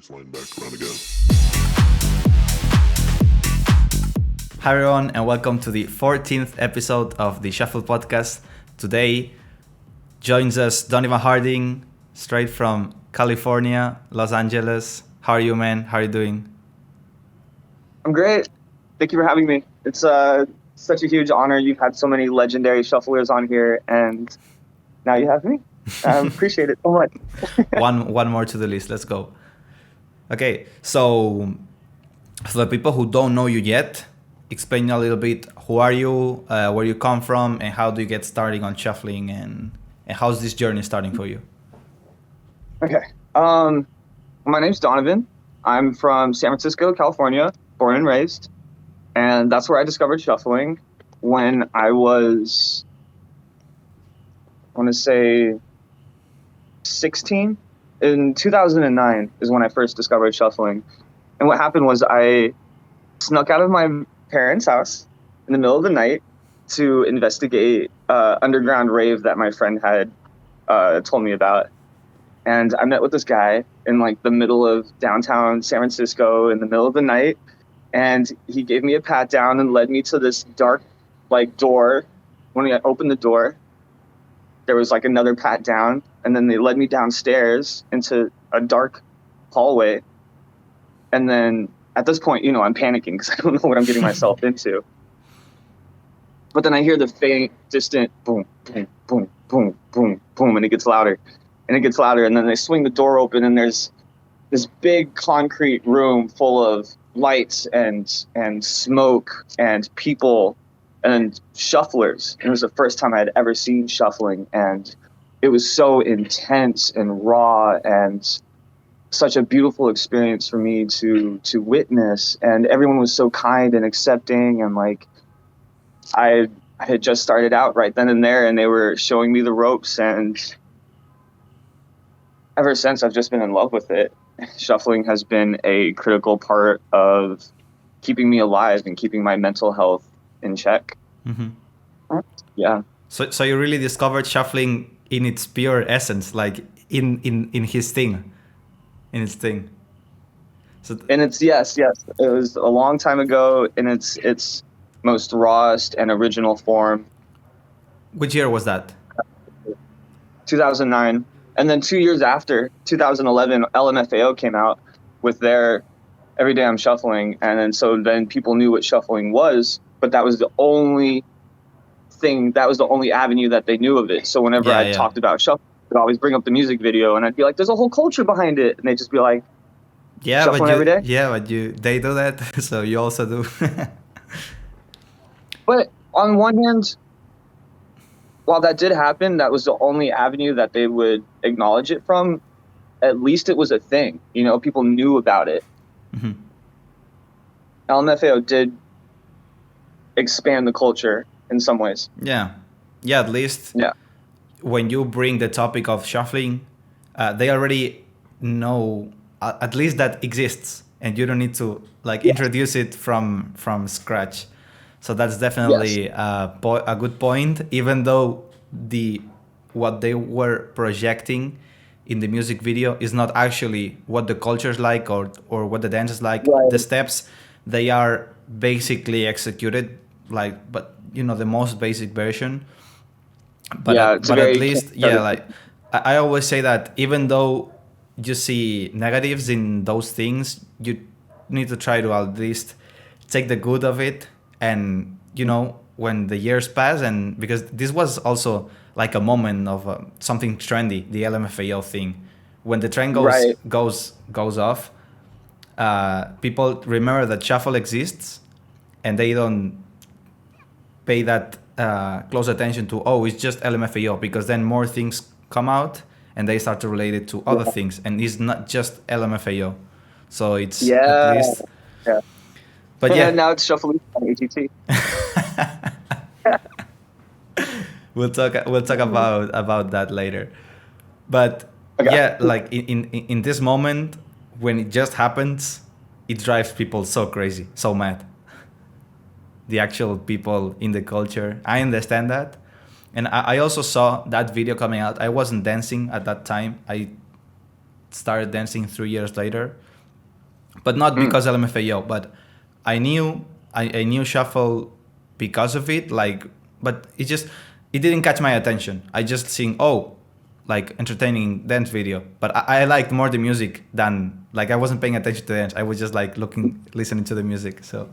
baseline back around again. Hi everyone, and welcome to the 14th episode of the Shuffle Podcast. Today joins us Donivan Harding, straight from California, Los Angeles. How are you, man? How are you doing? I'm great. Thank you for having me. It's such a huge honor. You've had so many legendary shufflers on here, and now you have me. I appreciate it so much. one more to the list. Let's go. Okay, so for the people who don't know you yet, explain a little bit who are you, where you come from, and how do you get started on shuffling, and how's this journey starting for you? Okay. My name's Donivan. I'm from San Francisco, California, born and raised. And that's where I discovered shuffling when I was, I want to say, 16. In 2009 is when I first discovered shuffling. And what happened was I snuck out of my parents' house in the middle of the night to investigate underground rave that my friend had told me about. And I met with this guy in like the middle of downtown San Francisco in the middle of the night. And he gave me a pat down and led me to this dark like door. When I opened the door, there was like another pat down. And then they led me downstairs into a dark hallway. And then at this point, I'm panicking because I don't know what I'm getting myself into. But then I hear the faint, distant boom, boom, boom, boom, boom, boom, and it gets louder. And it gets louder, and then they swing the door open, and there's this big concrete room full of lights and smoke and people and shufflers. And it was the first time I had ever seen shuffling, and it was so intense and raw and such a beautiful experience for me to witness. And everyone was so kind and accepting, and like I had just started out right then and there, and they were showing me the ropes, and ever since, I've just been in love with it. Shuffling has been a critical part of keeping me alive and keeping my mental health in check. Mm-hmm. Yeah. So you really discovered shuffling in its pure essence, like in his thing, in its thing. So And it's yes. It was a long time ago in its most rawest and original form. which year was that? 2009. And then 2 years after, 2011, LMFAO came out with their Every Day I'm Shuffling. And then people knew what shuffling was, but that was the only avenue that they knew of it. So whenever I talked about shuffling, I'd always bring up the music video and I'd be like, there's a whole culture behind it. And they'd just be like, shuffling every day? Yeah, but they do that, so you also do. But on one hand, while that did happen, that was the only avenue that they would acknowledge it from. At least it was a thing. People knew about it. Mm-hmm. LMFAO did expand the culture in some ways. Yeah, at least when you bring the topic of shuffling, they already know at least that exists, and you don't need to introduce it from scratch. So that's definitely a good point, even though what they were projecting in the music video is not actually what the culture is like or what the dance is like. Right. The steps, they are basically executed but the most basic version. But at least, I always say that even though you see negatives in those things, you need to try to at least take the good of it. And when the years pass, and because this was also like a moment of something trendy, the LMFAO thing, when the trend goes off, people remember that shuffle exists, and they don't pay that close attention to it's just LMFAO, because then more things come out and they start to relate it to other things, and it's not just LMFAO. So it's at least. Yeah. But now it's shuffling on ATT. We'll talk about that later. But like in this moment when it just happens, it drives people so crazy, so mad. The actual people in the culture, I understand that. And I also saw that video coming out. I wasn't dancing at that time. I started dancing 3 years later. but not because LMFAO. But I knew shuffle because of it. Like, but it didn't catch my attention. I just seen, oh, like entertaining dance video. But I liked more the music than, like, I wasn't paying attention to the dance. I was just like listening to the music. So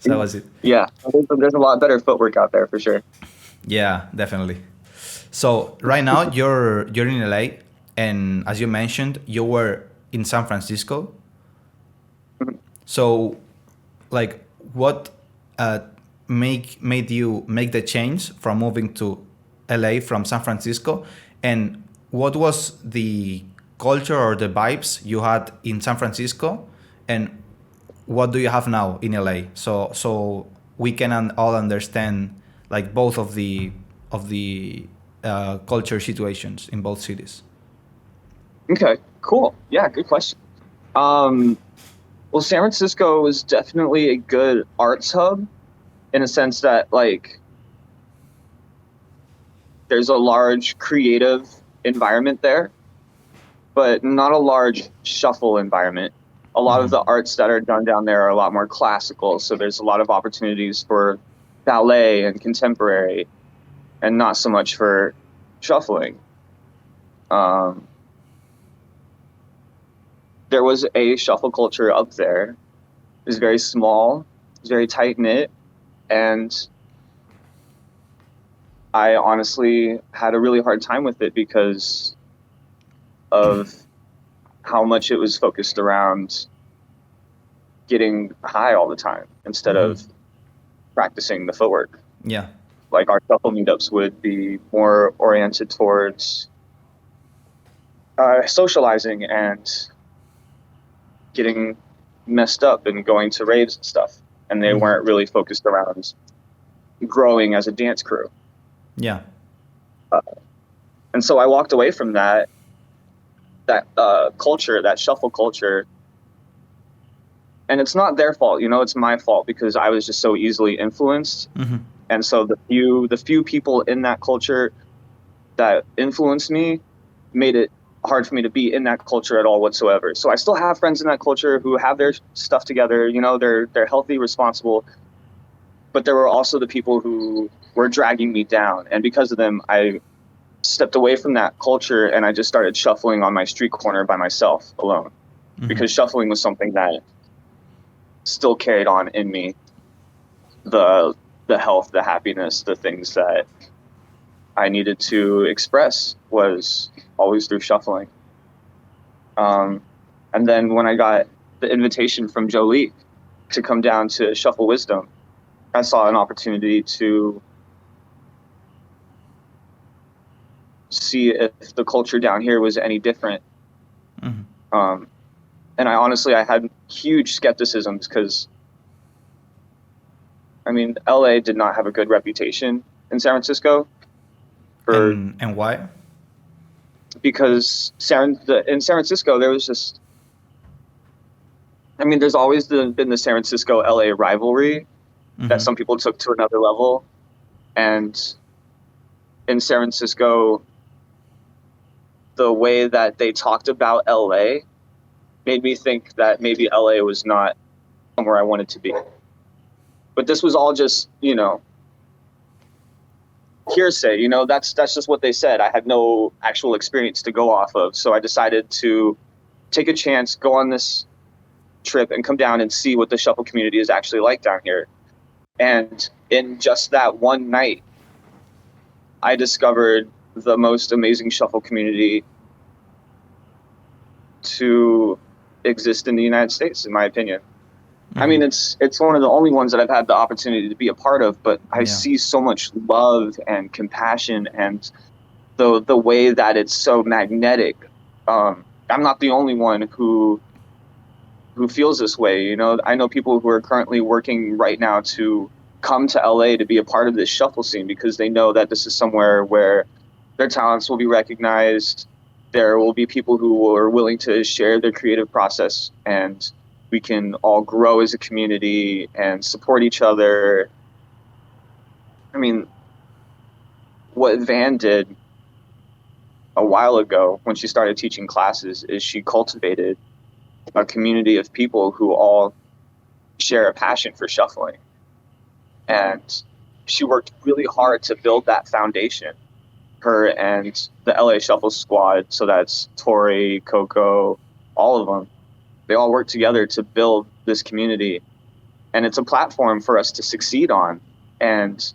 that was it. Yeah, there's a lot better footwork out there for sure. Yeah, definitely. So right now you're in LA, and as you mentioned, you were in San Francisco. So, like, what made you make the change from moving to LA from San Francisco, and what was the culture or the vibes you had in San Francisco, and what do you have now in LA? So we can all understand, like, both of the culture situations in both cities. Okay, cool. Yeah, good question. Well, San Francisco is definitely a good arts hub in a sense that, like, there's a large creative environment there, but not a large shuffle environment. A lot of the arts that are done down there are a lot more classical, so there's a lot of opportunities for ballet and contemporary, and not so much for shuffling. There was a shuffle culture up there. It was very small, it was very tight-knit, and I honestly had a really hard time with it because of how much it was focused around getting high all the time instead of practicing the footwork. Yeah. Like, our shuffle meetups would be more oriented towards socializing and getting messed up and going to raves and stuff. And they weren't really focused around growing as a dance crew. Yeah. And so I walked away from that culture, that shuffle culture. And it's not their fault, it's my fault because I was just so easily influenced. And so the few people in that culture that influenced me made it hard for me to be in that culture at all whatsoever. So I still have friends in that culture who have their stuff together, they're healthy, responsible, but there were also the people who were dragging me down. And because of them, I stepped away from that culture and I just started shuffling on my street corner by myself alone, because shuffling was something that still carried on in me. The health, the happiness, the things that I needed to express was always through shuffling. And then when I got the invitation from Jolie to come down to Shuffle Wisdom, I saw an opportunity to see if the culture down here was any different. And I had huge skepticisms because, LA did not have a good reputation in San Francisco. And why? Because in San Francisco, there was just, there's always been the San Francisco-LA rivalry that some people took to another level. And in San Francisco, the way that they talked about LA made me think that maybe LA was not somewhere I wanted to be. But this was all just, hearsay, that's just what they said. I had no actual experience to go off of. So I decided to take a chance, go on this trip and come down and see what the shuffle community is actually like down here. And in just that one night, I discovered the most amazing shuffle community to exist in the United States, in my opinion. It's one of the only ones that I've had the opportunity to be a part of, but I see so much love and compassion and the way that it's so magnetic. I'm not the only one who feels this way. I know people who are currently working right now to come to LA to be a part of this shuffle scene because they know that this is somewhere where their talents will be recognized. There will be people who are willing to share their creative process, and we can all grow as a community and support each other. What Van did a while ago when she started teaching classes is she cultivated a community of people who all share a passion for shuffling. And she worked really hard to build that foundation. Her and the LA Shuffle squad, so that's Tori, Coco, all of them, they all work together to build this community. And it's a platform for us to succeed on. And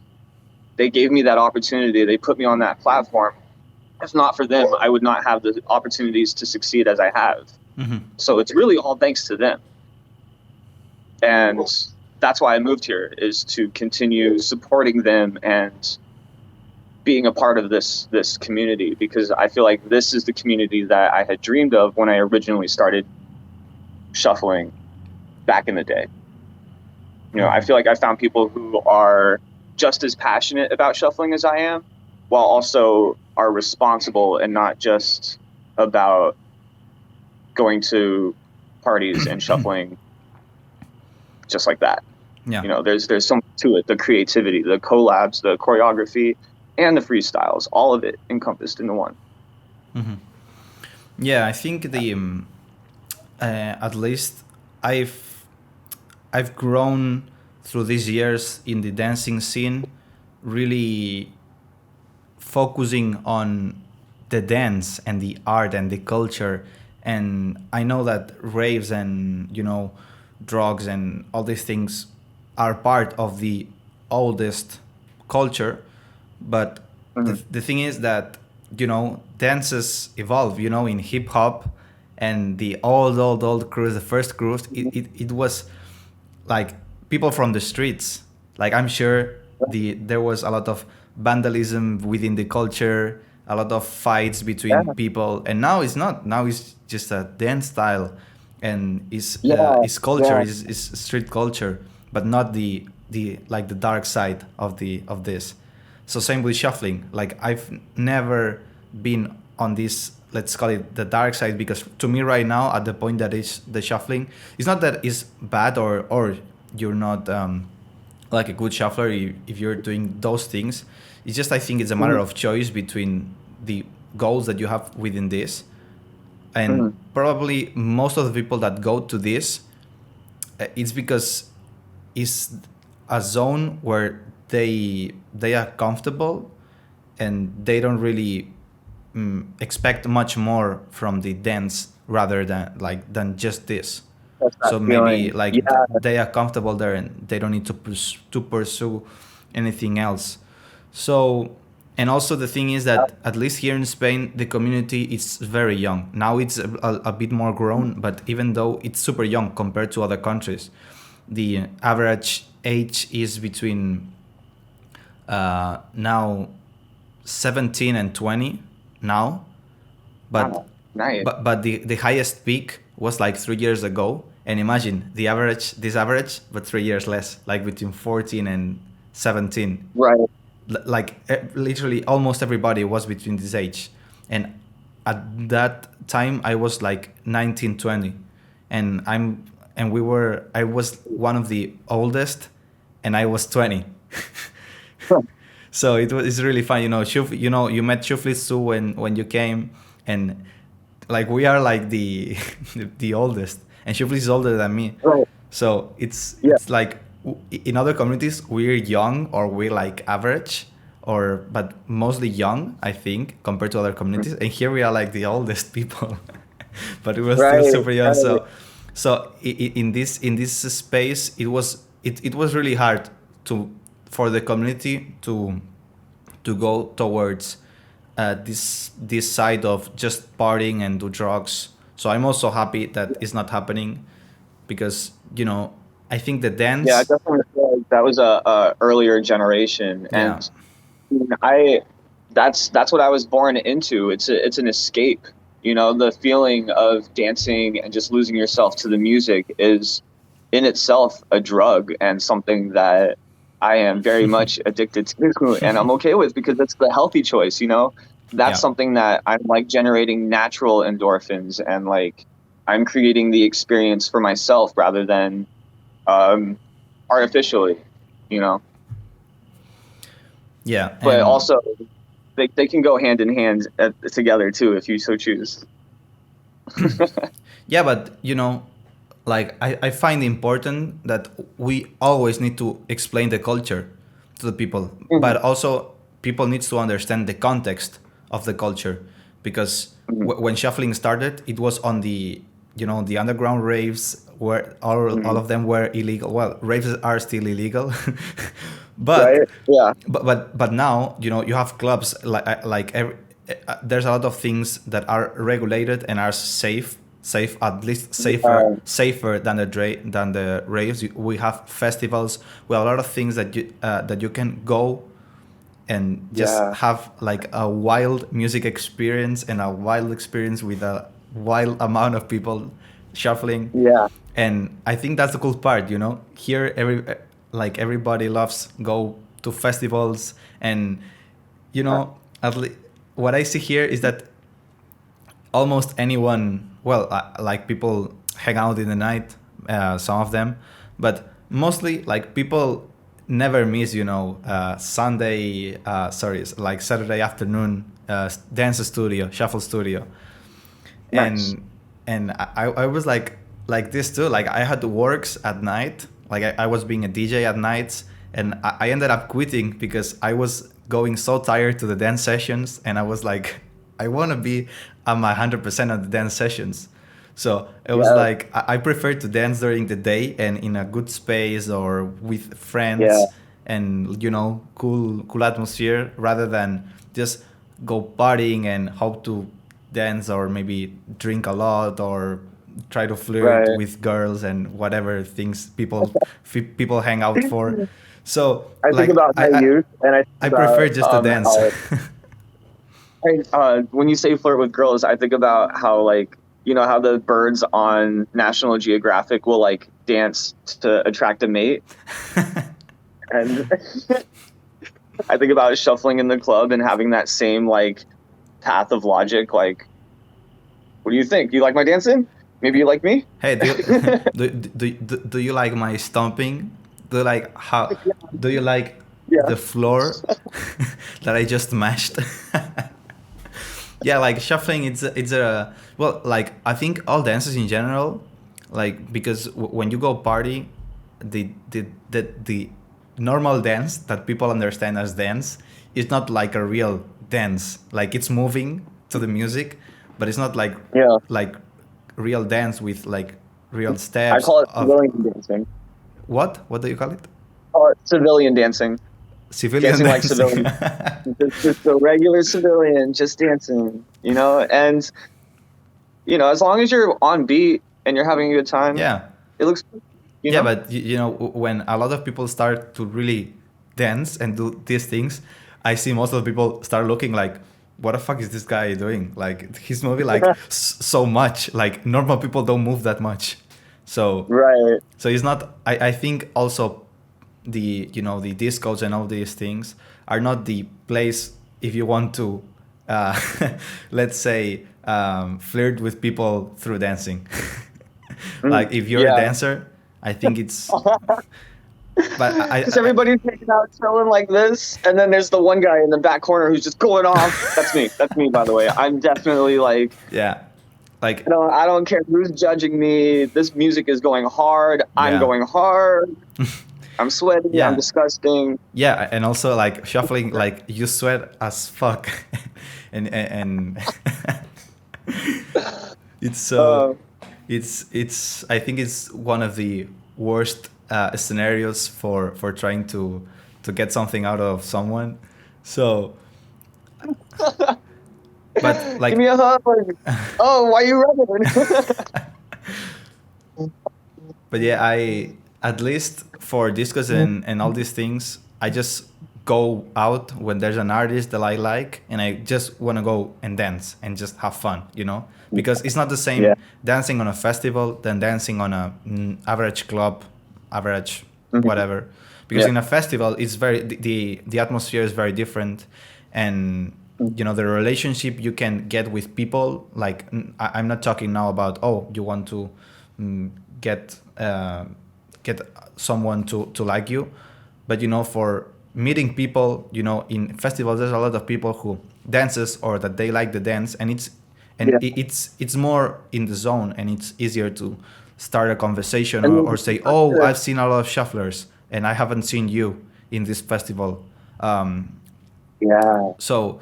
they gave me that opportunity. They put me on that platform. If not for them, I would not have the opportunities to succeed as I have. Mm-hmm. So it's really all thanks to them. And that's why I moved here, is to continue supporting them and being a part of this community, because I feel like this is the community that I had dreamed of when I originally started shuffling back in the day. You know, I feel like I found people who are just as passionate about shuffling as I am, while also are responsible and not just about going to parties and shuffling just like that. Yeah. You know, there's something to it, the creativity, the collabs, the choreography, and the freestyles, all of it encompassed into one. Mm-hmm. Yeah, I think at least I've grown through these years in the dancing scene, really focusing on the dance and the art and the culture. And I know that raves and, you know, drugs and all these things are part of the oldest culture, but the thing is that, you know, dances evolve. You know, in hip hop and the old crews, the first crews, it was like people from the streets. Like, I'm sure there was a lot of vandalism within the culture, a lot of fights between people, and now it's not. Now it's just a dance style, and it's culture, is street culture, but not the like the dark side of this. So same with shuffling. Like, I've never been on this, let's call it the dark side, because to me right now, at the point that is the shuffling, it's not that it's bad or you're not like a good shuffler if you're doing those things. It's just, I think it's a matter of choice between the goals that you have within this, and probably most of the people that go to this, it's because it's a zone where they are comfortable and they don't really expect much more from the dance rather than just this. So maybe like they are comfortable there and they don't need to pursue anything else. So, and also the thing is that at least here in Spain, the community is very young. Now it's a bit more grown, but even though it's super young compared to other countries, the average age is between now 17 and 20 now, but nice. but the highest peak was like 3 years ago. And imagine this average, but 3 years less, like between 14 and 17. Right. Like literally almost everybody was between this age. And at that time I was like 19, 20. And I was one of the oldest and I was 20. So it's really fun, you know. You met Shuflis too when you came, and like we are like the the oldest, and Shuflis is older than me. Right. So it's like in other communities we're young or we're like average, but mostly young, I think, compared to other communities. And here we are like the oldest people, but we were still super young. So in this space, it was really hard for the community to go towards this side of just partying and do drugs. So I'm also happy that it's not happening, because, you know, I think the dance. Yeah, I definitely feel like that was a earlier generation, and that's what I was born into. It's an escape. You know, the feeling of dancing and just losing yourself to the music is in itself a drug, and something that I am very much addicted to, and I'm okay with, because it's the healthy choice, you know? That's something that I'm like generating natural endorphins, and like I'm creating the experience for myself rather than artificially, you know? Yeah. But also they can go hand in hand together too, if you so choose. Yeah, but like I find important that we always need to explain the culture to the people, Hmm. but also people needs to understand the context of the culture, because Hmm. when shuffling started, it was on the the underground raves where all Hmm. of them were illegal. Well, raves are still illegal, but Right? Yeah. but now you have clubs like there's a lot of things that are regulated and are safe, at least Yeah. safer than than the raves. We have festivals. We have a lot of things that you can go and just Yeah. have like a wild music experience and a wild experience with a wild amount of people shuffling. Yeah. And I think that's the cool part, here like everybody loves go to festivals. And at least what I see here is that almost anyone, well, like people hang out in the night, some of them, but mostly like people never miss, Sunday, sorry, like Saturday afternoon, dance studio, shuffle studio. Nice. And I was like this too. Like I had to works at night. Like I was being a DJ at nights, and I ended up quitting because I was going so tired to the dance sessions, and I was like, I want to be at my 100% of the dance sessions. So it was Yeah. like I prefer to dance during the day and in a good space or with Yeah. friends, and cool atmosphere, rather than just go partying and hope to dance or maybe drink a lot or try to flirt Right. with girls and whatever things people hang out for. So I think like about my youth, and I think I prefer about just to dance. how when you say flirt with girls, I think about how like how the birds on National Geographic will like dance to attract a mate, and I think about shuffling in the club and having that same like path of logic. Like, what do you think? You like my dancing? Maybe you like me? Hey, do you like my stomping? Do you like how? Do you like Yeah. the floor that I just mashed? Yeah, like shuffling. It's a well, like I think all dances in general, like because when you go party, the normal dance that people understand as dance is not like a real dance. Like it's moving to the music, but it's not Yeah. like real dance with like real I steps call it of civilian dancing. what do you call it? Call it civilian dancing. Civilian Dancing like dancing. civilians. Just a regular civilian, just dancing, and as long as you're on beat and you're having a good time, Yeah. it looks good, Yeah, but when a lot of people start to really dance and do these things, I see most of the people start looking like, what the fuck is this guy doing? Like he's moving like so much. Like normal people don't move that much. So Right. so it's not. I think also the discos and all these things are not the place if you want to, uh, let's say, flirt with people through dancing. Mm, Like if you're a yeah. dancer, I think it's. But Because everybody's hanging out chilling like this, and then there's the one guy in the back corner who's just going off. That's me. That's me, by the way. I'm definitely like, yeah, like I don't care who's judging me. This music is going hard. I'm yeah, going hard. I'm sweating. I'm yeah, disgusting. yeah, and also like shuffling, like you sweat as fuck, and it's so Uh, it's I think it's one of the worst scenarios for trying to get something out of someone. So but Give like me a hug. Oh, why are you running? but yeah, I at least for discos and all these things, I just go out when there's an artist that I like, and I just want to go and dance and just have fun, because it's not the Yeah. same dancing on a festival than dancing on a average club, average Mhm. whatever. Because Yeah. in a festival, it's very the atmosphere is very different, and the relationship you can get with people. Like I'm not talking now about, oh, you want to mm, get get someone to like you, but for meeting people, in festivals there's a lot of people who dances or that they like the dance, and and it's more in the zone, and it's easier to start a conversation, And or say, oh, I've seen a lot of shufflers and I haven't seen you in this festival. yeah, So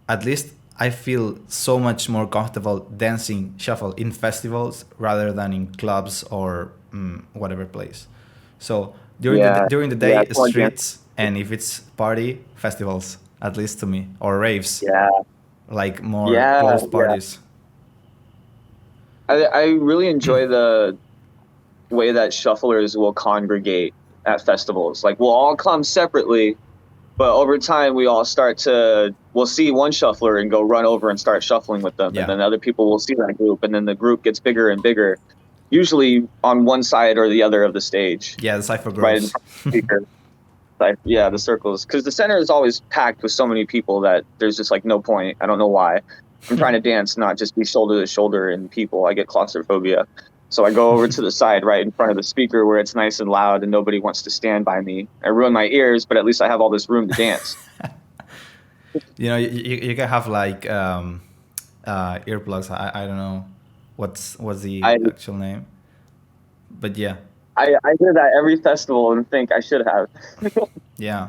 at least I feel so much more comfortable dancing shuffle in festivals rather than in clubs or whatever place. So during the day, it's more dance. streets, and if it's party, festivals, at least to me, or raves, Yeah, like more yeah, closed yeah. parties. I really enjoy the way that shufflers will congregate at festivals. Like we'll all come separately, but over time we'll see one shuffler and go run over and start shuffling with them, and Yeah. then other people will see that group, and then the group gets bigger and bigger, usually on one side or the other of the stage, Yeah, the cipher right in grows. front of the speaker. Like, yeah, the circles, because the center is always packed with so many people that there's just like no point. I don't know why. I'm trying to dance, not just be shoulder to shoulder in people. I get claustrophobia. So I go over to the side right in front of the speaker where it's nice and loud and nobody wants to stand by me. I ruin my ears, but at least I have all this room to dance. You can have like earplugs. I don't know what's the I, actual name, but yeah, I hear that every festival and think I should have. yeah,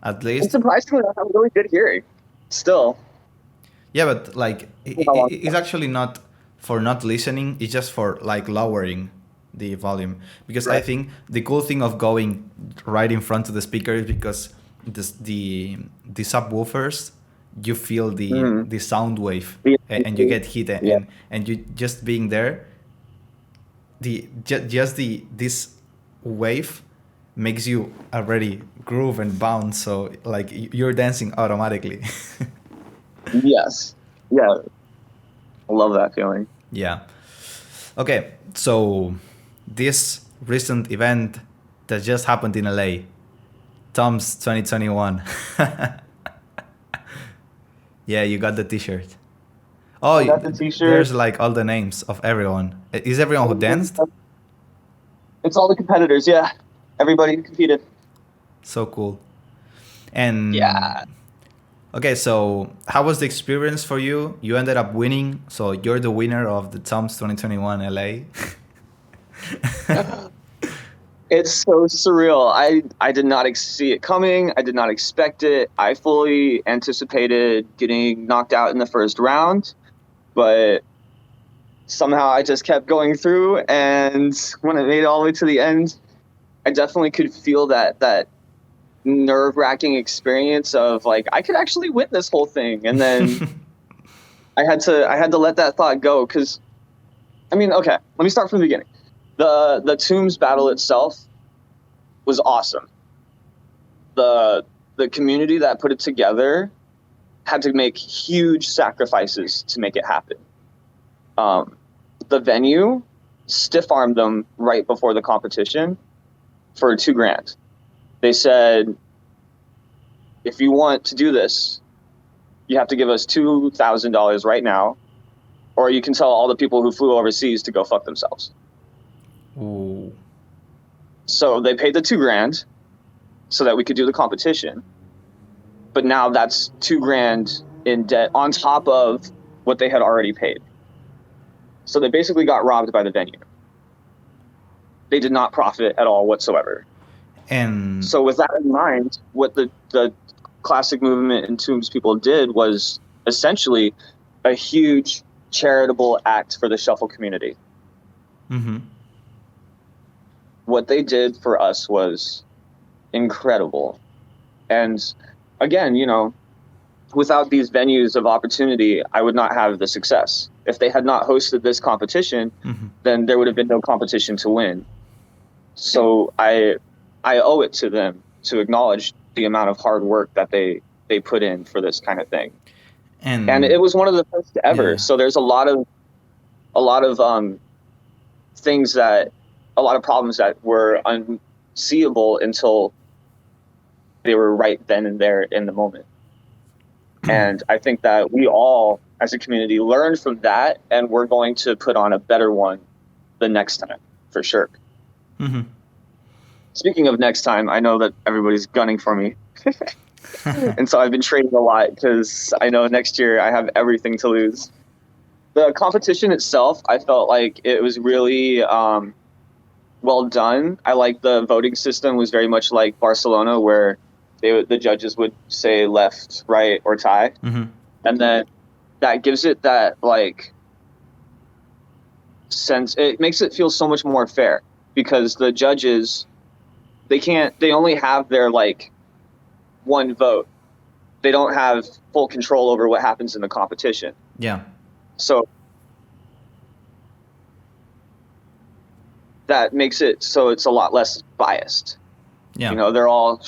at And least. surprisingly, I have really good hearing still. Yeah, but like How long- it's actually not for not listening. It's just for like lowering the volume, because I Right. think the cool thing of going right in front of the speaker is because the subwoofers, you feel Mhm. the sound wave, Yeah. and you get hit, Yeah. and you just being there, just the this wave makes you already groove and bounce, so like you're dancing automatically. Yes. Yeah. I love that feeling. Yeah. Okay, so this recent event that just happened in LA, Tom's 2021. Yeah, you got the T-shirt. Oh, I got the t-shirt. there's like all the names of everyone. Is everyone who danced? It's all the competitors, yeah. Everybody competed. So cool. And Yeah. okay, so how was the experience for you? You ended up winning, so you're the winner of the Tom's 2021 LA. It's so surreal. I did not see it coming. I did not expect it. I fully anticipated getting knocked out in the first round, but somehow I just kept going through, and when I made it all the way to the end, I definitely could feel that nerve-wracking experience of like I could actually win this whole thing, and then I had to let that thought go, because I mean, okay, let me start from the beginning. The Tombs battle itself was awesome. The community that put it together had to make huge sacrifices to make it happen. The venue stiff-armed them right before the competition for $2,000. They said, if you want to do this, you have to give us $2,000 right now, or you can tell all the people who flew overseas to go fuck themselves. Ooh. So they paid the $2,000 so that we could do the competition. But now that's $2,000 in debt on top of what they had already paid. So they basically got robbed by the venue. They did not profit at all whatsoever. And so with that in mind, what the classic movement and Tombs people did was essentially a huge charitable act for the shuffle community. Mm-hmm. What they did for us was incredible. And again, without these venues of opportunity, I would not have the success. If they had not hosted this competition, Mm-hmm. then there would have been no competition to win. So I owe it to them to acknowledge the amount of hard work that they put in for this kind of thing. And it was one of the first ever. Yeah. So there's a lot of things a lot of problems that were unseeable until they were right then and there in the moment. And I think that we all, as a community, learned from that, and we're going to put on a better one the next time, for sure. Mm-hmm. Speaking of next time, I know that everybody's gunning for me. And so I've been training a lot because I know next year I have everything to lose. The competition itself, I felt like it was really well done. I like the voting system was very much like Barcelona, where the judges would say left, right, or tie, and then that gives it that like sense. It makes it feel so much more fair because the judges they only have their like one vote. They don't have full control over what happens in the competition. Yeah. So that makes it so it's a lot less biased. Yeah. You know, they're all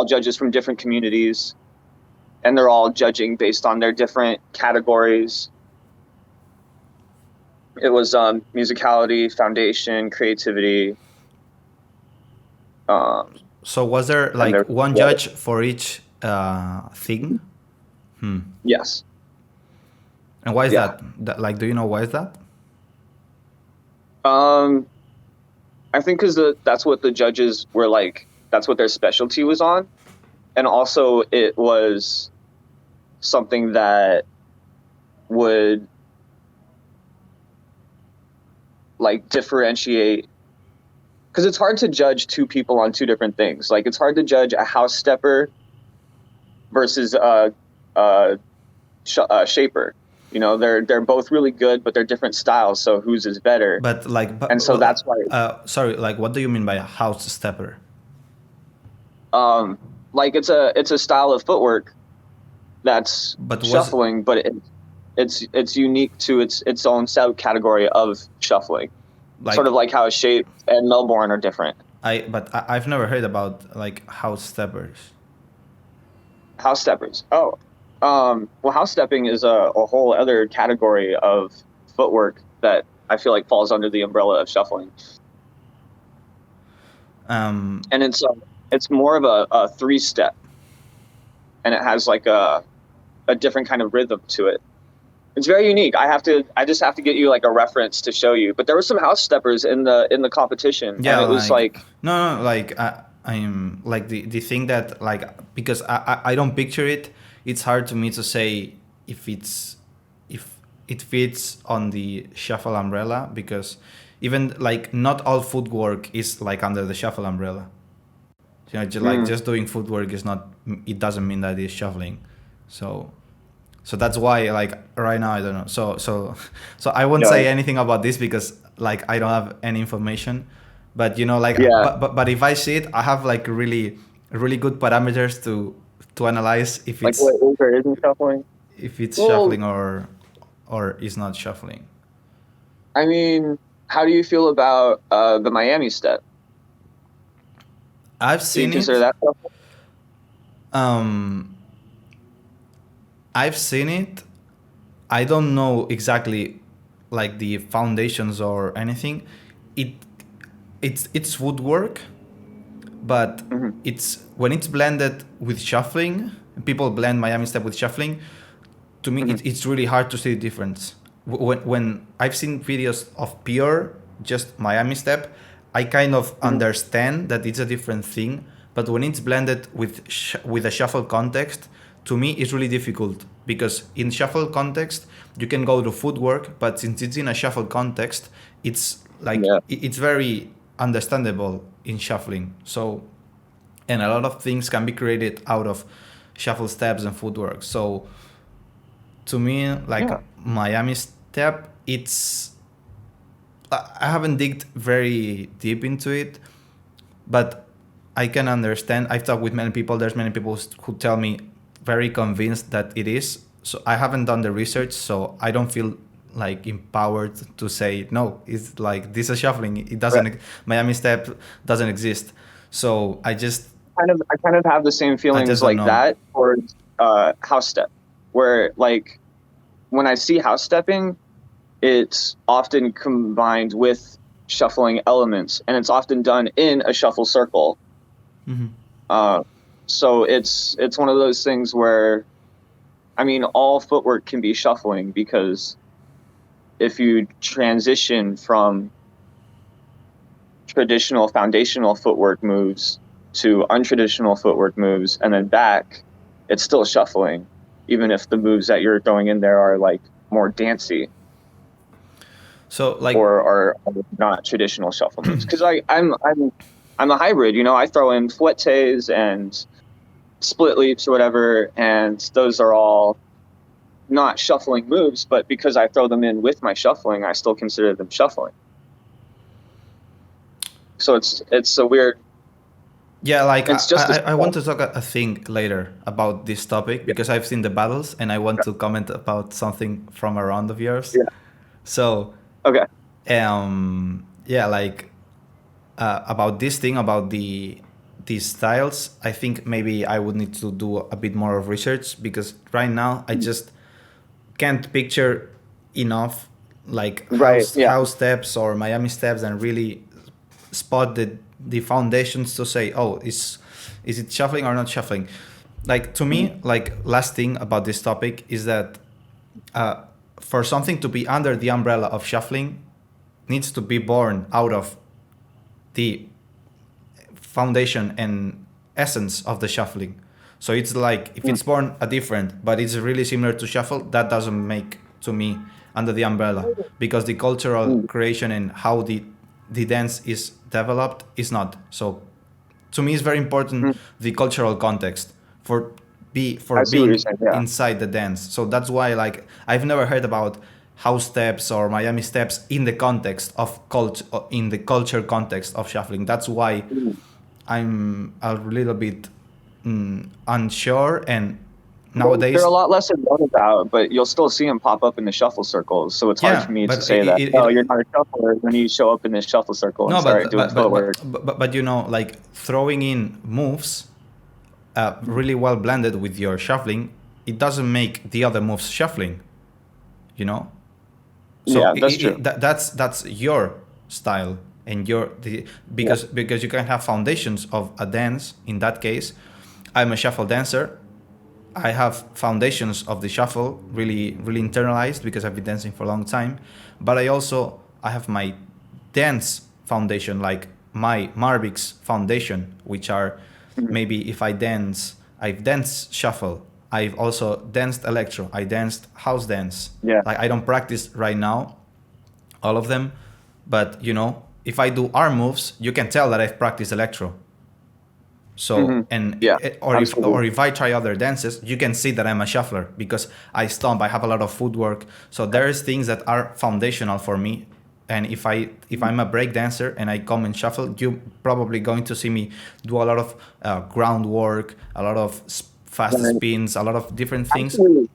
judges from different communities, and they're all judging based on their different categories. It was musicality, foundation, creativity. So was there like one judge for each thing? Yes. And why is that? Like, do you know why is that? I think because that's what the judges were like. That's what their specialty was on, and also it was something that would like differentiate. Because it's hard to judge two people on two different things. Like it's hard to judge a house stepper versus a shaper. You know, they're both really good, but they're different styles. So whose is better? But like, and so that's why. Sorry, like, what do you mean by a house stepper? Like it's a style of footwork that's shuffling, but it's unique to its own subcategory of shuffling. Like, sort of like how Shape and Melbourne are different. I've never heard about like house steppers. House steppers. Oh. Well, house stepping is a whole other category of footwork that I feel like falls under the umbrella of shuffling. And it's more of a 3-step, and it has like a different kind of rhythm to it. It's very unique. I just have to get you like a reference to show you. But there were some house steppers in the competition. Yeah, and it was like no, like I'm like the thing that like because I don't picture it. It's hard to me to say if it fits on the shuffle umbrella, because even like not all footwork is like under the shuffle umbrella. You know, just doing footwork is not. It doesn't mean that it's shuffling. So that's why like right now I don't know. So I won't say anything about this because like I don't have any information. But you know, like but if I see it, I have like really good parameters to analyze if it's like what isn't shuffling. If it's shuffling or is not shuffling. I mean, how do you feel about the Miami step? I've seen it. Consider that shuffling? I've seen it. I don't know exactly like the foundations or anything. It's woodwork, but it's when it's blended with shuffling. People blend Miami step with shuffling. To me, it's really hard to see the difference. When I've seen videos of pure just Miami step, I kind of understand that it's a different thing. But when it's blended with a shuffle context, to me it's really difficult, because in shuffle context you can go to footwork, but since it's in a shuffle context, it's like it's very understandable in shuffling. So, and a lot of things can be created out of shuffle steps and footwork. So to me, like Miami step, I haven't digged very deep into it, but I can understand. I've talked with many people. There's many people who tell me very convinced that it is. So I haven't done the research, so I don't feel like empowered to say no. It's like this is shuffling. It doesn't. Miami step doesn't exist. So I kind of have the same feelings like that towards house step, where like when I see house stepping, it's often combined with shuffling elements, and it's often done in a shuffle circle. So it's one of those things where, I mean, all footwork can be shuffling, because if you transition from traditional foundational footwork moves to untraditional footwork moves and then back, it's still shuffling, even if the moves that you're throwing in there are like more dancey. So like, or are not traditional shuffle moves. Because I'm a hybrid. I throw in fouettes and split leaps or whatever, and those are all not shuffling moves. But because I throw them in with my shuffling, I still consider them shuffling. So it's a weird. yeah, like It's just I want to talk a thing later about this topic because I've seen the battles and I want to comment about something from a round of yours. yeah. So Okay. yeah, like about this thing about these styles, I think maybe I would need to do a bit more of research because right now I just can't picture enough like Right. Yeah. house steps or Miami steps and really spot the foundations to say, oh, is it shuffling or not shuffling? Like to me, like last thing about this topic is that for something to be under the umbrella of shuffling needs to be born out of the foundation and essence of the shuffling. So it's like if it's born a different, but it's really similar to shuffle, that doesn't make to me under the umbrella because the cultural creation and how the dance is developed is not. So to me, it's very important the cultural context for I see what you're being saying. Yeah. inside the dance. So that's why like I've never heard about house steps or Miami steps in the context of in the culture context of shuffling. That's why I'm a little bit unsure and They're nowadays a lot less known about, but you'll still see them pop up in the shuffle circles. So it's hard yeah, for me to but say that, oh, you're not a shuffler when you show up in this shuffle circle and no, start doing footwork. but you know, like throwing in moves really well blended with your shuffling, it doesn't make the other moves shuffling, you know. So Yeah, that's true. that's your style and because you can have foundations of a dance. In that case, I'm a shuffle dancer. I have foundations of the shuffle really internalized because I've been dancing for a long time, but I have my dance foundation, like my Marbiik's foundation, which are Mhm. maybe if I've danced shuffle, I've also danced electro, I danced house dance. Yeah. Like I don't practice right now all of them, but you know, if I do arm moves, you can tell that I've practiced electro. So Yeah, or absolutely. if I try other dances, you can see that I'm a shuffler because I stomp. I have a lot of footwork. So there's things that are foundational for me. And if I'm a break dancer and I come and shuffle, you probably going to see me do a lot of groundwork, a lot of fast Right. spins, a lot of different things. Actually,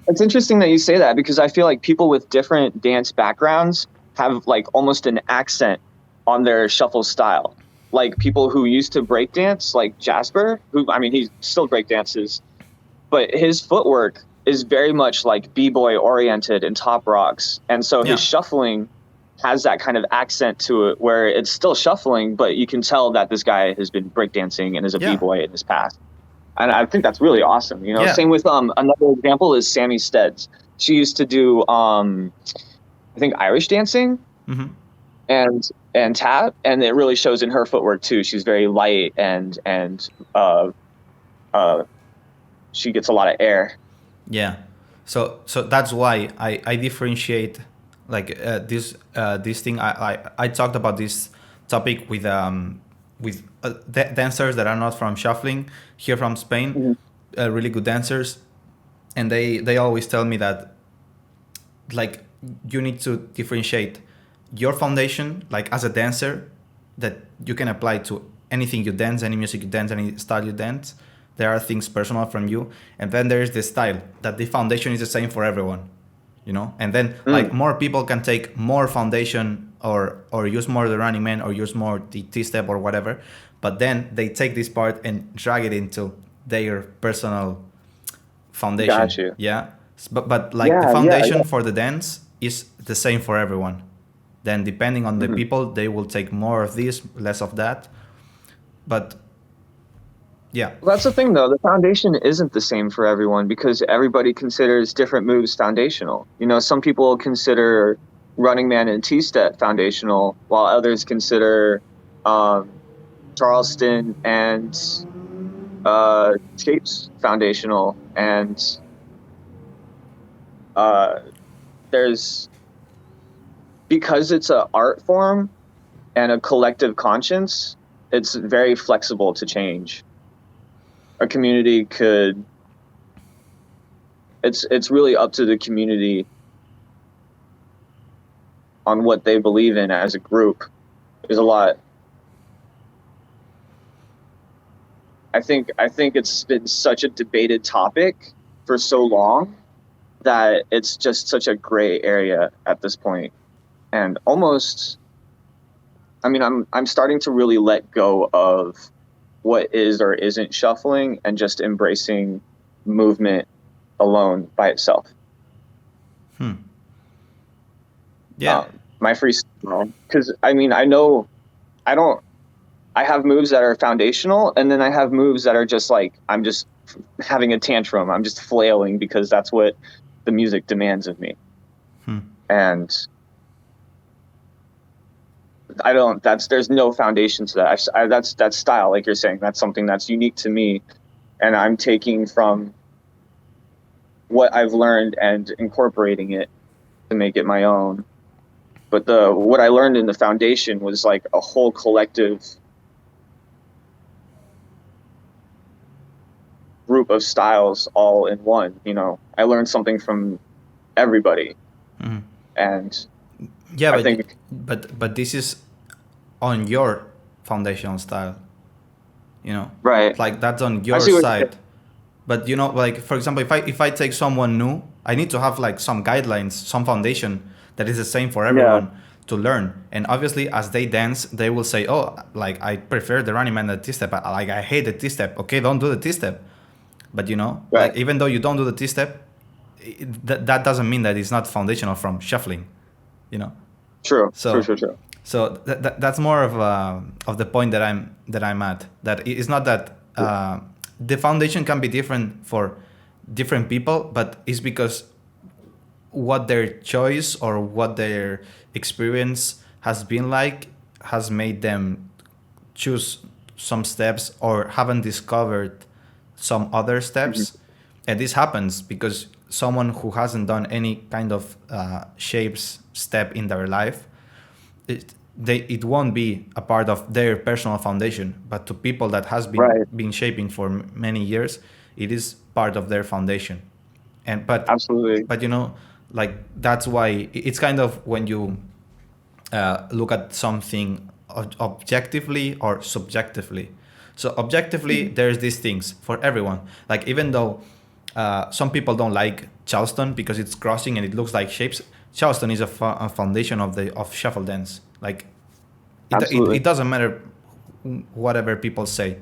it's interesting that you say that because I feel like people with different dance backgrounds have like almost an accent on their shuffle style. Like people who used to break dance, like Jasper, who I mean he still break dances, but his footwork is very much like b-boy oriented and top rocks, and so his Yeah, shuffling has that kind of accent to it where it's still shuffling, but you can tell that this guy has been breakdancing and is a yeah, b-boy in his past. And I think that's really awesome. yeah. Same with another example is Sammy Steads. She used to do I think Irish dancing Hmm. and tap, and it really shows in her footwork too. She's very light and uh she gets a lot of air. Yeah. So that's why I differentiate like this thing. I talked about this topic with dancers that are not from shuffling here from Spain, Mhm. really good dancers, and they always tell me that like you need to differentiate your foundation like as a dancer that you can apply to anything you dance, any music you dance, any style you dance. There are things personal from you, and then there is the style that the foundation is the same for everyone, you know. And then like Mm. more people can take more foundation or use more the running man or use more the T step or whatever, but then they take this part and drag it into their personal Got foundation. you. Yeah. But like the Yeah, yeah, foundation yeah. for the dance is the same for everyone. Then depending on the Mhm. people, they will take more of this, less of that. But yeah, Well, that's the thing, though. The foundation isn't the same for everyone because everybody considers different moves foundational. Some people consider running man and T-step foundational, while others consider um, Charleston and shapes foundational. And uh, there's because it's an art form and a collective conscience, it's very flexible to change. A community could, it's really up to the community on what they believe in as a group. There's a lot. I think it's been such a debated topic for so long that it's just such a gray area at this point. And almost, I mean, I'm starting to really let go of what is or isn't shuffling and just embracing movement alone by itself. Yeah. My freestyle, because I mean, I have moves that are foundational, and then I have moves that are just like, I'm just having a tantrum. I'm just flailing because that's what the music demands of me. And there's no foundation to that. That's style, like you're saying. That's something that's unique to me, and I'm taking from what I've learned and incorporating it to make it my own. But what I learned in the foundation was like a whole collective group of styles all in one. You know, I learned something from everybody. And yeah, but this is on your foundational style, you know, right? Like that's on your side. But you know, like for example, if I take someone new, I need to have like some guidelines, some foundation that is the same for everyone to learn. And obviously, as they dance, they will say, "Oh, like I prefer the Running Man than the T-step. Like I hate the T-step. Okay, don't do the T-step." But you know, like even though you don't do the T-step, that doesn't mean that it's not foundational from shuffling. You know. True. So, True. So that's more of the point that I'm at. That it's not that the foundation can be different for different people, but it's because what their choice or what their experience has been like has made them choose some steps or haven't discovered some other steps. And this happens because someone who hasn't done any kind of shapes step in their life, it won't be a part of their personal foundation, but to people that has been shaping for many years, it is part of their foundation. But absolutely, but you know, like that's why it's kind of when you look at something objectively or subjectively. So objectively, there's these things for everyone. Like even though some people don't like Charleston because it's crossing and it looks like shapes, Charleston is a foundation of shuffle dance. Like it doesn't matter whatever people say,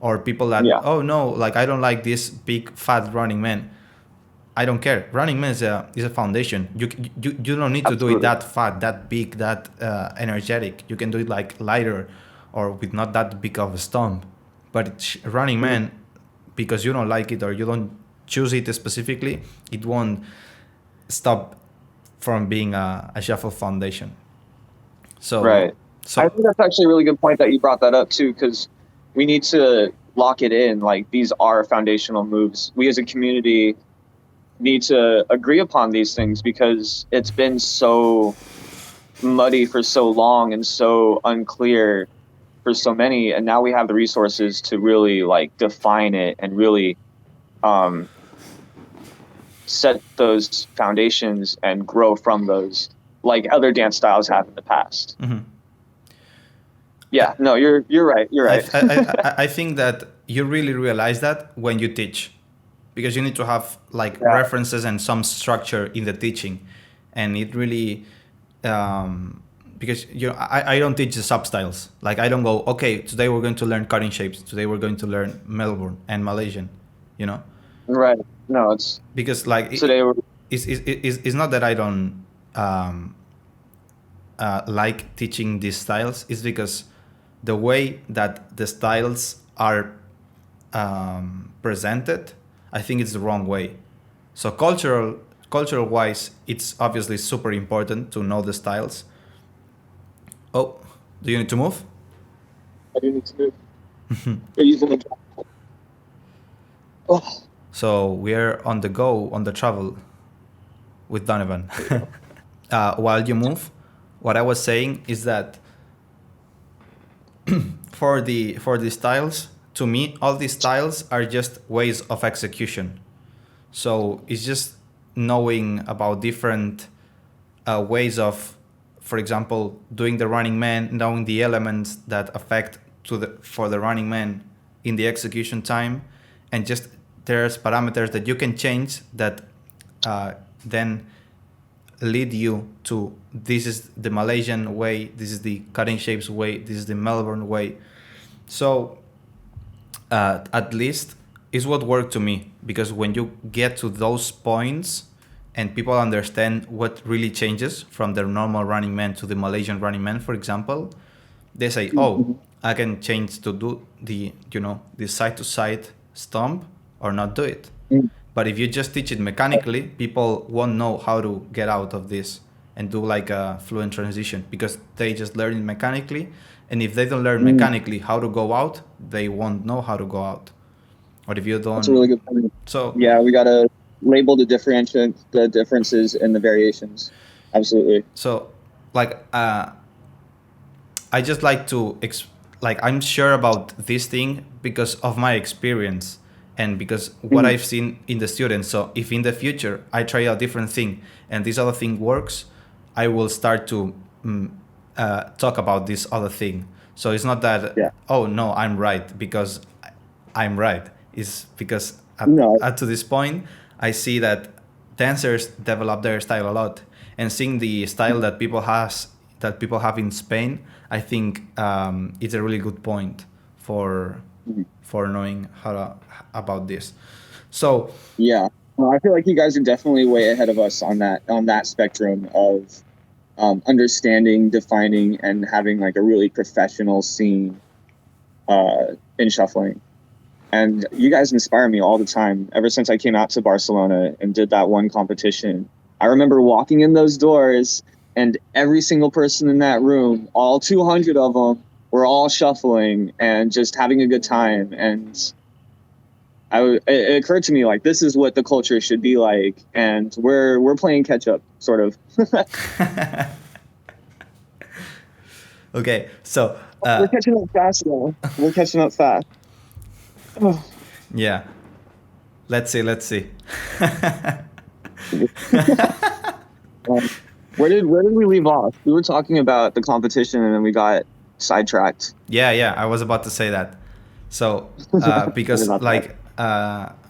or people that oh no, like I don't like this big fat Running Man. I don't care. Running Man is a foundation. You don't need to do it that fat, that big, that energetic. You can do it like lighter, or with not that big of a stomp. But Running Man, because you don't like it or you don't choose it specifically, it won't stop from being a shuffle foundation. So So I think that's actually a really good point that you brought that up too, because we need to lock it in. Like these are foundational moves. We as a community need to agree upon these things because it's been so muddy for so long and so unclear for so many, and now we have the resources to really like define it and really set those foundations and grow from those like other dance styles have in the past. Yeah, no, you're right. You're right. I think that you really realize that when you teach, because you need to have like references and some structure in the teaching, and it really because I don't teach the substyles. Like I don't go, okay, today we're going to learn cutting shapes. Today we're going to learn Melbourne and Malaysian. You know. Right. No, it's because like it's not that I don't like teaching these styles. It's because the way that the styles are presented, I think it's the wrong way. So cultural wise, it's obviously super important to know the styles. Oh, do you need to move? I do need to move. You're using the So we're on the go, on the travel with Donivan. While you move, what I was saying is that for the styles, to me, all these styles are just ways of execution. So it's just knowing about different ways of, for example, doing the running man, knowing the elements that affect for the running man in the execution time, and just there's parameters that you can change that then lead you to, this is the Malaysian way, this is the cutting shapes way, this is the Melbourne way. So at least is what worked to me, because when you get to those points and people understand what really changes from the normal running man to the Malaysian running man, for example, they say, oh, I can change to do the side to side stomp or not do it. But if you just teach it mechanically, people won't know how to get out of this and do like a fluent transition, because they just learn it mechanically. And if they don't learn mechanically how to go out, they won't know how to go out. Or if you don't... That's a really good point. So yeah, we got to label the differences and the variations. Absolutely. So like I just like to I'm sure about this thing because of my experience and because what I've seen in the students. So if in the future I try a different thing and this other thing works, I will start to talk about this other thing. So it's not that, oh no, I'm right because I'm right. It's because up to this point, I see that dancers develop their style a lot, and seeing the style that people have in Spain, I think it's a really good point for knowing about this. So yeah, I feel like you guys are definitely way ahead of us on that spectrum of understanding, defining, and having like a really professional scene in shuffling. And you guys inspire me all the time. Ever since I came out to Barcelona and did that one competition, I remember walking in those doors and every single person in that room, all 200 of them, were all shuffling and just having a good time. And it occurred to me, like, this is what the culture should be like. And we're playing catch up, sort of. Okay, so... we're catching up fast, though. We're catching up fast. Yeah. Let's see. Where did we leave off? We were talking about the competition and then we got sidetracked. Yeah, I was about to say that. So because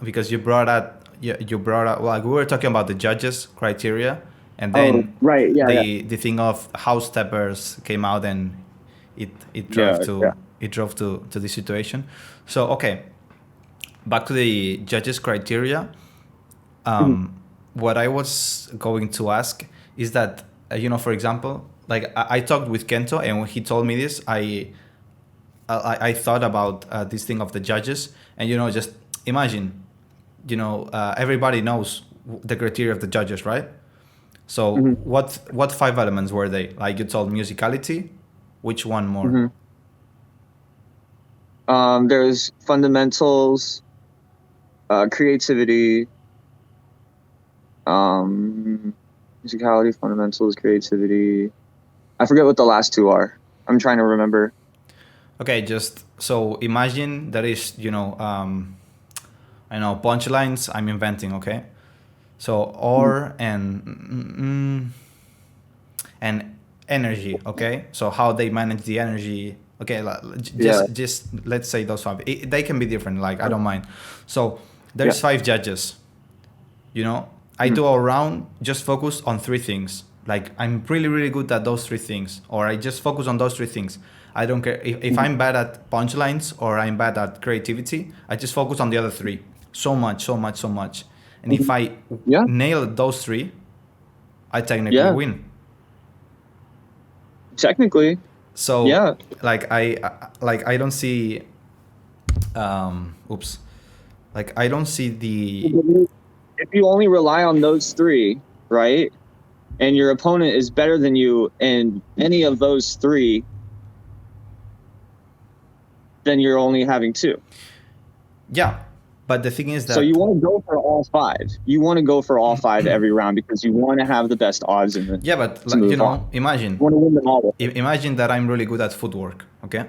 because you brought up like we were talking about the judges criteria, and then the thing of house steppers came out and it drove to the situation. So okay, back to the judges criteria. What I was going to ask is that for example, like I talked with Kento, and when he told me this, I thought about this thing of the judges, and just imagine, everybody knows the criteria of the judges, right? So what 5 elements were they? Like you told, musicality. Which one more? There's fundamentals, creativity, musicality, fundamentals, creativity. I forget what the last 2 are. I'm trying to remember. Okay, just so imagine there is, I know punchlines I'm inventing, okay? So and energy, okay? So how they manage the energy, okay? Just let's say those 5. They can be different, like I don't mind. So there's 5 judges. I do all round, just focus on 3 things. Like I'm really, really good at those 3 things, or I just focus on those 3 things. I don't care if I'm bad at punchlines or I'm bad at creativity. I just focus on the other 3 so much. And if I nail those 3, I technically win. Technically. So like I don't see like I don't see the... If you only rely on those 3, right, and your opponent is better than you in any of those 3, then you're only having 2. Yeah, But the thing is So you that want to go for all five. You want to go for all five every round because you want to have the best odds in the yeah, but to like, move on. imagine, You want to win them all. imagine that I'm really good at footwork. Okay,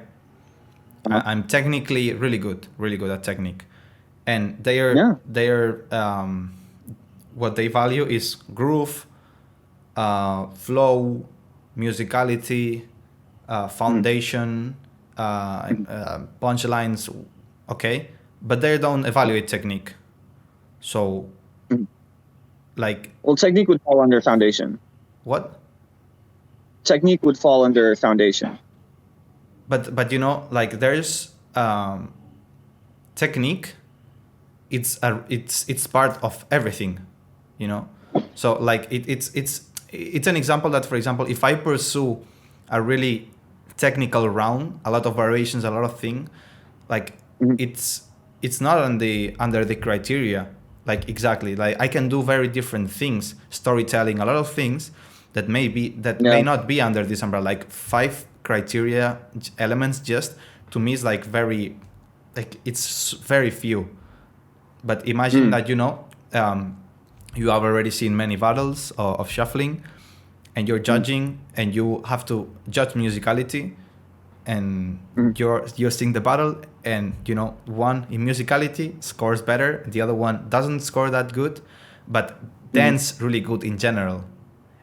Uh-huh. I'm technically really good at technique, and Yeah. they're what they value is groove, flow, musicality, Mhm. foundation, Mhm. punchlines. Okay, but they don't evaluate technique. So Mhm. like Well, technique would fall under foundation. what? Technique would fall under foundation. But like there's technique. It's part of everything, you know. So like it's an example that, for example, if I pursue a really technical round, a lot of variations, a lot of thing, like Mhm. it's it's not on the under the criteria. Like exactly, like I can do very different things, storytelling, a lot of things that may Yeah. not be under this umbrella. Like five criteria elements just to me is like very, like it's very few. But imagine Mm. that you have already seen many battles of shuffling, and you're Mm. judging, and you have to judge musicality, and Mm. you're seeing the battle, and one in musicality scores better, the other one doesn't score that good, but Mm. dance really good in general,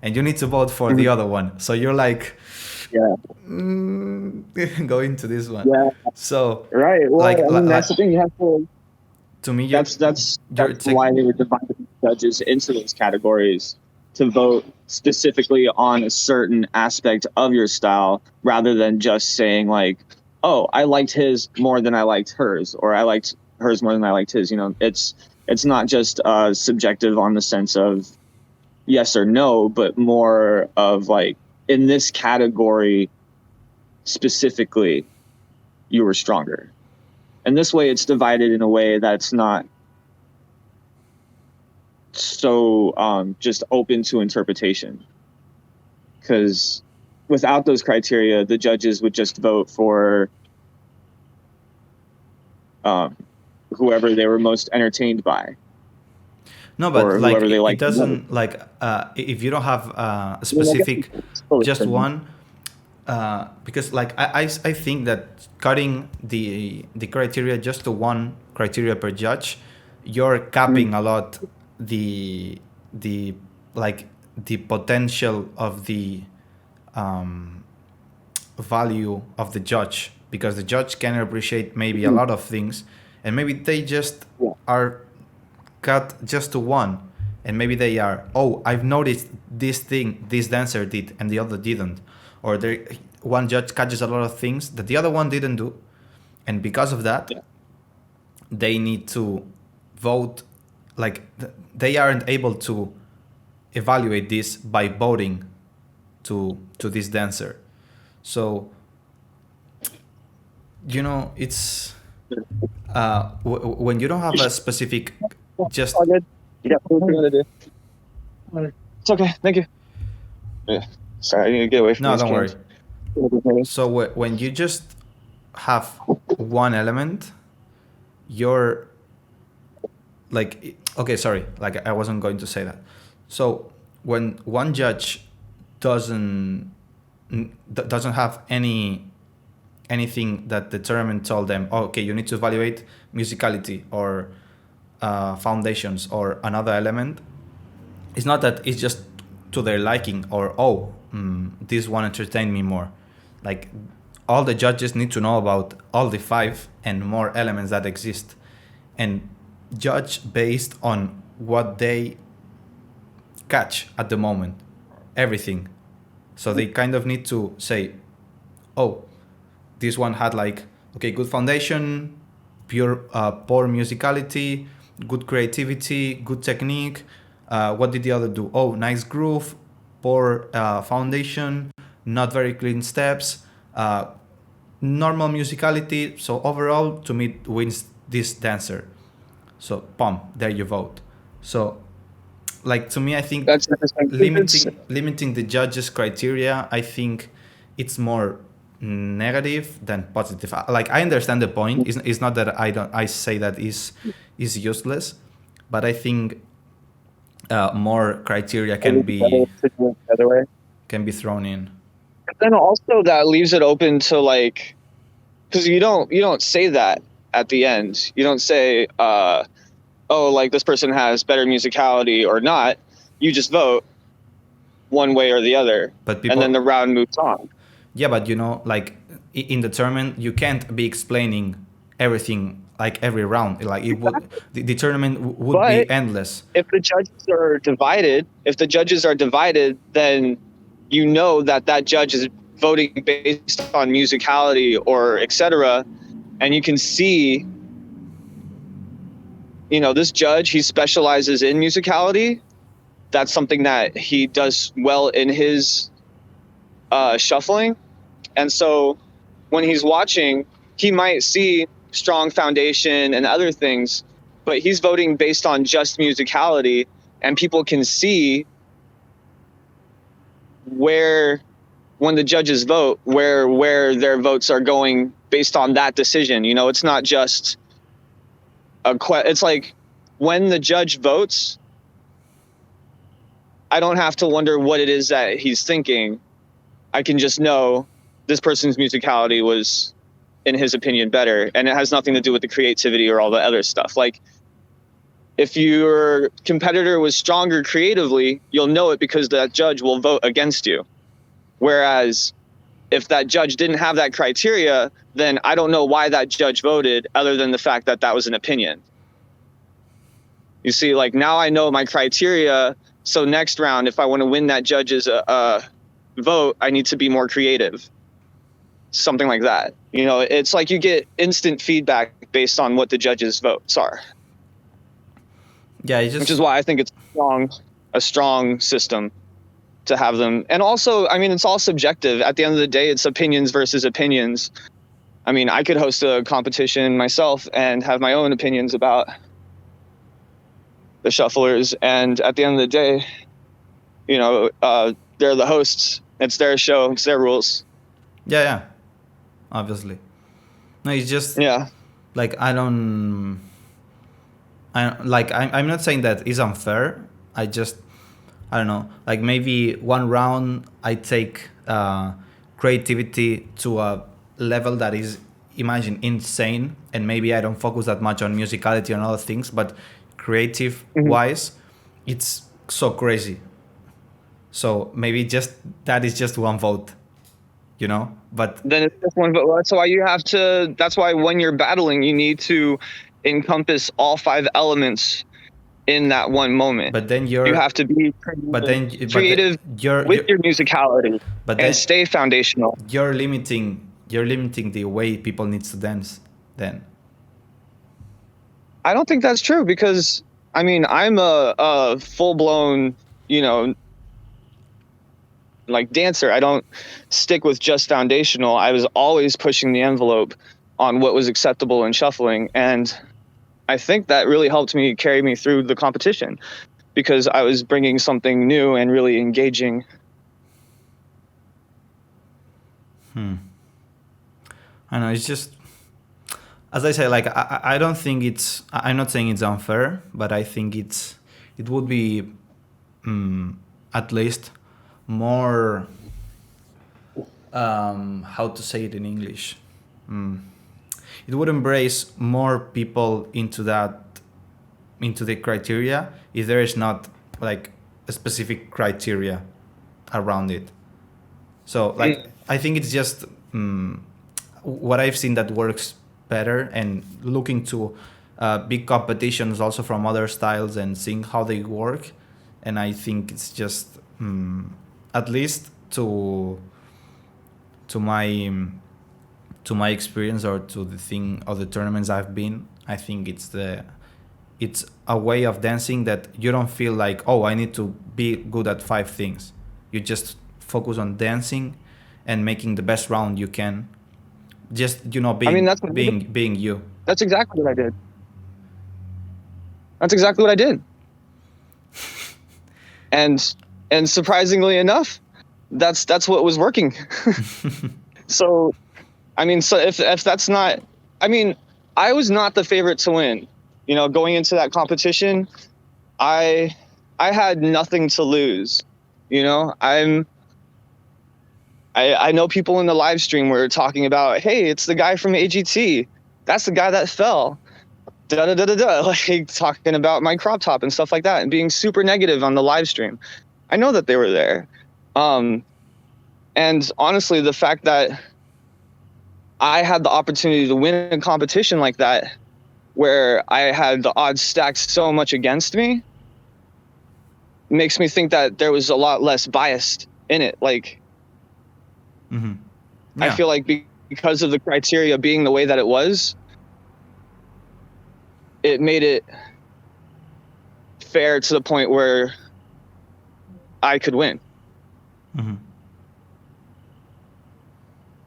and you need to vote for the Mm. other one. So you're like, Yeah. go into this one. Yeah. So Right. Well, like I mean, like that's the thing. You have to. to me, That's it's like, why they would divide the judges into those categories to vote specifically on a certain aspect of your style, rather than just saying like, "Oh, I liked his more than I liked hers," or "I liked hers more than I liked his." It's not just subjective on the sense of yes or no, but more of like, in this category specifically, you were stronger. And this way, it's divided in a way that's not so just open to interpretation. Because without those criteria, the judges would just vote for um, whoever they were most entertained by, no, but or like whoever they it liked the most. doesn't, like if you don't have a I mean, I guess specific, it's fully just different. one, because like I think that cutting the criteria just to one criteria per judge, you're Mhm. capping a lot the like the potential of the um, value of the judge, because the judge can appreciate maybe a Mhm. lot of things, and maybe they just Yeah. are cut just to one, and maybe they are, oh, I've noticed this thing this dancer did and the other didn't, or there one judge catches a lot of things that the other one didn't do, and because of that Yeah. they need to vote, like they aren't able to evaluate this by voting to this dancer. So it's when you don't have a specific, just All good. You got what you want to do. It's okay. Thank you. Yeah. Sorry, I need to get away from no, these don't worry. cans. So when you just have one element, you're like, okay, sorry, like I wasn't going to say that. So when one judge doesn't doesn't have anything that the tournament told them, oh, okay, you need to evaluate musicality or foundations or another element, it's not that it's just to their liking, or oh, this one entertained me more. Like all the judges need to know about all the five and more elements that exist, and judge based on what they catch at the moment, everything. So they kind of need to say, oh, this one had like, okay, good foundation, poor musicality, good creativity, good technique. What did the other do? Oh, nice groove, poor foundation, not very clean steps, uh, normal musicality. So overall, to me, wins this dancer. So, there you vote. So, like to me, I think That's interesting. limiting the judges' criteria, I think it's more negative than positive. Like I understand the point. It's not that I say that is useless, but I think more criteria can be thrown in. And then also that leaves it open to like, because you don't say that at the end. You don't say, oh, like this person has better musicality or not. You just vote one way or the other, and then the round moves on. Yeah, but like in the tournament, you can't be explaining everything like every round. Like it would, the tournament would be endless. If the judges are divided, then you know that judge is voting based on musicality or etc. And you can see, this judge, he specializes in musicality. That's something that he does well in his shuffling. And so when he's watching, he might see strong foundation and other things, but he's voting based on just musicality, and people can see where, when the judges vote, where their votes are going based on that decision. It's not just it's like when the judge votes, I don't have to wonder what it is that he's thinking. I can just know this person's musicality was, in his opinion, better, and it has nothing to do with the creativity or all the other stuff. Like, if your competitor was stronger creatively, you'll know it because that judge will vote against you. Whereas if that judge didn't have that criteria, then I don't know why that judge voted, other than the fact that that was an opinion. You see, like, now I know my criteria, so next round, if I want to win that judge's vote, I need to be more creative. Something like that. It's like you get instant feedback based on what the judges' votes are. Yeah, which is why I think it's a strong system to have them. And also, I mean, it's all subjective. At the end of the day, it's opinions versus opinions. I mean, I could host a competition myself and have my own opinions about the shufflers. And at the end of the day, they're the hosts. It's their show. It's their rules. Yeah. Obviously. No, it's just like I'm not saying that it's unfair. I don't know. Like maybe one round I take creativity to a level that is, imagine, insane, and maybe I don't focus that much on musicality and other things, but creative wise, it's so crazy. So maybe just that is just one vote, but then it's just one vote. That's why that's why when you're battling, you need to encompass all 5 elements in that one moment. But then you have to be creative with your musicality, but then stay foundational. You're limiting the way people need to dance then. I don't think that's true, because I mean, I'm a full-blown, like dancer. I don't stick with just foundational. I was always pushing the envelope on what was acceptable in shuffling, and I think that really helped me carry me through the competition, because I was bringing something new and really engaging. I know, it's just, as I say, like I don't think it's, I'm not saying it's unfair, but I think it would be at least more, how to say it in English, it would embrace more people into the criteria if there is not like a specific criteria around it. So like I think it's just what I've seen that works better, and looking to big competitions also from other styles and seeing how they work. And I think it's just at least to my experience, or to the thing or the tournaments I've been, I think it's a way of dancing that you don't feel like, oh, I need to be good at 5 things. You just focus on dancing and making the best round you can. Just, being you. That's exactly what I did. And surprisingly enough, that's what was working. So, I mean, so if that's not, I mean, I was not the favorite to win. You know, going into that competition, I had nothing to lose. You know, I know people in the live stream were talking about, hey, it's the guy from AGT. That's the guy that fell. Da da da da da. Like talking about my crop top and stuff like that, and being super negative on the live stream. I know that they were there. And honestly, the fact that I had the opportunity to win a competition like that, where I had the odds stacked so much against me, makes me think that there was a lot less biased in it. Like, Yeah. I feel like because of the criteria being the way that it was, it made it fair to the point where I could win.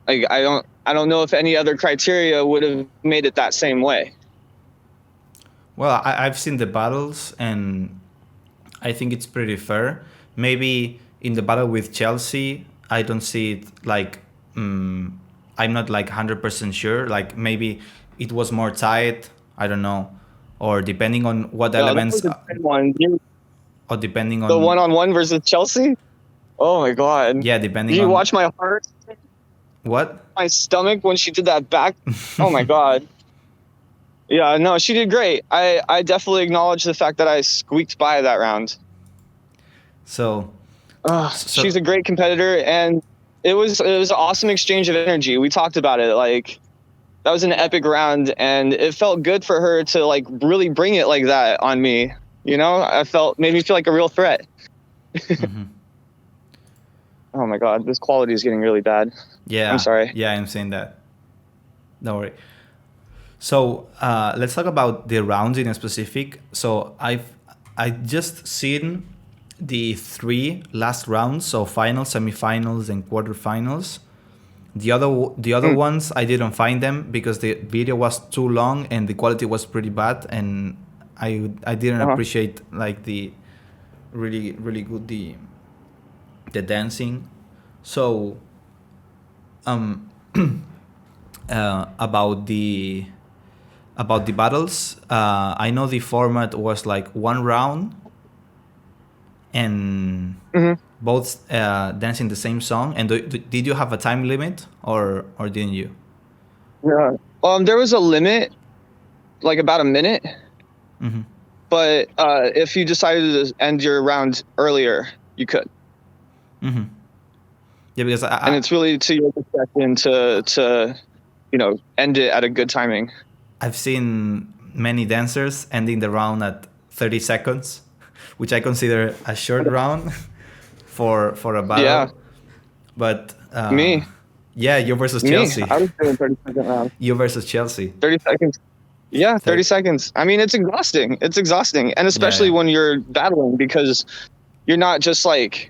Like, I don't know if any other criteria would have made it that same way. Well, I've seen the battles, and I think it's pretty fair. Maybe in the battle with Chelsea, I don't see it like, I'm not like 100% sure. Like maybe it was more tight. I don't know. Or depending on what elements. That was a good one. Or depending on. The one-on-one versus Chelsea? Oh my God. Yeah, depending on. on. You watch my heart? What? My stomach when she did that back. Oh my God. Yeah, no, she did great. I definitely acknowledge the fact that I squeaked by that round. So she's a great competitor, and it was an awesome exchange of energy. We talked about it. Like, that was an epic round, and it felt good for her to like really bring it like that on me. You know, made me feel like a real threat. Oh my God, this quality is getting really bad. Yeah, I'm sorry. Yeah, I'm saying that. Don't worry. So let's talk about the rounds in specific. So I just seen the 3 last rounds, so finals, semifinals, and quarterfinals. The other ones I didn't find them because the video was too long and the quality was pretty bad, and I didn't appreciate like the really good the dancing. So about the battles, I know the format was like 1 round and both dancing the same song. And did you have a time limit or didn't you? Yeah. There was a limit, like about a minute. But if you decided to end your round earlier, you could. Yeah, because and it's really to your discretion to end it at a good timing. I've seen many dancers ending the round at 30 seconds, which I consider a short round for a battle. Yeah. But me. Yeah, you versus Chelsea. I was doing 30-second round. You versus Chelsea. 30 seconds. Yeah, 30 seconds. I mean, it's exhausting. And especially when you're battling, because you're not just like,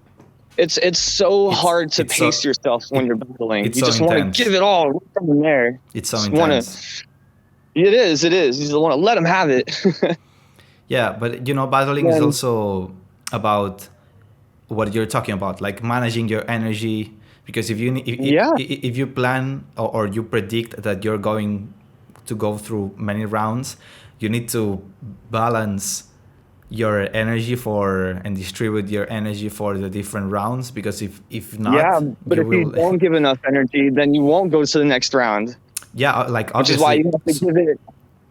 it's so hard to pace yourself when you're battling. You just want to give it all right from there. It's so intense. It is. You just want to let them have it. Yeah, but battling is also about what you're talking about, like managing your energy. Because if you plan or you predict that you're going to go through many rounds, you need to balance your energy and distribute your energy for the different rounds, because if not, but if you don't give enough energy, then you won't go to the next round. Yeah, like obviously, which is why you have to give it.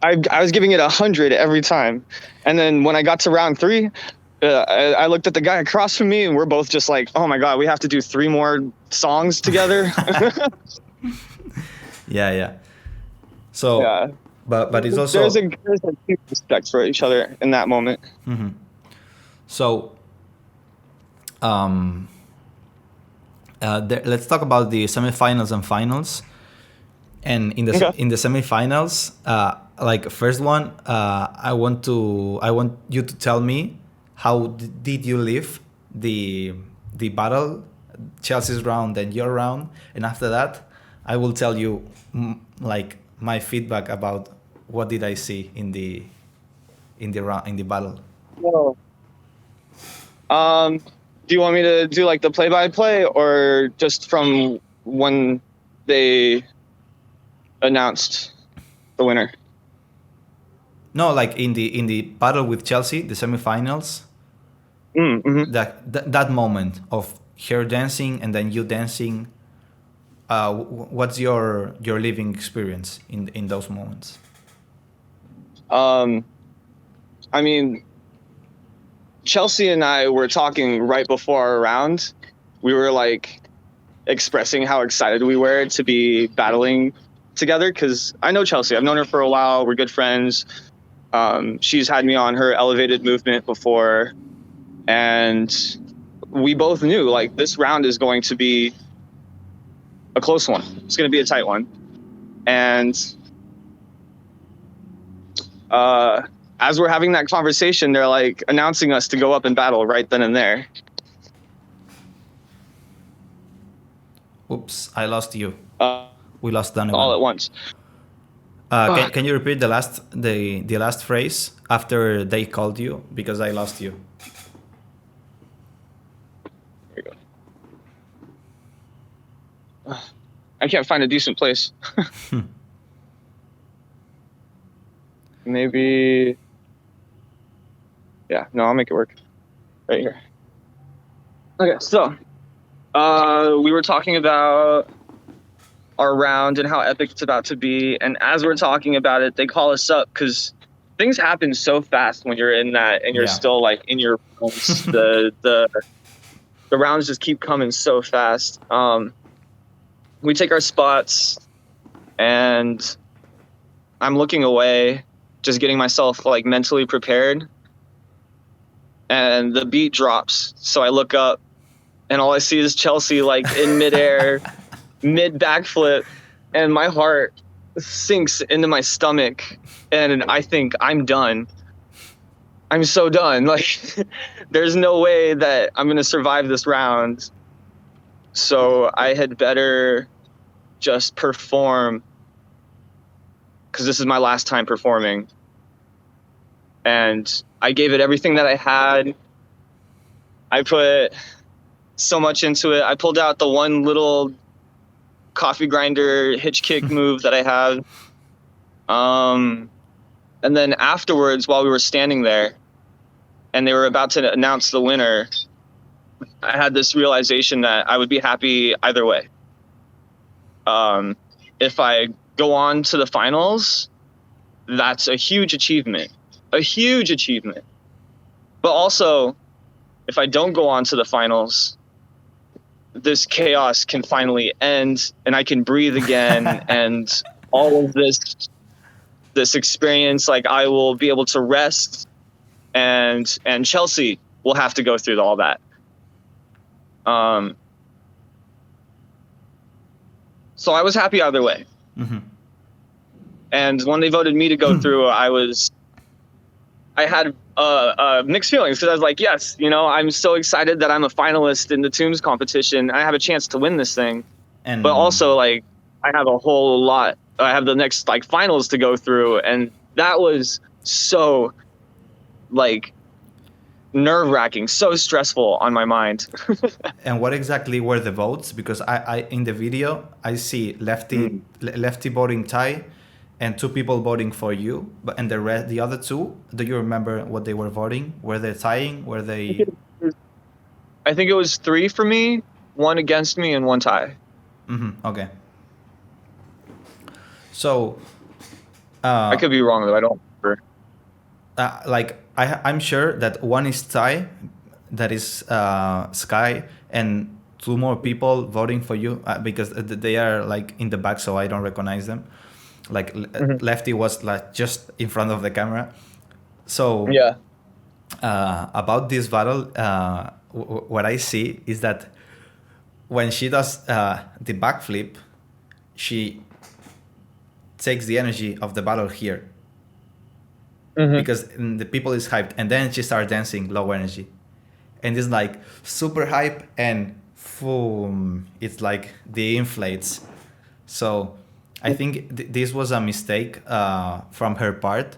I was giving it 100 every time, and then when I got to round 3, I looked at the guy across from me, and we're both just like, "Oh my God, we have to do 3 more songs together." Yeah. So. Yeah. But it's also there's a deep respect for each other in that moment. So, let's talk about the semifinals and finals. And in the semifinals, like first one, I want you to tell me how did you live the battle, Chelsea's round and your round, and after that, I will tell you like my feedback about what did I see in the battle. Well, do you want me to do like the play-by-play or just from when they announced the winner. No, like in the battle with Chelsea, the semifinals. Mm-hmm. That moment of her dancing and then you dancing. What's your living experience in those moments? I mean, Chelsea and I were talking right before our round. We were like expressing how excited we were to be battling together because I know Chelsea. I've known her for a while. We're good friends. She's had me on her elevated movement before, and we both knew like this round is going to be a close one. It's going to be a tight one, and as we're having that conversation, they're like announcing us to go up and battle right then and there. Oops, I lost you. We lost Donivan. All at once. Can you repeat the last phrase after they called you? Because I lost you. There you go. I can't find a decent place. Maybe. Yeah, no, I'll make it work. Right here. Okay, so we were talking about our round and how epic it's about to be. And as we're talking about it, they call us up because things happen so fast when you're in that and you're still like in your rounds. the rounds just keep coming so fast. We take our spots and I'm looking away, just getting myself like mentally prepared. And the beat drops. So I look up and all I see is Chelsea like in midair, mid backflip, and my heart sinks into my stomach and I think I'm done. I'm so done. Like there's no way that I'm going to survive this round. So I had better just perform because this is my last time performing. And I gave it everything that I had. I put so much into it. I pulled out the one little coffee grinder hitch kick move that I had. And then afterwards, while we were standing there and they were about to announce the winner, I had this realization that I would be happy either way. If I go on to the finals, that's a huge achievement. A huge achievement. But also, if I don't go on to the finals, this chaos can finally end and I can breathe again and all of this experience, like I will be able to rest and Chelsea will have to go through all that. So I was happy either way. Mm-hmm. And when they voted me to go through, I had mixed feelings because I was like, yes, you know, I'm so excited that I'm a finalist in the Tombs competition. I have a chance to win this thing. But also, like, I have a whole lot. I have the next, like, finals to go through. And that was so, like, nerve-wracking, so stressful on my mind. And what exactly were the votes? Because I in the video, I see lefty voting Thai and two people voting for you, but and the other two, do you remember what they were voting? Were they tying? Were they? I think it was 3 for me, 1 against me, and 1 tie. Mm-hmm. Okay. So. I could be wrong though. I don't remember. Like I'm sure that 1 is Thai, that is Sky, and 2 more people voting for you because they are like in the back, so I don't recognize them. Like Lefty was like just in front of the camera. So yeah. About this battle, what I see is that when she does the backflip, she takes the energy of the battle here. Because the people is hyped, and then she starts dancing low energy, and it's like super hype, and boom, it's like the inflates. So I think this was a mistake from her part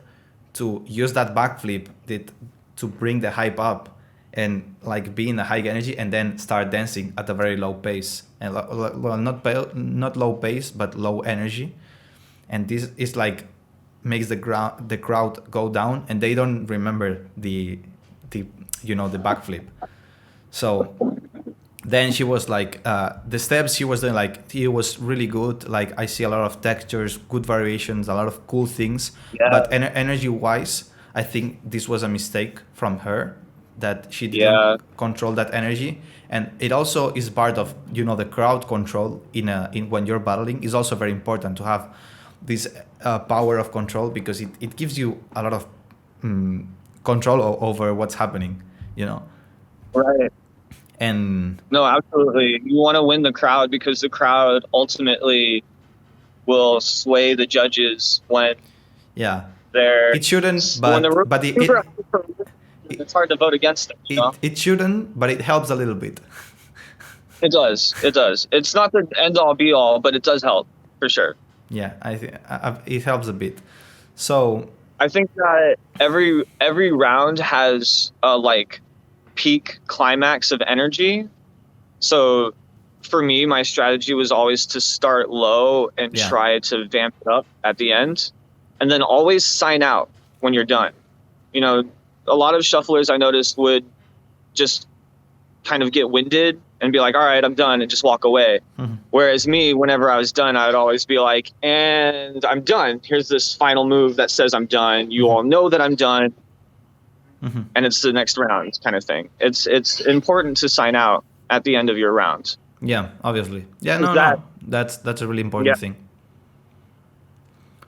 to use that backflip to bring the hype up and like be in a high energy and then start dancing at a very low pace. and well, not low pace, but low energy, and this is like makes the crowd go down, and they don't remember the the backflip. So then she was like, the steps she was doing, like it was really good. Like I see a lot of textures, good variations, a lot of cool things. Yeah. But energy wise, I think this was a mistake from her, that she didn't control that energy. And it also is part of the crowd control in when you're battling is also very important to have this power of control, because it gives you a lot of control over what's happening. Right. And no, absolutely, you want to win the crowd, because the crowd ultimately will sway the judges when they're it shouldn't, when the but it's hard to vote against them. It shouldn't, but it helps a little bit. It does. It's not the end all be all, but it does help for sure. Yeah, I think it helps a bit. So I think that every round has a like peak climax of energy. So for me, my strategy was always to start low and try to vamp it up at the end, and then always sign out when you're done. A lot of shufflers I noticed would just kind of get winded and be like, all right, I'm done, and just walk away. Mm-hmm. Whereas me, whenever I was done, I would always be like, and I'm done. Here's this final move that says I'm done. You all know that I'm done. Mm-hmm. And it's the next round kind of thing. It's important to sign out at the end of your round. Yeah, obviously. Yeah, that's a really important thing.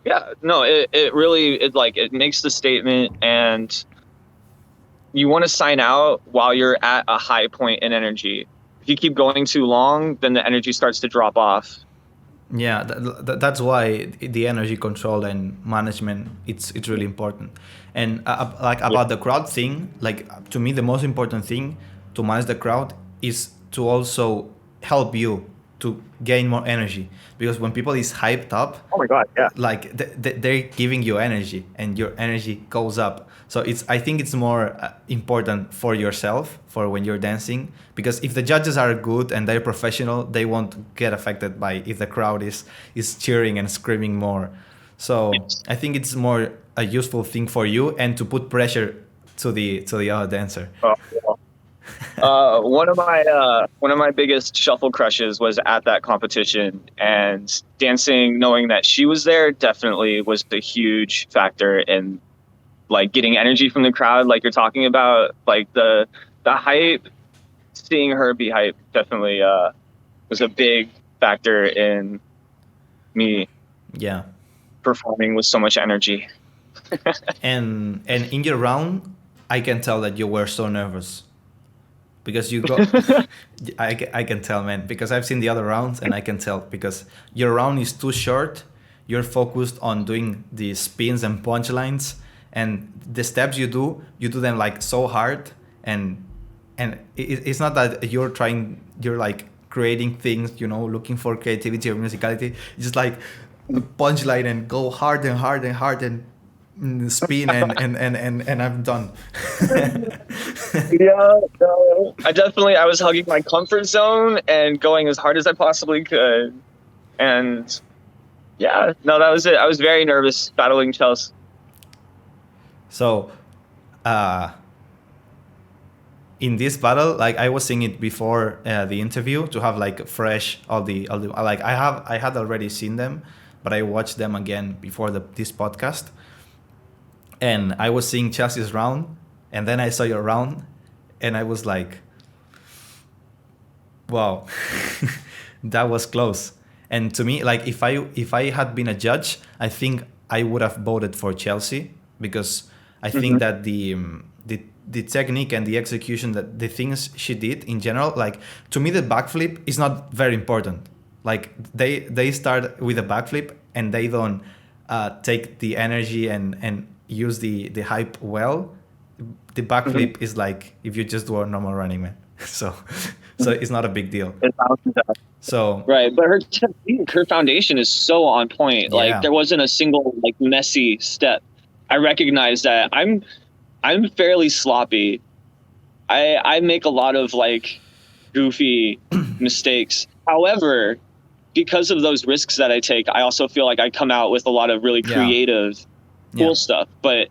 Yeah, no, it really it makes the statement, and you want to sign out while you're at a high point in energy. If you keep going too long, then the energy starts to drop off. Yeah, that's why the energy control and management it's really important. And about the crowd thing, like to me the most important thing to manage the crowd is to also help you to gain more energy, because when people is hyped up, oh my god, yeah, like they're giving you energy and your energy goes up. So I think it's more important for yourself for when you're dancing, because if the judges are good and they're professional, they won't get affected by if the crowd is cheering and screaming more. So I think it's more a useful thing for you and to put pressure to the other dancer. Oh, yeah. One of my biggest shuffle crushes was at that competition, and dancing, knowing that she was there, definitely was a huge factor in like getting energy from the crowd, like you're talking about. Like the hype, seeing her be hyped definitely was a big factor in me performing with so much energy. and in your round, I can tell that you were so nervous, because you go I can tell, man, because I've seen the other rounds and I can tell, because your round is too short. You're focused on doing the spins and punchlines, and the steps you do them like so hard, and it's not that you're like creating things, looking for creativity or musicality. It's just like punchline and go hard and hard and hard and spin and I'm done. Yeah, no, I was hugging my comfort zone and going as hard as I possibly could. And yeah, no, that was it. I was very nervous battling Chelsea. So, in this battle, like I was saying it before the interview, to have like fresh all the like I had already seen them, but I watched them again before this podcast, and I was seeing Chelsea's round, and then I saw your round, and I was like, wow, that was close. And to me, like if I had been a judge, I think I would have voted for Chelsea, because I think that the technique and the execution, that the things she did in general, like to me the backflip is not very important. Like they start with a backflip and they don't take the energy and use the hype well. The backflip is like if you just do a normal running man. So it's not a big deal. So right, but her foundation is so on point. Like there wasn't a single like messy step. I recognize that I'm fairly sloppy. I make a lot of like goofy mistakes. However, because of those risks that I take, I also feel like I come out with a lot of really creative, cool stuff. But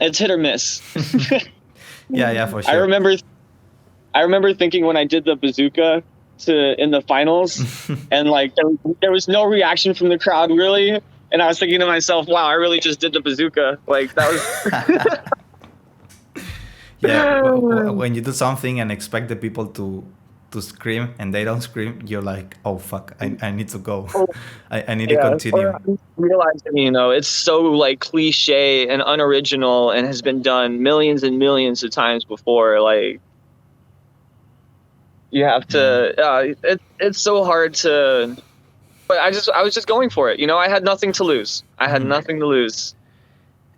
it's hit or miss. yeah, for sure. I remember thinking when I did the bazooka in the finals, and like there was no reaction from the crowd really, and I was thinking to myself, wow, I really just did the bazooka. Like that was. Yeah, when you do something and expect the people to scream and they don't scream, you're like, oh fuck, I need to go. I need to continue. Realizing, it's so like cliche and unoriginal and has been done millions and millions of times before. Like you have to, it's so hard to, but I was just going for it. I had nothing to lose. I had nothing to lose.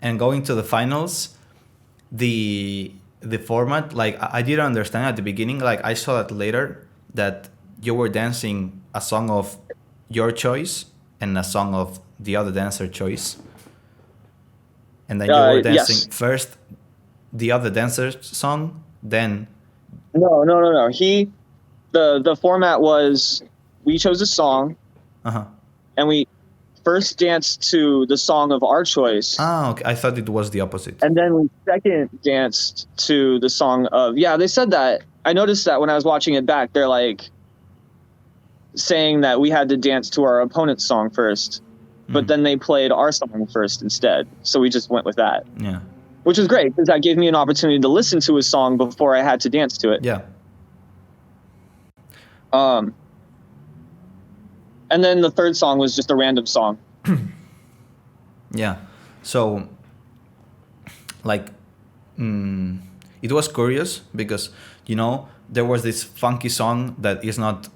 And going to the finals, the format, like I didn't understand at the beginning. Like I saw that later, that you were dancing a song of your choice and a song of the other dancer choice, and then you were dancing first the other dancer's song, then no. The format was we chose a song, and we first danced to the song of our choice. Ah, okay. I thought it was the opposite. And then we second danced to the song of, they said that. I noticed that when I was watching it back, they're like saying that we had to dance to our opponent's song first, but then they played our song first instead. So we just went with that. Yeah. Which was great because that gave me an opportunity to listen to a song before I had to dance to it. Yeah. And then the third song was just a random song. Yeah. So, like, it was curious because, there was this funky song that is not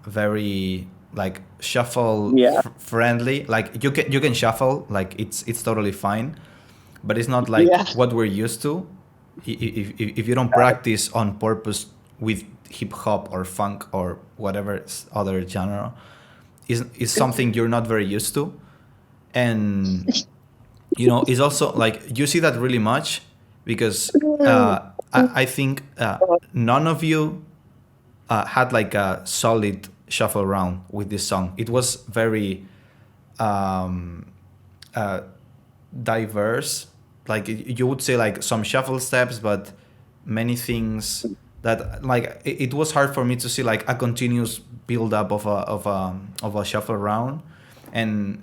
very, like, shuffle friendly. Like, you can shuffle, like, it's totally fine. But it's not like what we're used to. If you don't practice on purpose with hip hop or funk or whatever other genre, is something you're not very used to. And it's also like you see that really much because I think none of you had like a solid shuffle round with this song. It was very diverse. Like you would say like some shuffle steps, but many things that like it was hard for me to see like a continuous build up of a shuffle round. And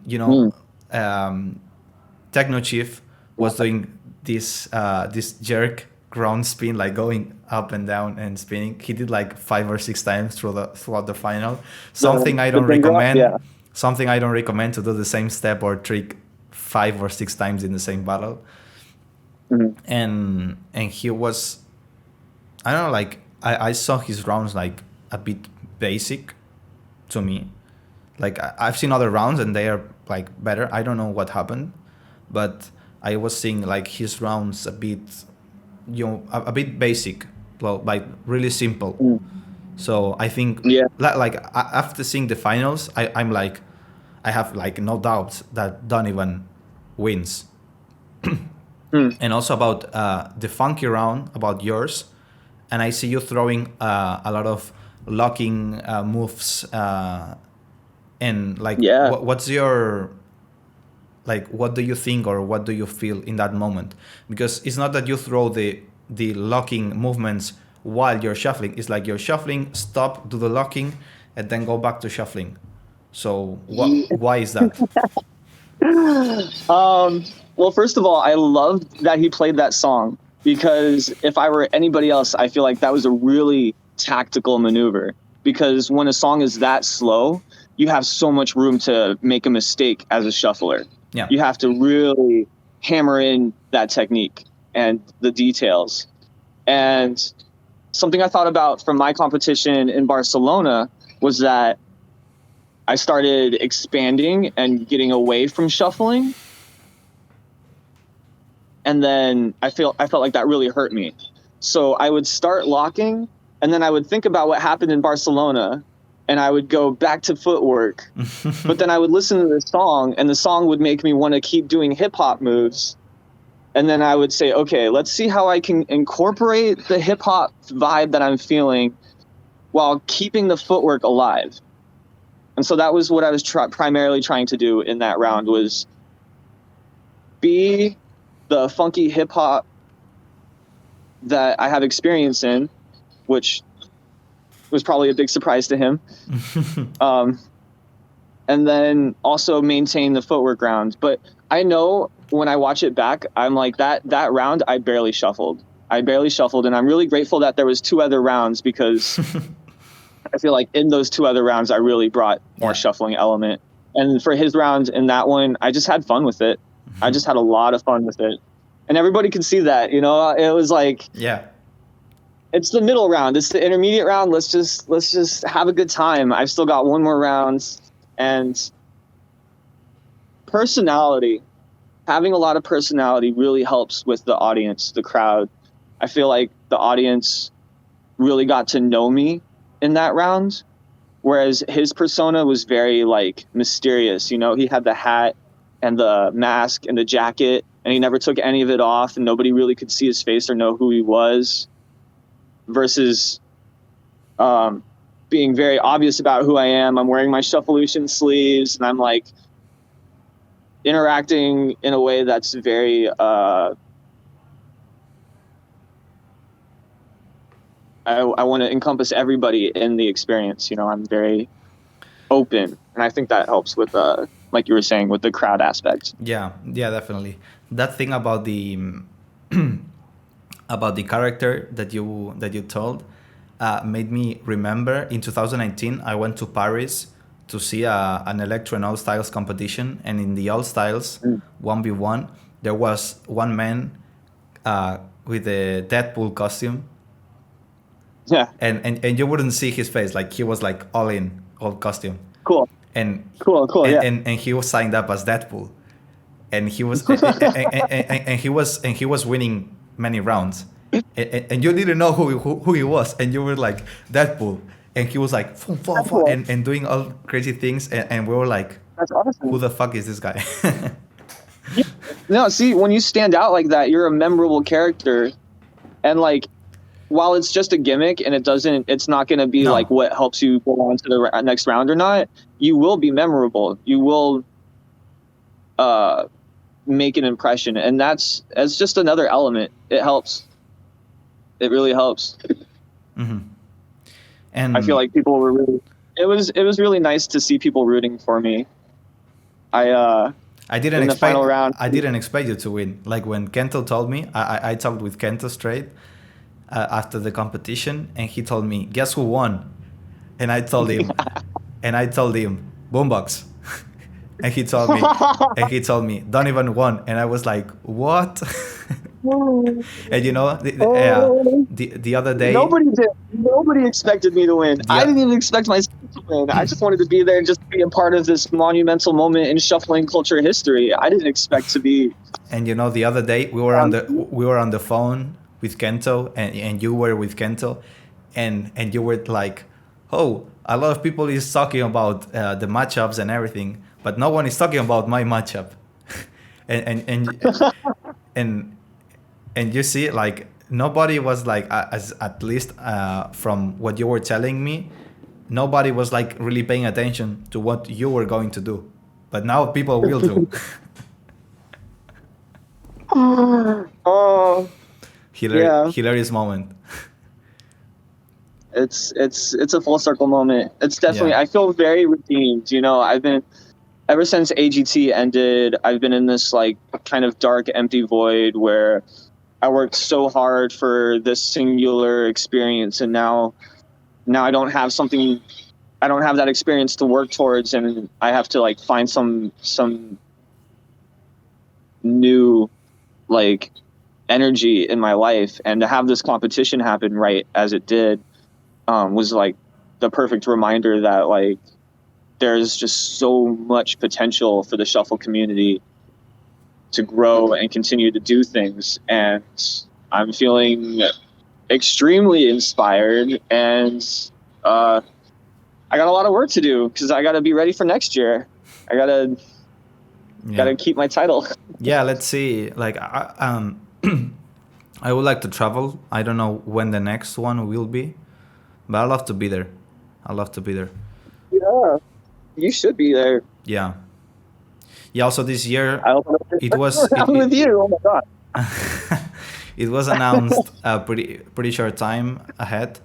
Techno Chief was doing this jerk ground spin, like going up and down and spinning. He did like 5 or 6 times throughout the final. Something I don't recommend. Something I don't recommend, to do the same step or trick 5 or 6 times in the same battle. And he was, I don't know, like I saw his rounds like a bit basic to me. Like I've seen other rounds and they are like better. I don't know what happened, but I was seeing like his rounds a bit, a bit basic, well, like really simple. So I think like after seeing the finals, I'm like, I have like no doubts that Donivan wins. And also about the funky round, about yours, and I see you throwing a lot of locking moves, and like what's your, like what do you think or what do you feel in that moment? Because it's not that you throw the locking movements while you're shuffling. It's like you're shuffling, stop, do the locking, and then go back to shuffling. So why is that? Well, first of all, I loved that he played that song, because if I were anybody else, I feel like that was a really tactical maneuver, because when a song is that slow, you have so much room to make a mistake as a shuffler. Yeah. You have to really hammer in that technique and the details. And something I thought about from my competition in Barcelona was that I started expanding and getting away from shuffling. And then I felt like that really hurt me. So I would start locking, and then I would think about what happened in Barcelona, and I would go back to footwork. But then I would listen to the song, and the song would make me want to keep doing hip hop moves. And then I would say, okay, let's see how I can incorporate the hip hop vibe that I'm feeling while keeping the footwork alive. And so that was what I was primarily trying to do in that round, was be the funky hip hop that I have experience in, which was probably a big surprise to him. And then also maintain the footwork round. But I know when I watch it back, I'm like, that round I barely shuffled. And I'm really grateful that there was 2 other rounds, because I feel like in those 2 other rounds I really brought more shuffling element. And for his round in that one, I just had fun with it. I just had a lot of fun with it. And everybody could see that, you know. It was like, it's the middle round, it's the intermediate round. Let's just have a good time. I've still got 1 more round. And personality, having a lot of personality really helps with the audience, the crowd. I feel like the audience really got to know me in that round, whereas his persona was very like mysterious. You know, he had the hat and the mask and the jacket, and he never took any of it off, and nobody really could see his face or know who he was, versus being very obvious about who I am. I'm wearing my Shufflelution sleeves, and I'm like interacting in a way that's very I want to encompass everybody in the experience. You know, I'm very open, and I think that helps with like you were saying, with the crowd aspect. Yeah, definitely. That thing about the about the character that you told made me remember in 2019 I went to Paris to see an Electro and All Styles competition, and in the All Styles 1v1 there was one man with a Deadpool costume. Yeah. And you wouldn't see his face, like he was like all costume. Cool. And yeah. And he was signed up as Deadpool, and he was and he was winning many rounds, and you didn't know who he was, and you were like Deadpool, and he was like and doing all crazy things, and we were like, that's awesome. Who the fuck is this guy? No, see, when you stand out like that, you're a memorable character, and like, while it's just a gimmick and it's not going to be like what helps you go on to the next round or not, you will be memorable. You will make an impression, and that's just another element. It helps. It really helps. Mm-hmm. And I feel like people were really. It was really nice to see people rooting for me. I didn't in expect. The final round, I didn't expect you to win. Like when Kento told me, I talked with Kento straight after the competition, and he told me, "Guess who won?" And I told him, Boombox. And he told me, Donivan won, and I was like, what? And you know, the other day, nobody expected me to win. I didn't even expect myself to win. I just wanted to be there and just be a part of this monumental moment in shuffling culture history. I didn't expect to be. And you know, the other day we were on the phone with Kento, and you were with Kento, and you were like, oh, a lot of people is talking about the matchups and everything, but no one is talking about my matchup. and you see, like, nobody was like, as at least from what you were telling me, nobody was like really paying attention to what you were going to do, but now people will do. Oh, hilarious moment. It's a full circle moment. It's definitely, I feel very redeemed. You know, I've been, ever since AGT ended, I've been in this like kind of dark, empty void where I worked so hard for this singular experience, and now I don't have that experience to work towards, and I have to like find some new like energy in my life, and to have this competition happen right as it did was like the perfect reminder that like there's just so much potential for the shuffle community to grow and continue to do things, and I'm feeling extremely inspired, and I got a lot of work to do because I got to be ready for next year. I gotta keep my title. Yeah, let's see. Like I would like to travel. I don't know when the next one will be, but I love to be there. I love to be there. Yeah, you should be there. Yeah. Yeah. Also, this year, I hope it was I'm with you. Oh my god. it was announced a pretty short time ahead,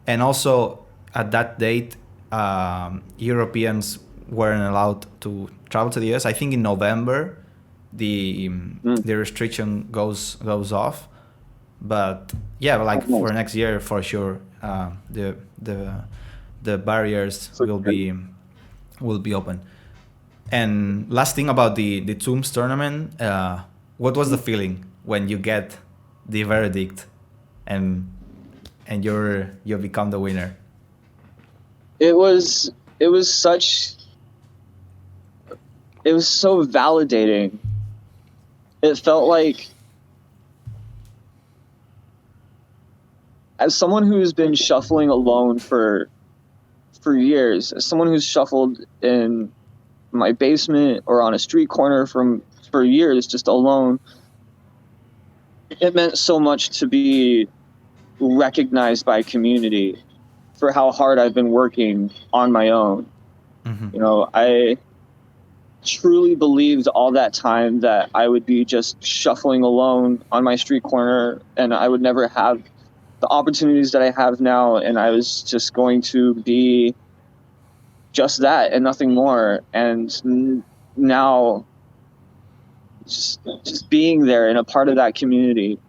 and also at that date, Europeans weren't allowed to travel to the US. I think in November, the restriction goes off, but yeah, like Oh, for nice. next year for sure, the barriers For sure. will be open. And last thing about the Tombs tournament, what was the feeling when you get the verdict and you become the winner? It was such, it was so validating. It felt like, as someone who's been shuffling alone for years, as someone who's shuffled in my basement or on a street corner for years just alone, it meant so much to be recognized by community for how hard I've been working on my own. Mm-hmm. You know, I truly believed all that time that I would be just shuffling alone on my street corner and I would never have the opportunities that I have now, and I was just going to be just that and nothing more. And now just being there and a part of that community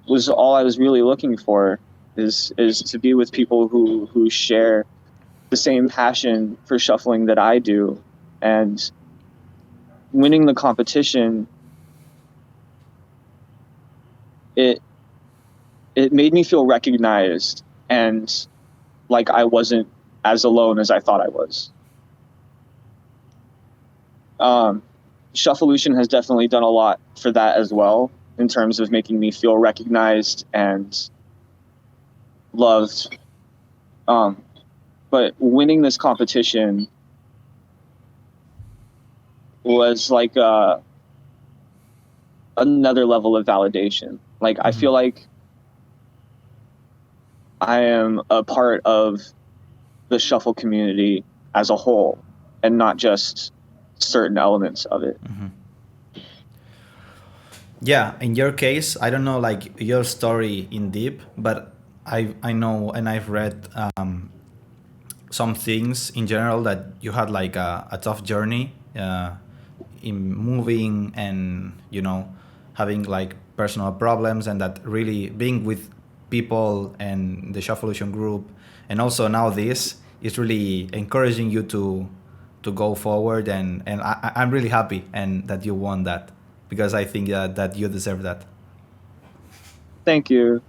was all I was really looking for, is to be with people who share the same passion for shuffling that I do. And winning the competition, it made me feel recognized and like I wasn't as alone as I thought I was. Shufflelution has definitely done a lot for that as well, in terms of making me feel recognized and loved. But winning this competition was like another level of validation. Like, I feel like I am a part of the shuffle community as a whole and not just certain elements of it. Yeah, in your case, I don't know like your story in deep, but I know and I've read some things in general that you had like a tough journey in moving and having like personal problems, and that really being with people and the Shufflelution group, and also now this is really encouraging you to go forward, and I'm really happy and that you won that, because I think that you deserve that. Thank you.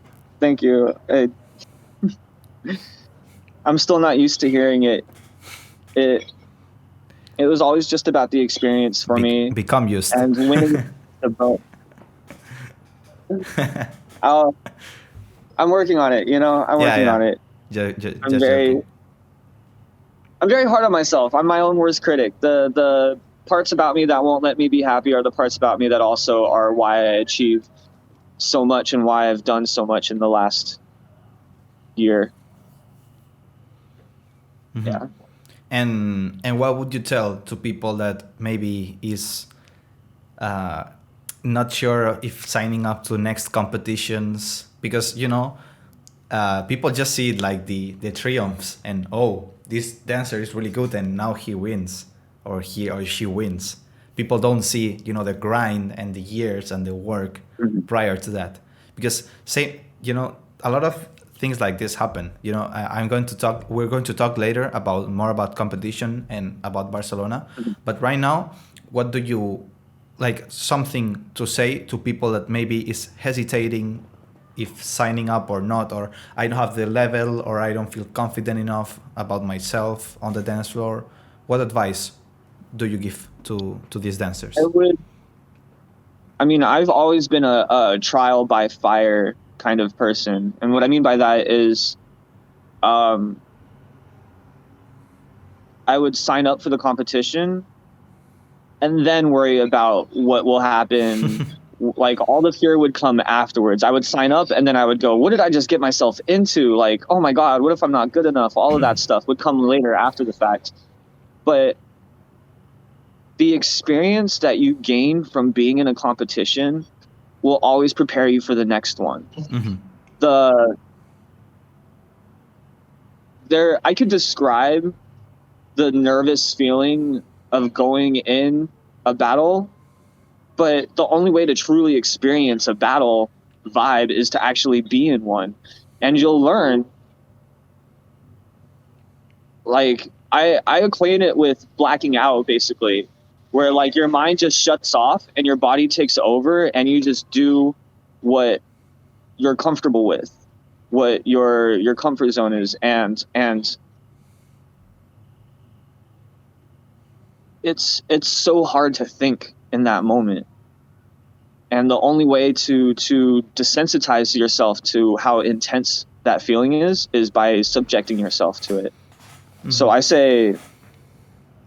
I'm still not used to hearing it. It was always just about the experience for me. Become used. And winning the vote. I'm working on it, I'm working on it. I'm very hard on myself. I'm my own worst critic. The parts about me that won't let me be happy are the parts about me that also are why I achieve so much and why I've done so much in the last year. Mm-hmm. Yeah. And what would you tell to people that maybe is not sure if signing up to next competitions, because people just see like the triumphs and, oh, this dancer is really good and now he wins, or he or she wins. People don't see the grind and the years and the work prior to that, because a lot of things like this happen. We're going to talk later more about competition and about Barcelona. But right now, what do you like something to say to people that maybe is hesitating if signing up or not, or I don't have the level, or I don't feel confident enough about myself on the dance floor? What advice do you give to these dancers? I've always been a trial by fire kind of person. And what I mean by that is I would sign up for the competition and then worry about what will happen like all the fear would come afterwards. I would sign up and then I would go, what did I just get myself into? Like, oh my God, what if I'm not good enough? All of that stuff would come later after the fact. But the experience that you gain from being in a competition will always prepare you for the next one. Mm-hmm. I could describe the nervous feeling of going in a battle, but the only way to truly experience a battle vibe is to actually be in one. And you'll learn, like, I equate it with blacking out, basically, where like your mind just shuts off and your body takes over and you just do what you're comfortable with, what your comfort zone is. And it's so hard to think in that moment. And the only way to desensitize yourself to how intense that feeling is by subjecting yourself to it. Mm-hmm. So I say,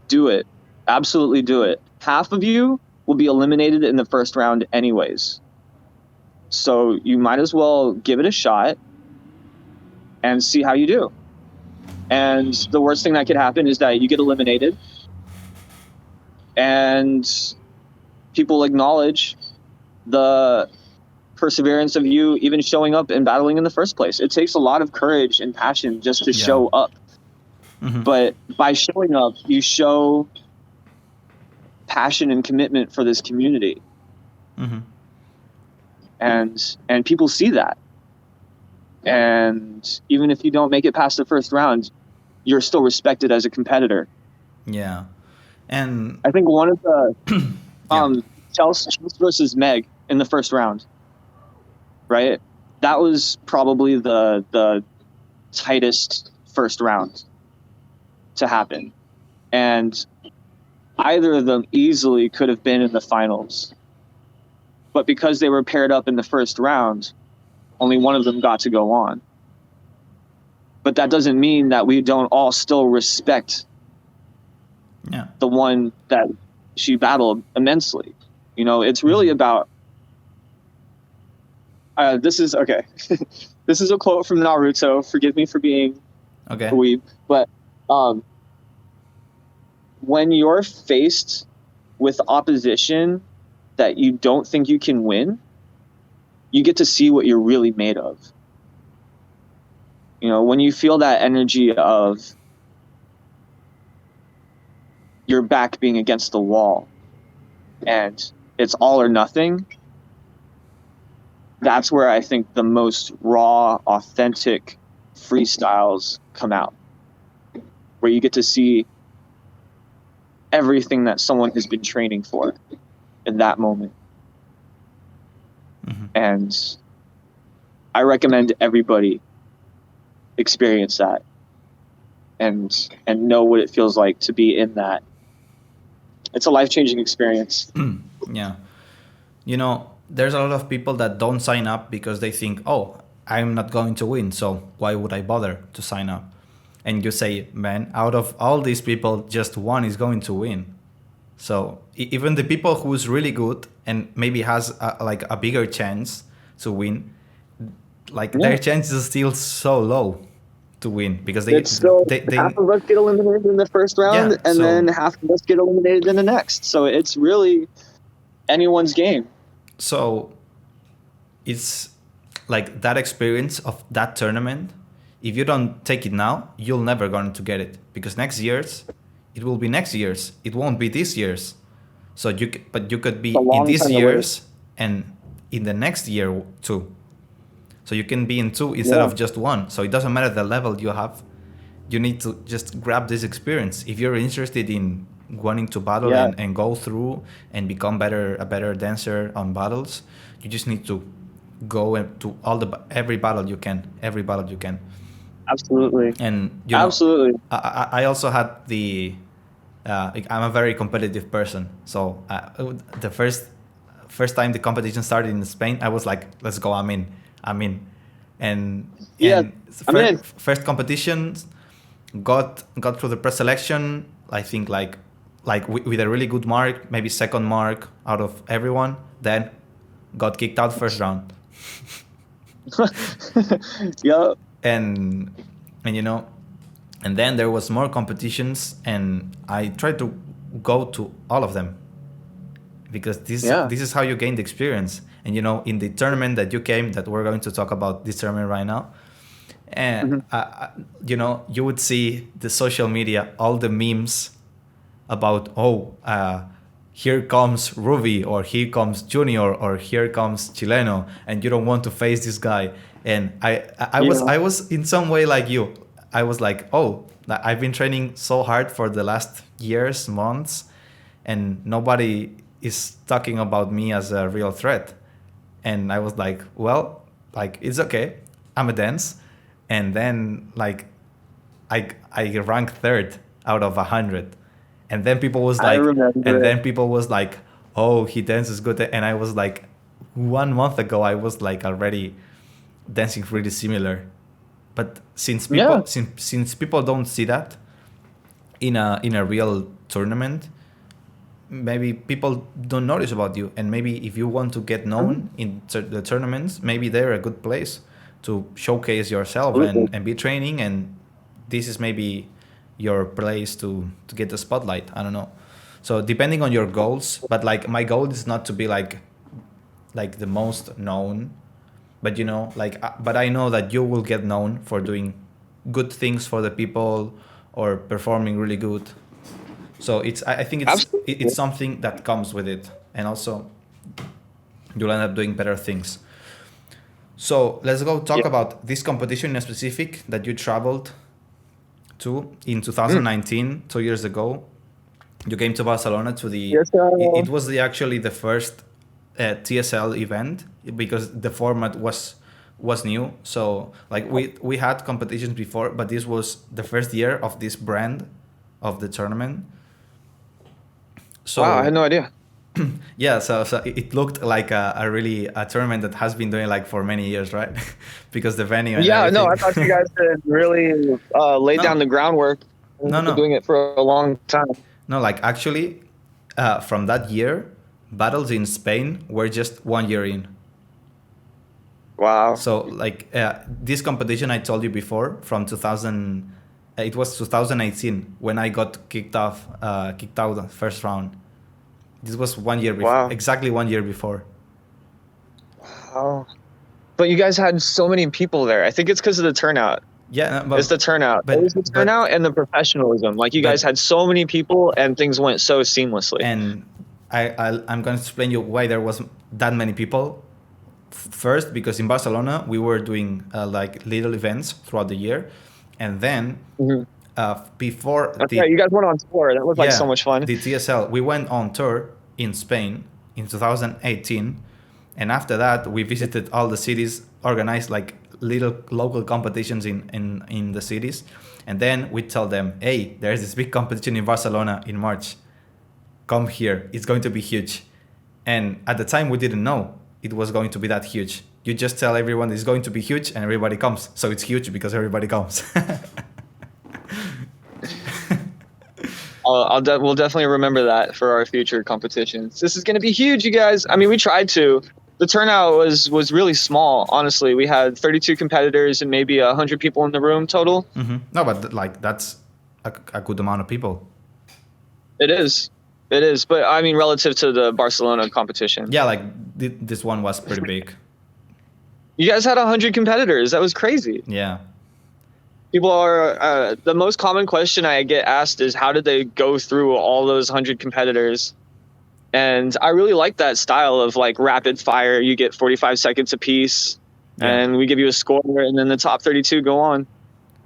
do it. Absolutely do it. Half of you will be eliminated in the first round anyways. So you might as well give it a shot and see how you do. And the worst thing that could happen is that you get eliminated and people acknowledge the perseverance of you even showing up and battling in the first place. It takes a lot of courage and passion just to show up. Mm-hmm. But by showing up, you show passion and commitment for this community. Mm-hmm. And people see that. And even if you don't make it past the first round, you're still respected as a competitor. Yeah. And I think one of the Chelsea versus Meg in the first round, right? That was probably the tightest first round to happen. And either of them easily could have been in the finals. But because they were paired up in the first round, only one of them got to go on. But that doesn't mean that we don't all still respect the one that she battled immensely. You know, it's really about... this is a quote from Naruto. Forgive me for being a weeb. But when you're faced with opposition that you don't think you can win, you get to see what you're really made of. You know, when you feel that energy of your back being against the wall and it's all or nothing, that's where I think the most raw, authentic freestyles come out, where you get to see everything that someone has been training for in that moment. Mm-hmm. And I recommend everybody experience that and know what it feels like to be in that. It's a life-changing experience. Yeah. You know, there's a lot of people that don't sign up because they think, oh, I'm not going to win, so why would I bother to sign up? And you say, man, out of all these people, just one is going to win. So even the people who's really good and maybe has a bigger chance to win, their chances are still so low to win because they half of us get eliminated in the first round then half of us get eliminated in the next. So it's really anyone's game. So it's like that experience of that tournament. If you don't take it now, you'll never going to get it because next year's, it will be next year's. It won't be this year's. So you could be in this year's and in the next year too. So you can be in two instead of just one. So it doesn't matter the level you have. You need to just grab this experience. If you're interested in wanting to battle and go through and become a better dancer on battles, you just need to go to every battle you can. Absolutely. And absolutely. I also had I'm a very competitive person. So the first time the competition started in Spain, I was like, let's go, I'm in. And first competition got through the pre-selection, I think like with a really good mark, maybe second mark out of everyone. Then got kicked out first round. Yep. And you know, and then there was more competitions, and I tried to go to all of them, because this is how you gain the experience. And you know, in the tournament that you came, that we're going to talk about this tournament right now, and you know, you would see the social media, all the memes about, here comes Ruby, or here comes Junior, or here comes Chileno, and you don't want to face this guy. And I was in some way like you. I was like, oh, I've been training so hard for the last years, months, and nobody is talking about me as a real threat. And I was like, well, like, it's okay, I'm a dance. And then like I ranked third out of 100. And then people was like, oh, he dances good. And I was like, 1 month ago, I was like already dancing really similar. But since people don't see that in a real tournament, maybe people don't notice about you. And maybe if you want to get known in the tournaments, maybe they're a good place to showcase yourself and be training. And this is maybe your place to get the spotlight. I don't know. So depending on your goals, but like my goal is not to be like the most known, but you know, like, but I know that you will get known for doing good things for the people or performing really good. So I think it's something that comes with it, and also you'll end up doing better things. So let's go talk about this competition in specific that you traveled to in 2019, 2 years ago. You came to Barcelona to the. It was actually the first TSL event, because the format was new. So like we had competitions before, but this was the first year of this brand of the tournament. So, wow, I had no idea. Yeah, so it looked like a tournament that has been doing like for many years, right? Because the venue. And everything. No, I thought you guys had really laid down the groundwork. No, doing it for a long time. No, like actually, from that year, battles in Spain were just 1 year in. Wow. So like this competition I told you before from 2000, it was 2018 when I got kicked out the first round. This was 1 year before, exactly 1 year before. Wow. But you guys had so many people there. I think it's because of the turnout. Yeah, it's the turnout. It was the turnout and the professionalism. Like you guys had so many people and things went so seamlessly. And I'm going to explain you why there was that many people. First, because in Barcelona we were doing like little events throughout the year, and then before you guys went on tour. That was like so much fun. The TSL, we went on tour in Spain in 2018, and after that we visited all the cities, organized like little local competitions in the cities, and then we tell them, hey, there's this big competition in Barcelona in March, come here, it's going to be huge. And at the time we didn't know it was going to be that huge. You just tell everyone it's going to be huge and everybody comes, so it's huge because everybody comes. We'll definitely remember that for our future competitions. This is going to be huge, you guys. I mean, we tried to. The turnout was really small, honestly. We had 32 competitors and maybe 100 people in the room total. Mm-hmm. No, but like that's a good amount of people. It is. But I mean, relative to the Barcelona competition. Yeah, like this one was pretty big. You guys had 100 competitors. That was crazy. Yeah. People are the most common question I get asked is how did they go through all those 100 competitors? And I really like that style of like rapid fire. You get 45 seconds apiece, and we give you a score, and then the top 32 go on.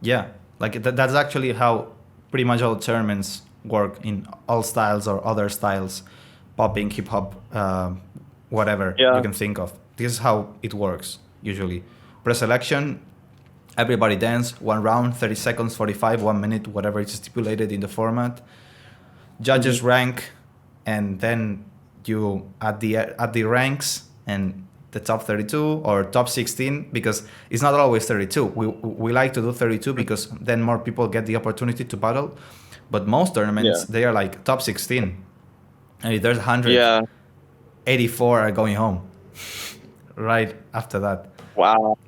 Yeah, like that's actually how pretty much all tournaments work in all styles or other styles, popping, hip hop, whatever you can think of. This is how it works usually. Pre-selection, everybody dance, 1 round, 30 seconds, 45, 1 minute, whatever is stipulated in the format. Judges rank, and then you at the ranks and the top 32 or top 16, because it's not always 32. We like to do 32 because then more people get the opportunity to battle. But most tournaments, they are like top 16. And if there's 100, 84 are going home. right after that. Wow.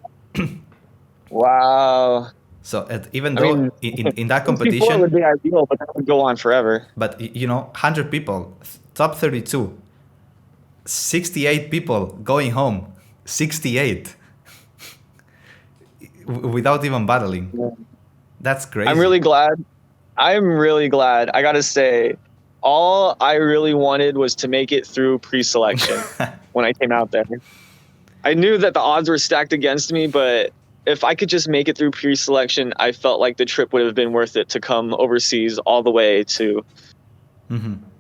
Wow. So even I though mean, in that 64 would competition, be ideal, but that would go on forever. but 100 people, top 32, 68 people going home, 68 without even battling. Yeah. That's I'm crazy. really glad. I'm really glad. I gotta say, all I really wanted was to make it through pre-selection when I came out there. I knew that the odds were stacked against me, but if I could just make it through pre-selection, I felt like the trip would have been worth it to come overseas all the way to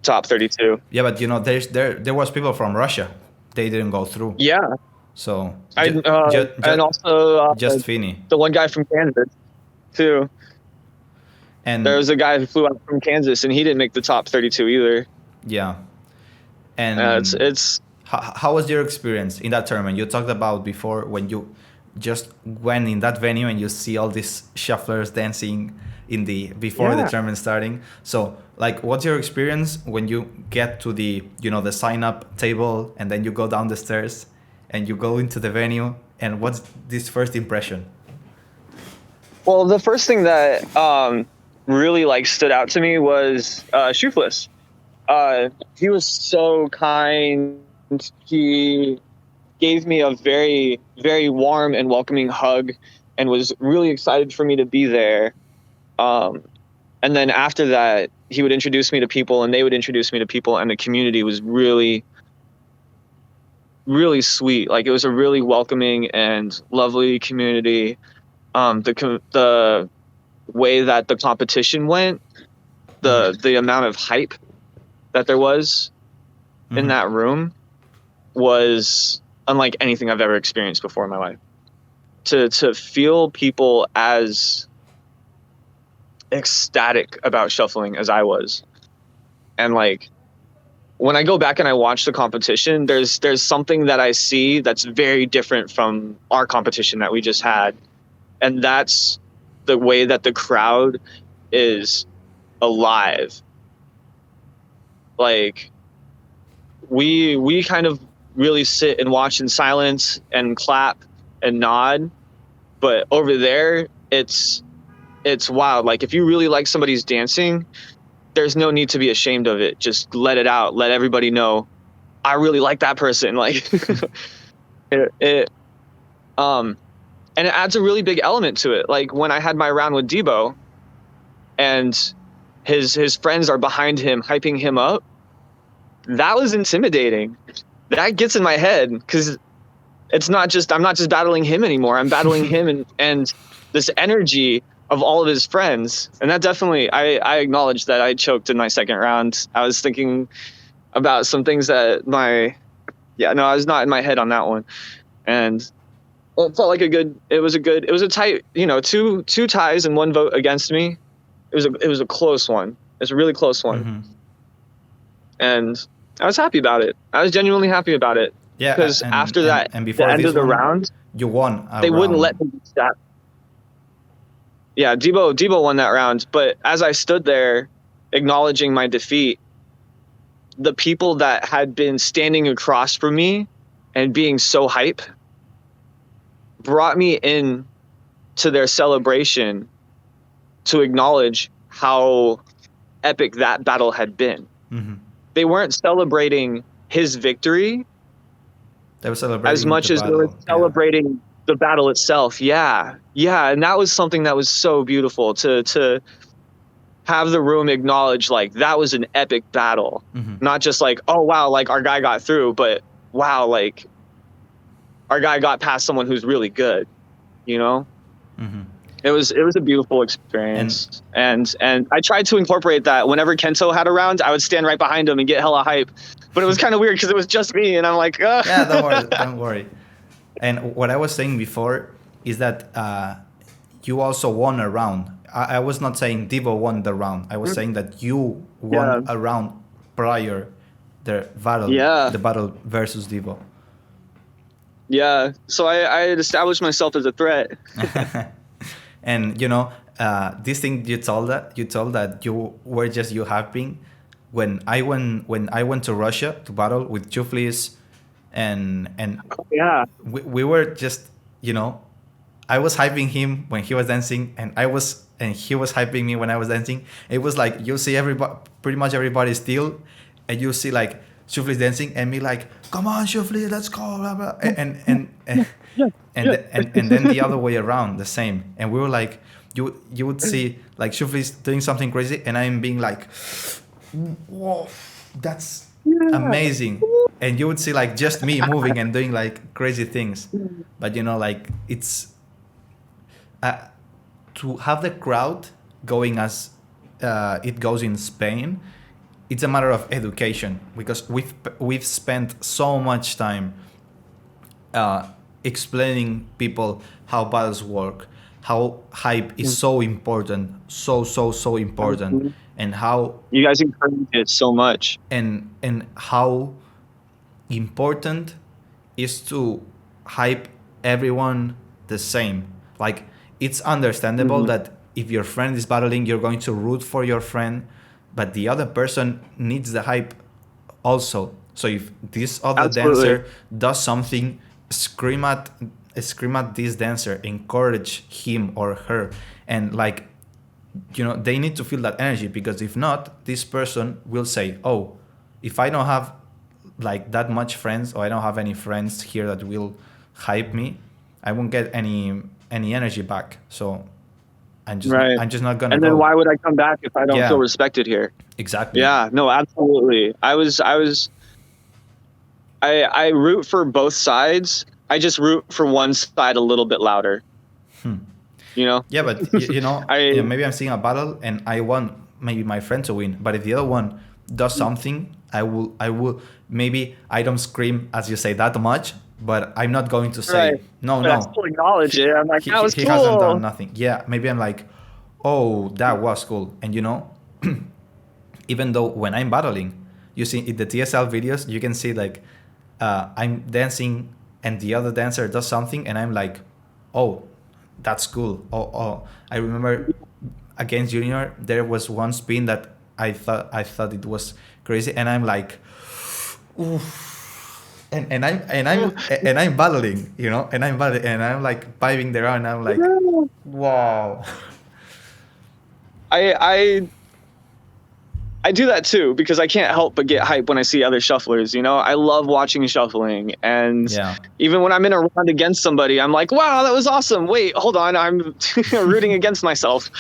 top 32. Yeah, but there was people from Russia. They didn't go through. Yeah, So and also just Finney. the one guy from Kansas too. There And was a guy who flew out from Kansas, and he didn't make the top 32 either. yeah. And It's how was your experience in that tournament? You talked about before when you just went in that venue and you see all these shufflers dancing in the before the tournament starting. So like, what's your experience when you get to the the sign up table and then you go down the stairs and you go into the venue, and what's this first impression? Well, the first thing that really like stood out to me was Shoofless. He was so kind. He gave me a very, very warm and welcoming hug and was really excited for me to be there. And then after that, he would introduce me to people and they would introduce me to people, and the community was really, really sweet. Like, it was a really welcoming and lovely community. The way that the competition went, the amount of hype that there was in that room was unlike anything I've ever experienced before in my life. To feel people as ecstatic about shuffling as I was, and like, when I go back and I watch the competition, there's something that I see that's very different from our competition that we just had, and that's the way that the crowd is alive. Like, we kind of really sit and watch in silence and clap and nod, but over there it's wild. Like, if you really like somebody's dancing, there's no need to be ashamed of it. Just let it out. Let everybody know, I really like that person. Like, and it adds a really big element to it. Like, when I had my round with Debo and his friends are behind him hyping him up, that was intimidating. That gets in my head, because I'm not just battling him anymore. I'm battling him and this energy of all of his friends. And that definitely, I acknowledge that I choked in my second round. I was thinking about some things that I was not in my head on that one. And it felt like it was a tight, two ties and one vote against me. It was a close one. It was a really close one. And I was happy about it. I was genuinely happy about it. Yeah, because after that, and before the end this of the one, round, you won. They wouldn't let me stop. Yeah, Debo won that round. But as I stood there, acknowledging my defeat, the people that had been standing across from me and being so hype brought me in to their celebration to acknowledge how epic that battle had been. They weren't celebrating his victory. They were celebrating as much as they were celebrating the battle itself. Yeah. And that was something that was so beautiful to have the room acknowledge, like, that was an epic battle. Not just like, oh wow, like, our guy got through, but wow, like, our guy got past someone who's really good, It was a beautiful experience. And I tried to incorporate that. Whenever Kento had a round, I would stand right behind him and get hella hype. But it was kind of weird because it was just me, and I'm like, ugh. Yeah, don't worry. And what I was saying before is that you also won a round. I was not saying Devo won the round. I was saying that you won a round prior the battle versus Devo. Yeah, so I had established myself as a threat. And this thing you told that you were just you hyping. When I went to Russia to battle with Chuflis, and Yeah. we were just, you know, I was hyping him when he was dancing, and he was hyping me when I was dancing. It was like you see everybody, pretty much everybody still, and you see like Shufli's dancing, and me like, come on, Shufli, let's go, blah, blah. And then the other way around, the same. And we were like, you would see like Shufli's doing something crazy, and I'm being like, whoa, that's amazing. And you would see like just me moving and doing like crazy things. But you know, like it's uh, to have the crowd going as it goes in Spain. It's a matter of education, because we've spent so much time explaining people how battles work, how hype is so important, so important, and how You guys encourage it so much. and how important is to hype everyone the same. Like, it's understandable that if your friend is battling, you're going to root for your friend, but the other person needs the hype also. So if this other Absolutely. dancer does something, scream at this dancer, encourage him or her, and like, you know, they need to feel that energy, because if not, this person will say, oh, if I don't have like that much friends, or I don't have any friends here that will hype me, I won't get any energy back. So Right. I'm just not gonna And then go. why would I come back if I don't Yeah, feel respected here? exactly. Yeah, no, absolutely. I root for both sides. I just root for one side a little bit louder. You know? Yeah, but you know, I maybe I'm seeing a battle and I want maybe my friend to win, but if the other one does something, I will maybe I don't scream as you say that much, but I'm not going to right. say no, But I no. still acknowledge it. I'm like, He, that he, was he hasn't done cool. nothing. Yeah, maybe I'm like, oh, that was cool. And you know, even though when I'm battling, you see in the TSL videos, you can see like I'm dancing and the other dancer does something, and I'm like, oh, that's cool. Oh, I remember against Junior, there was one spin that I thought it was crazy, and I'm like, oof. And I'm battling, you know, and I'm like piping there, and I'm like, wow. I I I do that too, because I can't help but get hype when I see other shufflers. You know, I love watching shuffling, and Yeah. even when I'm in a round against somebody, I'm like, wow, that was awesome. Wait, hold on, I'm rooting against myself.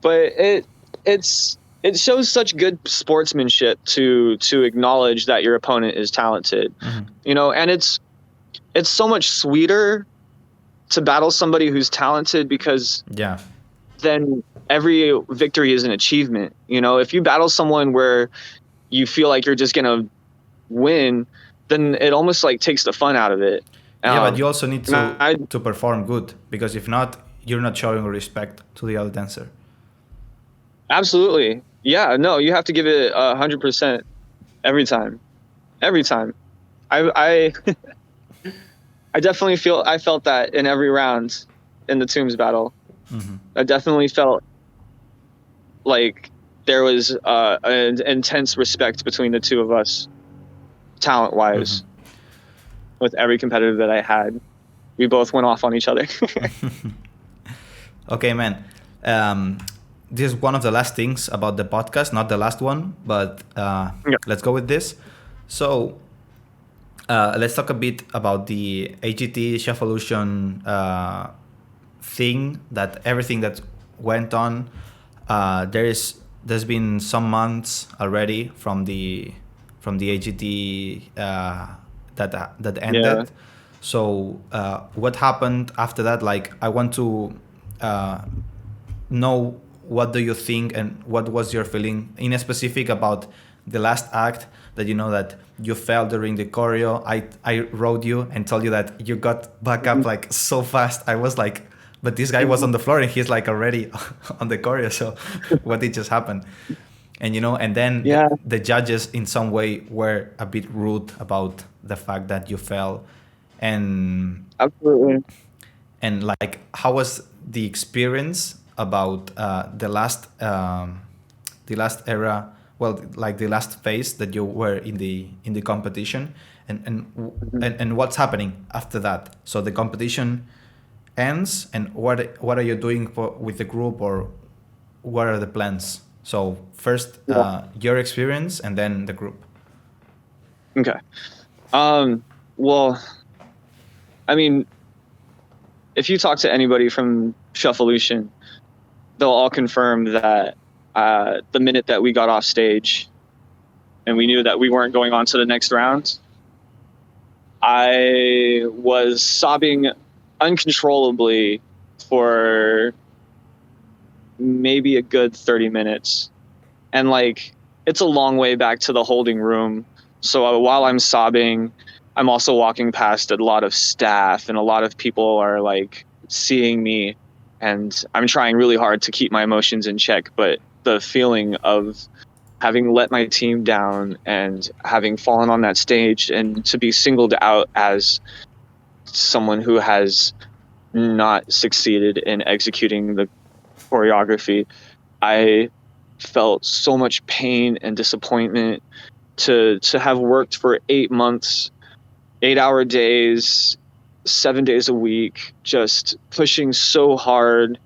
But it shows such good sportsmanship to acknowledge that your opponent is talented. You know, and it's so much sweeter to battle somebody who's talented, because Yeah. then every victory is an achievement. You know, if you battle someone where you feel like you're just gonna win, then it almost like takes the fun out of it. Yeah, but you also need And to perform good, because if not, you're not showing respect to the other dancer. absolutely, yeah, no, you have to give it 100% every time, every time. I I definitely I felt that in every round in the Tombs battle. I definitely felt like there was an intense respect between the two of us, talent-wise. With every competitor that I had, we both went off on each other. Okay, man. This is one of the last things about the podcast, not the last one, but Yeah. let's go with this. So let's talk a bit about the AGT Shuffleolution thing, that everything that went on. There's been some months already from the AGT that ended. Yeah. So what happened after that? Like, I want to know, what do you think and what was your feeling in a specific about the last act, that you know that you fell during the choreo. I wrote you and told you that you got back up like so fast. I was like, but this guy was on the floor and he's like already on the choreo. So what did just happen? And you know, and then Yeah. the judges in some way were a bit rude about the fact that you fell, and Absolutely. and like, how was the experience about the last era well, like the last phase that you were in the competition, and what's happening after that? So the competition ends, and what are you doing with the group, or what are the plans? So first, your experience, and then the group. Okay. Well, I mean, if you talk to anybody from Shufflelution, they'll all confirm that the minute that we got off stage and we knew that we weren't going on to the next round, I was sobbing uncontrollably for maybe a good 30 minutes. And like, it's a long way back to the holding room. So while I'm sobbing, I'm also walking past a lot of staff, and a lot of people are like seeing me, and I'm trying really hard to keep my emotions in check. But the feeling of having let my team down and having fallen on that stage and to be singled out as someone who has not succeeded in executing the choreography, I felt so much pain and disappointment to have worked for 8 months, 8-hour days, 7 days a week, just pushing so hard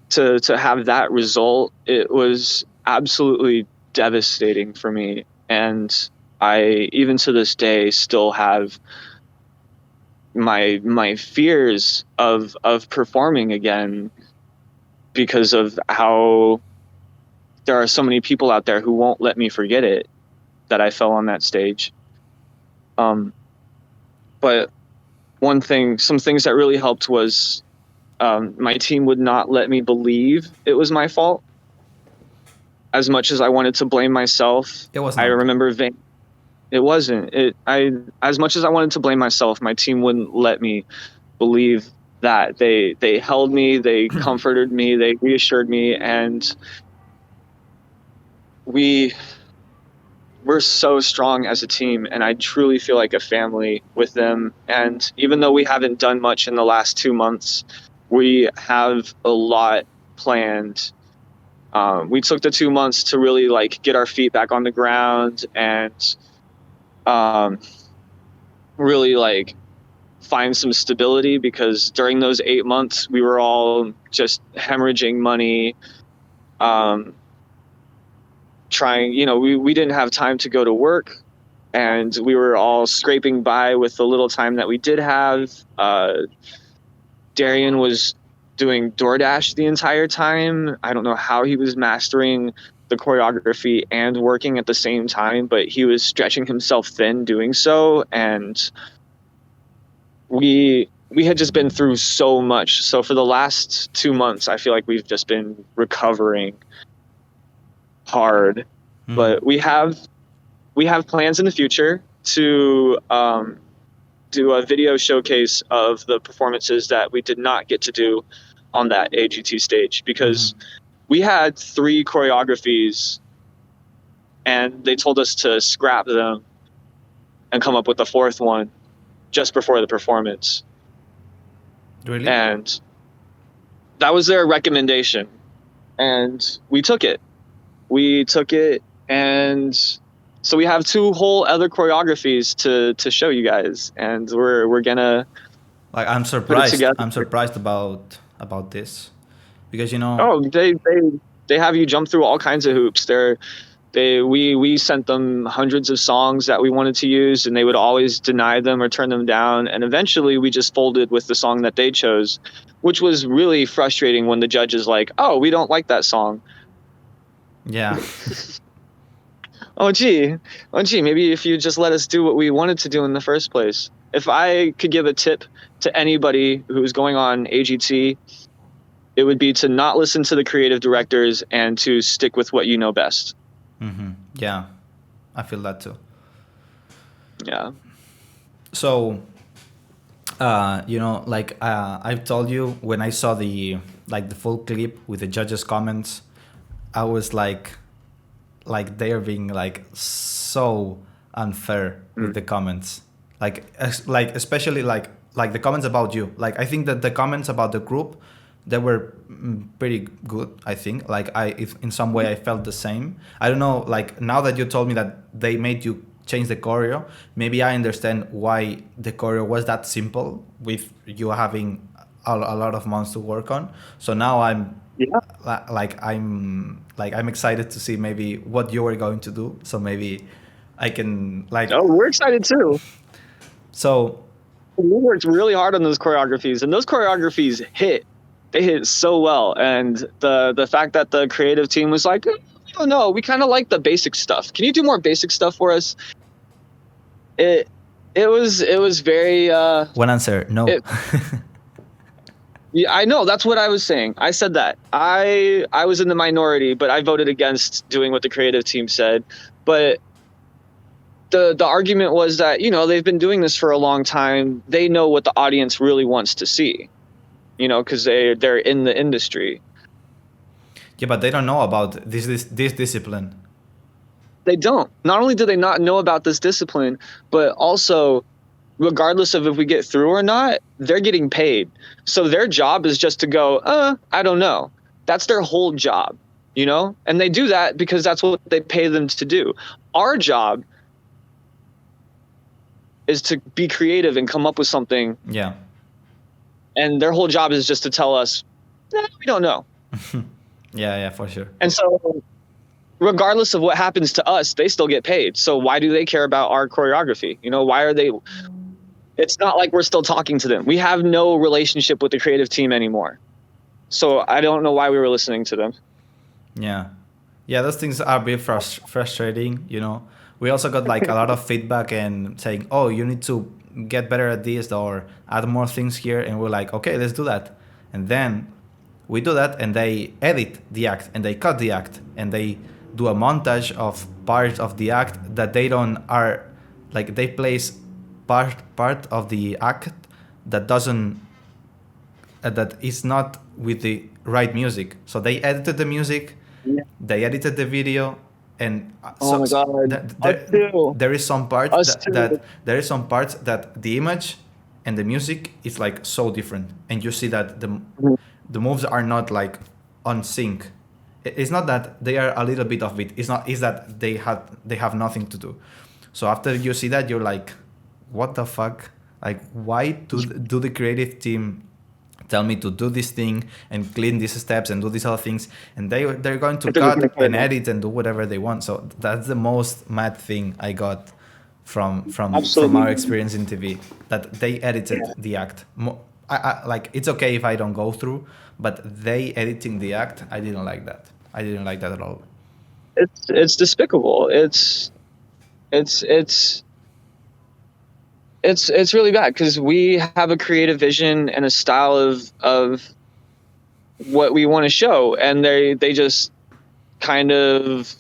to have that result. It was absolutely devastating for me. And I, even to this day, still have my fears of performing again, because of how there are so many people out there who won't let me forget it, that I fell on that stage. But some things that really helped was my team would not let me believe it was my fault. As much as I wanted to blame myself, It was not. I remember it wasn't. As much as I wanted to blame myself, my team wouldn't let me believe that. They held me, they comforted me, they reassured me, and we're so strong as a team, and I truly feel like a family with them. And even though we haven't done much in the last 2 months, we have a lot planned. We took the 2 months to really like get our feet back on the ground and really like find some stability, because during those 8 months we were all just hemorrhaging money, trying, we didn't have time to go to work, and we were all scraping by with the little time that we did have. Darian was doing DoorDash the entire time. I don't know how he was mastering the choreography and working at the same time, but he was stretching himself thin doing so. And we had just been through so much. So for the last 2 months, I feel like we've just been recovering hard. But we have plans in the future to do a video showcase of the performances that we did not get to do on that AGT stage, because we had 3 choreographies and they told us to scrap them and come up with a 4th one just before the performance. Really? And that was their recommendation, and we took it. And so we have 2 whole other choreographies to show you guys, and we're gonna like, I'm surprised. I'm surprised about this, because they have you jump through all kinds of hoops. We sent them hundreds of songs that we wanted to use, and they would always deny them or turn them down. And eventually we just folded with the song that they chose, which was really frustrating when the judge is like, "Oh, we don't like that song." Yeah. Oh gee, maybe if you just let us do what we wanted to do in the first place. If I could give a tip to anybody who's going on AGT, it would be to not listen to the creative directors and to stick with what you know best. Yeah, I feel that too. Yeah. So, I've told you, when I saw the full clip with the judges' comments, I was like they're being like so unfair with the comments, like especially like the comments about you. Like, I think that the comments about the group, they were pretty good, I think. Like if in some way I felt the same. I don't know. Like now that you told me that they made you change the choreo, maybe I understand why the choreo was that simple with you having a lot of months to work on. So now I'm excited to see maybe what you were going to do. So maybe I can like. Oh, we're excited too. So we worked really hard on those choreographies, and those choreographies hit. They hit so well, and the fact that the creative team was like, I don't know, we kind of like the basic stuff. Can you do more basic stuff for us? It was very. One answer, no. Yeah, I know. That's what I was saying. I said that. I was in the minority, but I voted against doing what the creative team said. But the argument was that, you know, they've been doing this for a long time. They know what the audience really wants to see, you know, because they're in the industry. Yeah, but they don't know about this discipline. They don't. Not only do they not know about this discipline, but also, regardless of if we get through or not, they're getting paid. So their job is just to go, I don't know. That's their whole job, you know? And they do that because that's what they pay them to do. Our job is to be creative and come up with something. Yeah. And their whole job is just to tell us, we don't know. Yeah, for sure. And so regardless of what happens to us, they still get paid. So why do they care about our choreography? You know, why are they... It's not like we're still talking to them. We have no relationship with the creative team anymore. So I don't know why we were listening to them. Yeah, those things are a bit frustrating, you know. We also got like a lot of feedback and saying, oh, you need to get better at this or add more things here. And we're like, okay, let's do that. And then we do that and they edit the act and they cut the act and they do a montage of parts of the act that they place part of the act that doesn't that is not with the right music. So they edited the music, they edited the video, and oh my God, there is some parts that the image and the music is like so different, and you see that the moves are not like on sync. It's not that they are a little bit off beat. It's that they have nothing to do. So after you see that, you're like, what the fuck? Like, why do the creative team tell me to do this thing and clean these steps and do these other things, and they're going to cut and edit and do whatever they want? So that's the most mad thing I got from our experience in TV, that they edited the act. I like, it's okay if I don't go through, but they editing the act, I didn't like that. I didn't like that at all. It's despicable. It's really bad because we have a creative vision and a style of what we want to show, and they just kind of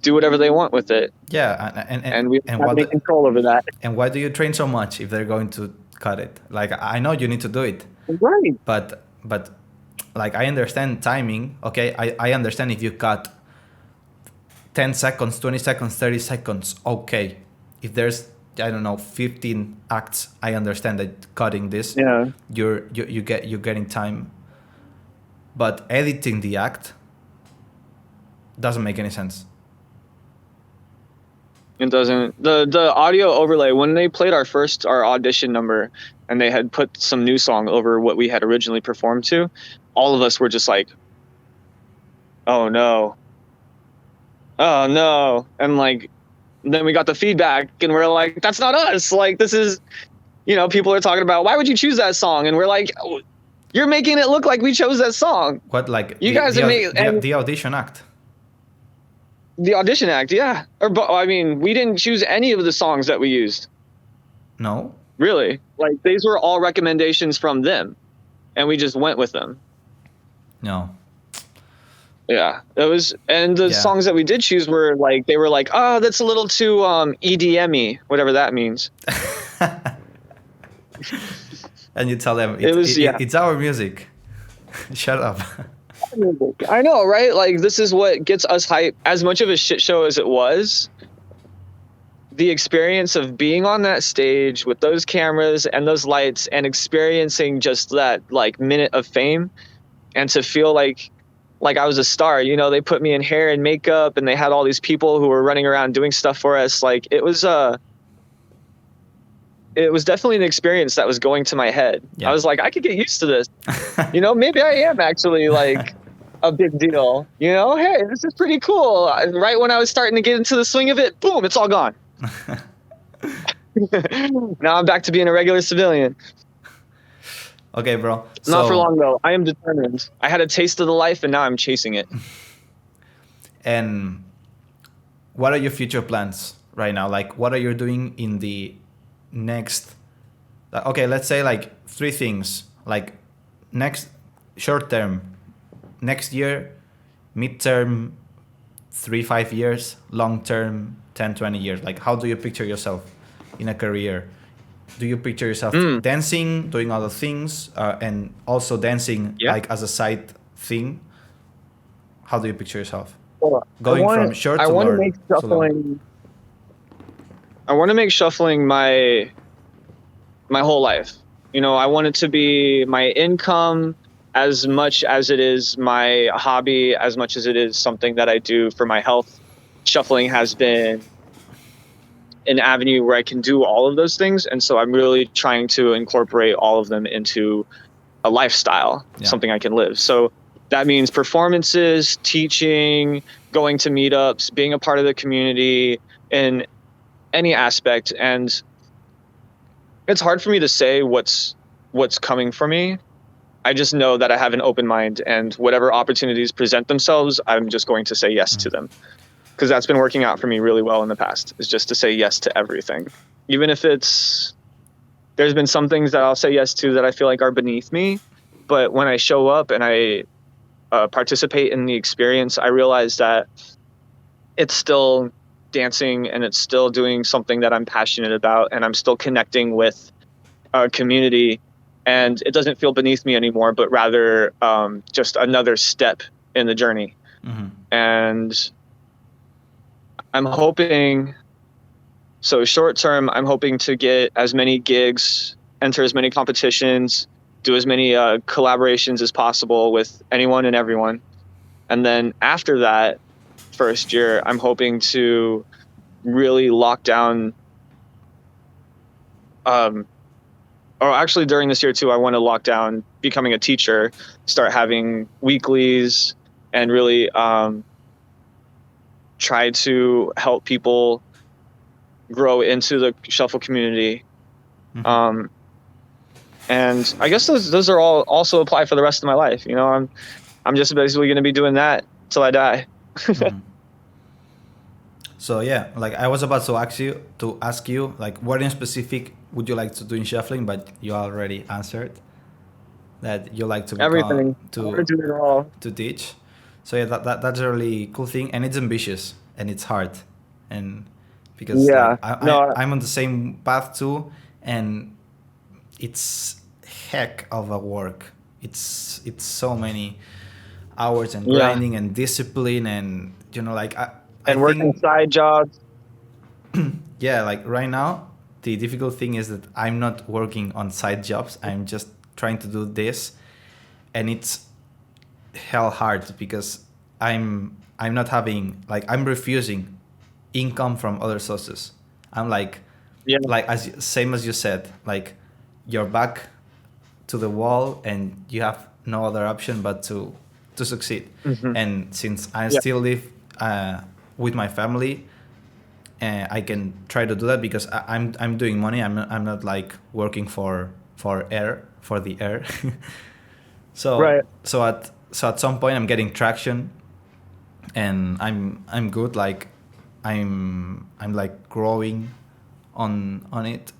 do whatever they want with it. Yeah, and we have any control over that. And why do you train so much if they're going to cut it? Like, I know you need to do it, right? But like, I understand timing. Okay, I understand if you cut 10 seconds, 20 seconds, 30 seconds. Okay. If there's, I don't know, 15 acts, I understand that cutting this, you're getting time. But editing the act doesn't make any sense. It doesn't. The audio overlay, when they played our audition number and they had put some new song over what we had originally performed to, all of us were just like, oh no. And like, then we got the feedback and we're like, that's not us. Like, this is, you know, people are talking about, why would you choose that song? And we're like, oh, you're making it look like we chose that song. What, like you guys are making the audition act? The audition act, yeah. I mean, we didn't choose any of the songs that we used. No? Really? Like, these were all recommendations from them, and we just went with them. No. Yeah, it was, and the songs that we did choose were like, they were like, oh, that's a little too EDM-y, whatever that means. And you tell them, it's our music. Shut up. I know, right? Like, this is what gets us hype. As much of a shit show as it was, the experience of being on that stage with those cameras and those lights and experiencing just that like minute of fame, and to feel like I was a star. You know, they put me in hair and makeup and they had all these people who were running around doing stuff for us. Like it was definitely an experience that was going to my head. I was like, I could get used to this. You know, maybe I am actually like a big deal. You know, hey, this is pretty cool. Right when I was starting to get into the swing of it, boom, it's all gone. Now I'm back to being a regular civilian. Okay, bro. Not for long though. I am determined. I had a taste of the life and now I'm chasing it. And what are your future plans right now? Like, what are you doing in the next, okay, let's say like 3 things, like next short term, next year, midterm, 3-5 years, long term 10-20 years. Like, how do you picture yourself in a career? Do you picture yourself dancing, doing other things, and also dancing like as a side thing? How do you picture yourself going from short to long? I want to make shuffling my whole life. You know, I want it to be my income as much as it is my hobby, as much as it is something that I do for my health. Shuffling has been an avenue where I can do all of those things. And so I'm really trying to incorporate all of them into a lifestyle, something I can live. So that means performances, teaching, going to meetups, being a part of the community, and any aspect. And it's hard for me to say what's coming for me. I just know that I have an open mind, and whatever opportunities present themselves, I'm just going to say yes to them, because that's been working out for me really well in the past, is just to say yes to everything. Even if there's been some things that I'll say yes to that I feel like are beneath me, but when I show up and I participate in the experience, I realize that it's still dancing and it's still doing something that I'm passionate about, and I'm still connecting with a community, and it doesn't feel beneath me anymore, but rather just another step in the journey. And I'm hoping, so short term, I'm hoping to get as many gigs, enter as many competitions, do as many collaborations as possible with anyone and everyone. And then after that first year, I'm hoping to really lock down, or actually during this year too, I want to lock down becoming a teacher, start having weeklies, and really try to help people grow into the shuffle community. And I guess those are all also apply for the rest of my life. You know, I'm just basically going to be doing that till I die. So yeah, like I was about to ask you like what in specific would you like to do in shuffling, but you already answered that you like to everything to do it all, to teach. So yeah, that's a really cool thing, and it's ambitious and it's hard, and because I'm on the same path too, and it's heck of a work. It's so many hours and grinding and discipline, and you know, like I working side jobs. Yeah, like right now the difficult thing is that I'm not working on side jobs. I'm just trying to do this, and it's hell hard because I'm not having, like, I'm refusing income from other sources. I'm like same as you said, like you're back to the wall and you have no other option but to succeed. And since I still live with my family, I can try to do that because I'm doing money. I'm not like working for the air. So at some point I'm getting traction, and I'm good. Like I'm like growing on it,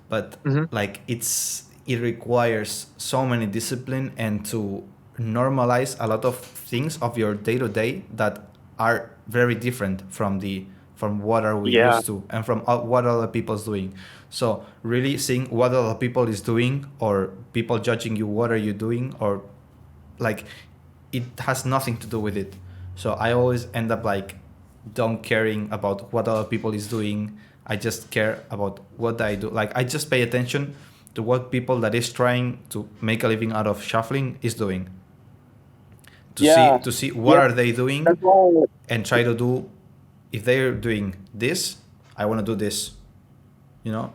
but like it requires so many discipline and to normalize a lot of things of your day to day that are very different from what are we used to and from what other people's doing. So really seeing what other people is doing, or people judging you, what are you doing, or like it has nothing to do with it. So I always end up like don't caring about what other people is doing. I just care about what I do. Like I just pay attention to what people that is trying to make a living out of shuffling is doing. Yeah. To see what are they doing, That's all. and try to do. If they're doing this, I want to do this. You know,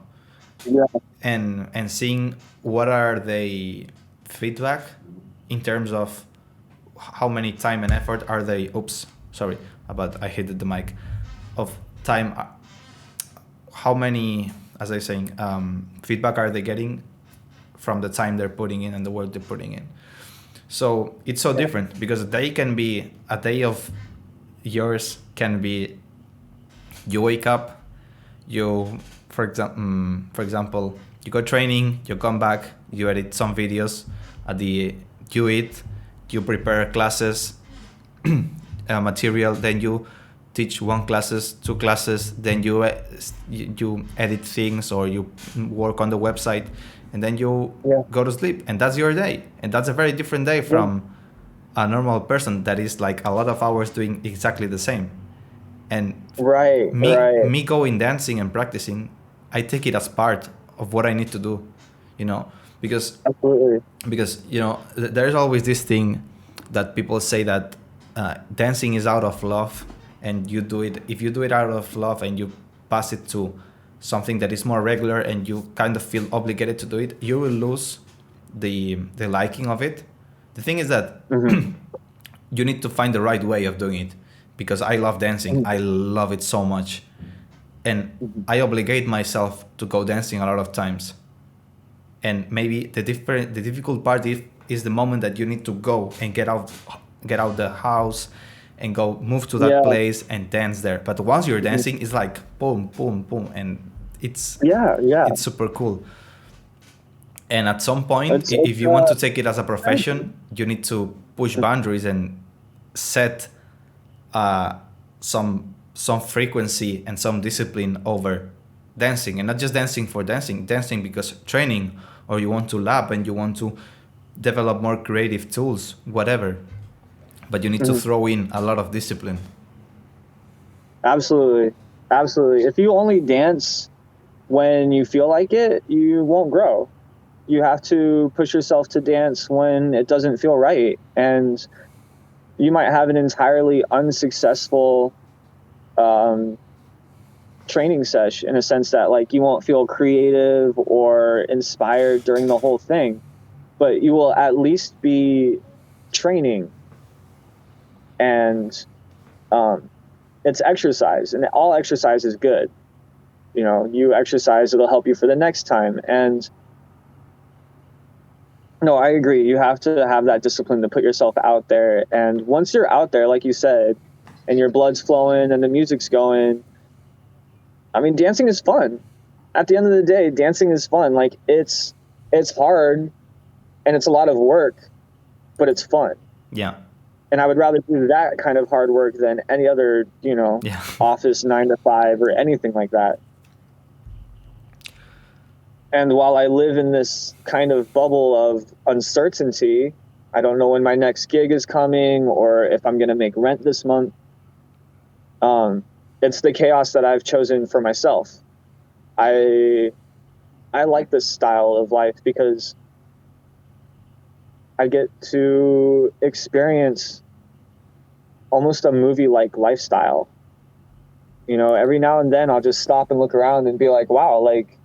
Yeah. and seeing what are they feedback in terms of how many time and effort are they. Oops, sorry, but I hit the mic. Of time, how many, as I was saying, feedback are they getting from the time they're putting in and the work they're putting in. So it's so different because a day can be a day of yours can be you wake up, you for example you go training, you come back, you edit some videos, you eat, you prepare classes, material, then you teach one classes, two classes, then you edit things or you work on the website, and then you go to sleep, and that's your day. And that's a very different day from a normal person that is like a lot of hours doing exactly the same. And me going dancing and practicing, I take it as part of what I need to do, you know, because you know there's always this thing that people say that dancing is out of love, and you do it if you do it out of love and you pass it to something that is more regular and you kind of feel obligated to do it, you will lose the liking of it. The thing is that you need to find the right way of doing it, because I love dancing. I love it so much, and I obligate myself to go dancing a lot of times. And maybe the difficult part is the moment that you need to go and get out the house and go move to that place and dance there. But once you're dancing, it's like boom, boom, boom, and it's super cool. And at some point, if you want to take it as a profession, you need to push boundaries and set some frequency and some discipline over dancing, and not just dancing for dancing because training, or you want to lab and you want to develop more creative tools, whatever. But you need to throw in a lot of discipline. Absolutely. If you only dance when you feel like it, you won't grow. You have to push yourself to dance when it doesn't feel right. And you might have an entirely unsuccessful training session, in a sense that like you won't feel creative or inspired during the whole thing, but you will at least be training. And it's exercise, and all exercise is good. You know, you exercise, it'll help you for the next time. And no, I agree. You have to have that discipline to put yourself out there. And once you're out there, like you said, and your blood's flowing and the music's going, I mean, dancing is fun. At the end of the day, dancing is fun. Like it's hard and it's a lot of work, but it's fun. Yeah. And I would rather do that kind of hard work than any other, you know, office 9 to 5 or anything like that. And while I live in this kind of bubble of uncertainty, I don't know when my next gig is coming or if I'm going to make rent this month. It's the chaos that I've chosen for myself. I like this style of life because I get to experience almost a movie-like lifestyle. You know, every now and then I'll just stop and look around and be like, wow, like,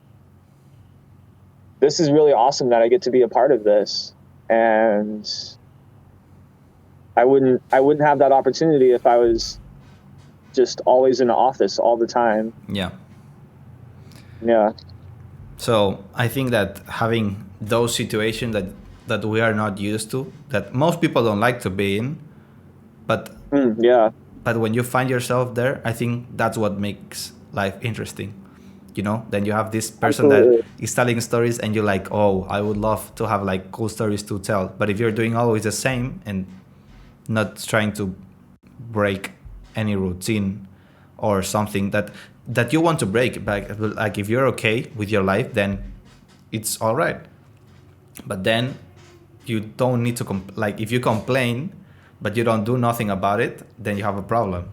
this is really awesome that I get to be a part of this. And I wouldn't have that opportunity if I was just always in the office all the time. Yeah. Yeah. So I think that having those situations that we are not used to, that most people don't like to be in, but but when you find yourself there, I think that's what makes life interesting. You know, then you have this person that is telling stories and you're like, oh, I would love to have like cool stories to tell. But if you're doing always the same and not trying to break any routine or something that you want to break, like if you're okay with your life, then it's all right. But then you don't need to like if you complain but you don't do nothing about it, then you have a problem.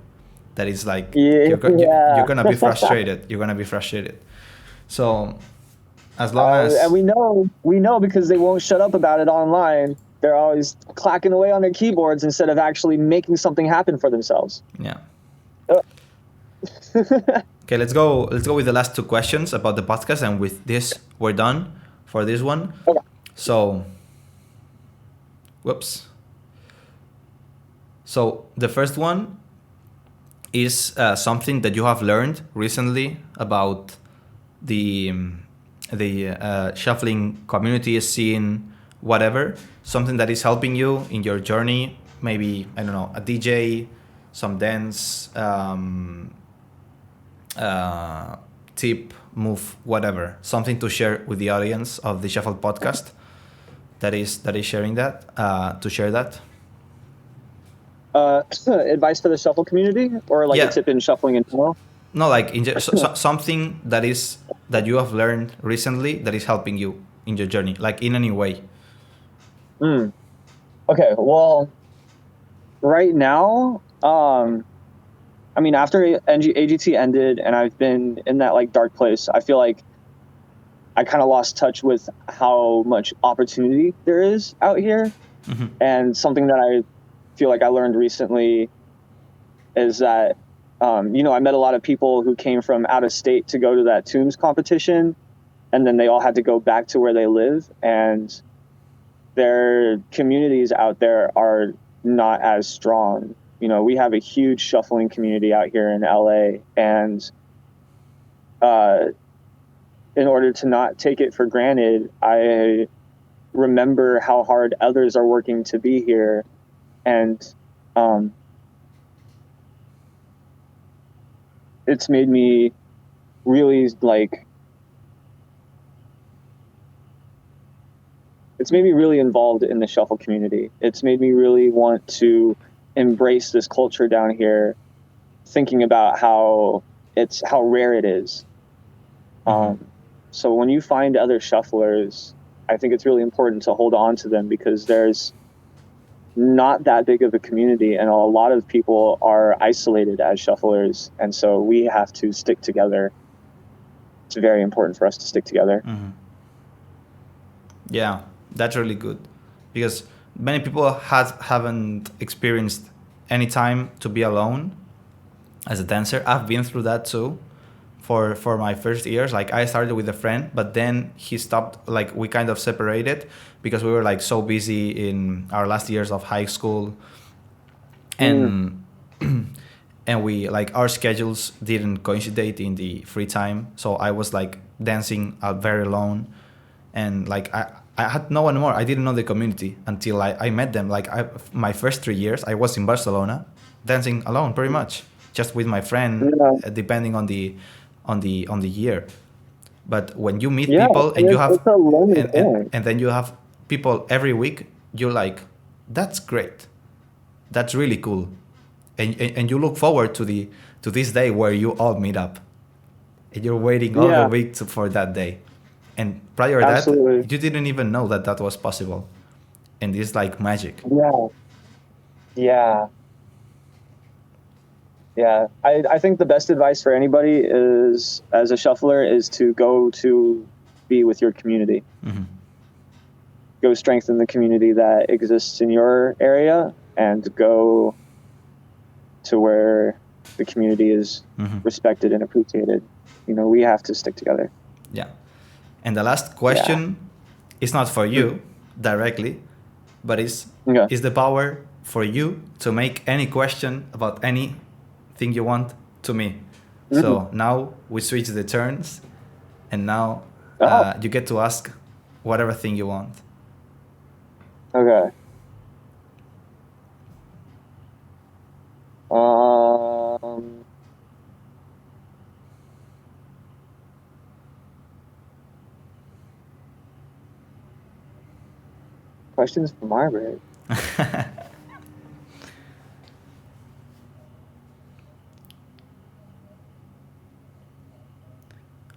that is like Yeah. you're gonna be frustrated. You're gonna be frustrated. So as long as and we know because they won't shut up about it online. They're always clacking away on their keyboards instead of actually making something happen for themselves. Yeah. Okay, let's go with the last two questions about the podcast, and with this we're done for this one. Okay. So whoops. So the first one is something that you have learned recently about the shuffling community, scene, whatever. Something that is helping you in your journey. Maybe, I don't know, a DJ, some dance, tip, move, whatever. Something to share with the audience of the Shuffle podcast. That is sharing that. To share that. Advice for the shuffle community, or like a tip in shuffling in general? No, like something that you have learned recently that is helping you in your journey, like in any way. Okay, well, right now, I mean, after AGT ended and I've been in that like dark place, I feel like I kind of lost touch with how much opportunity there is out here. Mm-hmm. And something that I feel like I learned recently is that, I met a lot of people who came from out of state to go to that Tombs competition, and then they all had to go back to where they live, and their communities out there are not as strong. We have a huge shuffling community out here in LA, and in order to not take it for granted, I remember how hard others are working to be here. And it's made me really involved in the shuffle community. It's made me really want to embrace this culture down here, thinking about how rare it is. So when you find other shufflers, I think it's really important to hold on to them, because there's not that big of a community, and a lot of people are isolated as shufflers, and so we have to stick together. It's very important for us to stick together. Mm-hmm. Yeah, that's really good, because many people haven't experienced any time to be alone as a dancer. I've been through that too. For my first years, like I started with a friend, but then he stopped. Like we kind of separated because we were like so busy in our last years of high school, and and we like our schedules didn't coincide in the free time. So I was like dancing out very alone, and like I had no one more. I didn't know the community until I met them. Like my first 3 years, I was in Barcelona, dancing alone pretty much, just with my friend, depending on the year. But when you meet people and you have and then you have people every week, you're like, that's great, that's really cool, and you look forward to this day where you all meet up, and you're waiting all the week for that day. And prior to that, you didn't even know that was possible, and it's like magic. Yeah, I think the best advice for anybody is, as a shuffler, is to go to be with your community. Mm-hmm. Go strengthen the community that exists in your area, and go to where the community is respected and appreciated. We have to stick together. Yeah. And the last question is not for you directly, but is the power for you to make any question about anything you want to me. So now we switch the turns, and now you get to ask whatever thing you want. Okay. Questions for Marbiik.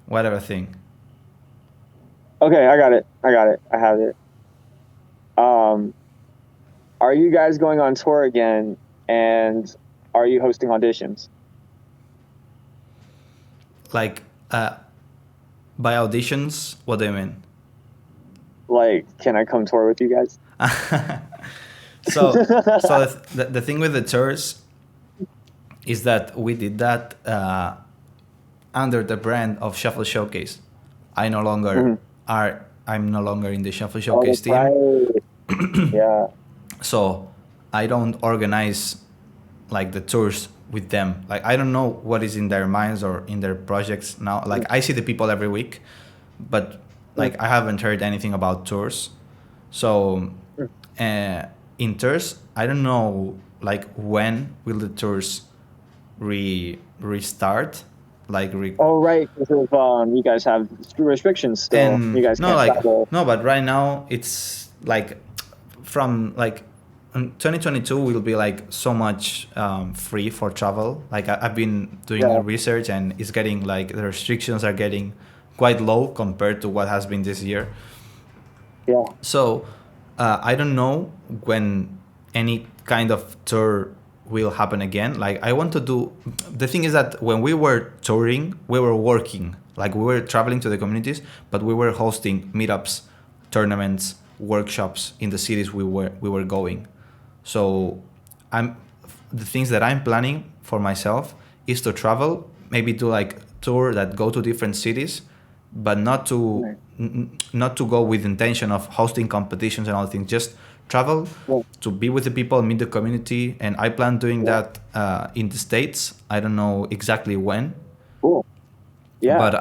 Whatever thing. Okay, I got it. I have it. Are you guys going on tour again, and are you hosting auditions? like by auditions, what do you mean? Like, can I come tour with you guys? So the thing with the tours is that we did that under the brand of Shuffle Showcase. I'm no longer in the Shuffle Showcase team. Right. Yeah. So I don't organize like the tours with them. Like I don't know what is in their minds or in their projects now. Like I see the people every week, but like I haven't heard anything about tours. So in tours, I don't know like when will the tours restart. Like oh right, because of you guys have restrictions still. And you guys can't travel. No, but right now it's like from like in 2022 will be like so much free for travel. Like I've been doing research and it's getting like the restrictions are getting quite low compared to what has been this year. Yeah. So I don't know when any kind of tour will happen again. Like I want to do, the thing is that when we were touring, we were working, like we were traveling to the communities, but we were hosting meetups, tournaments, workshops in the cities we were going. So the things that I'm planning for myself is to travel, maybe do like tour that go to different cities, but not to go with intention of hosting competitions and all things. Just travel to be with the people, meet the community, and I plan doing that in the States. I don't know exactly when. Cool. Yeah. But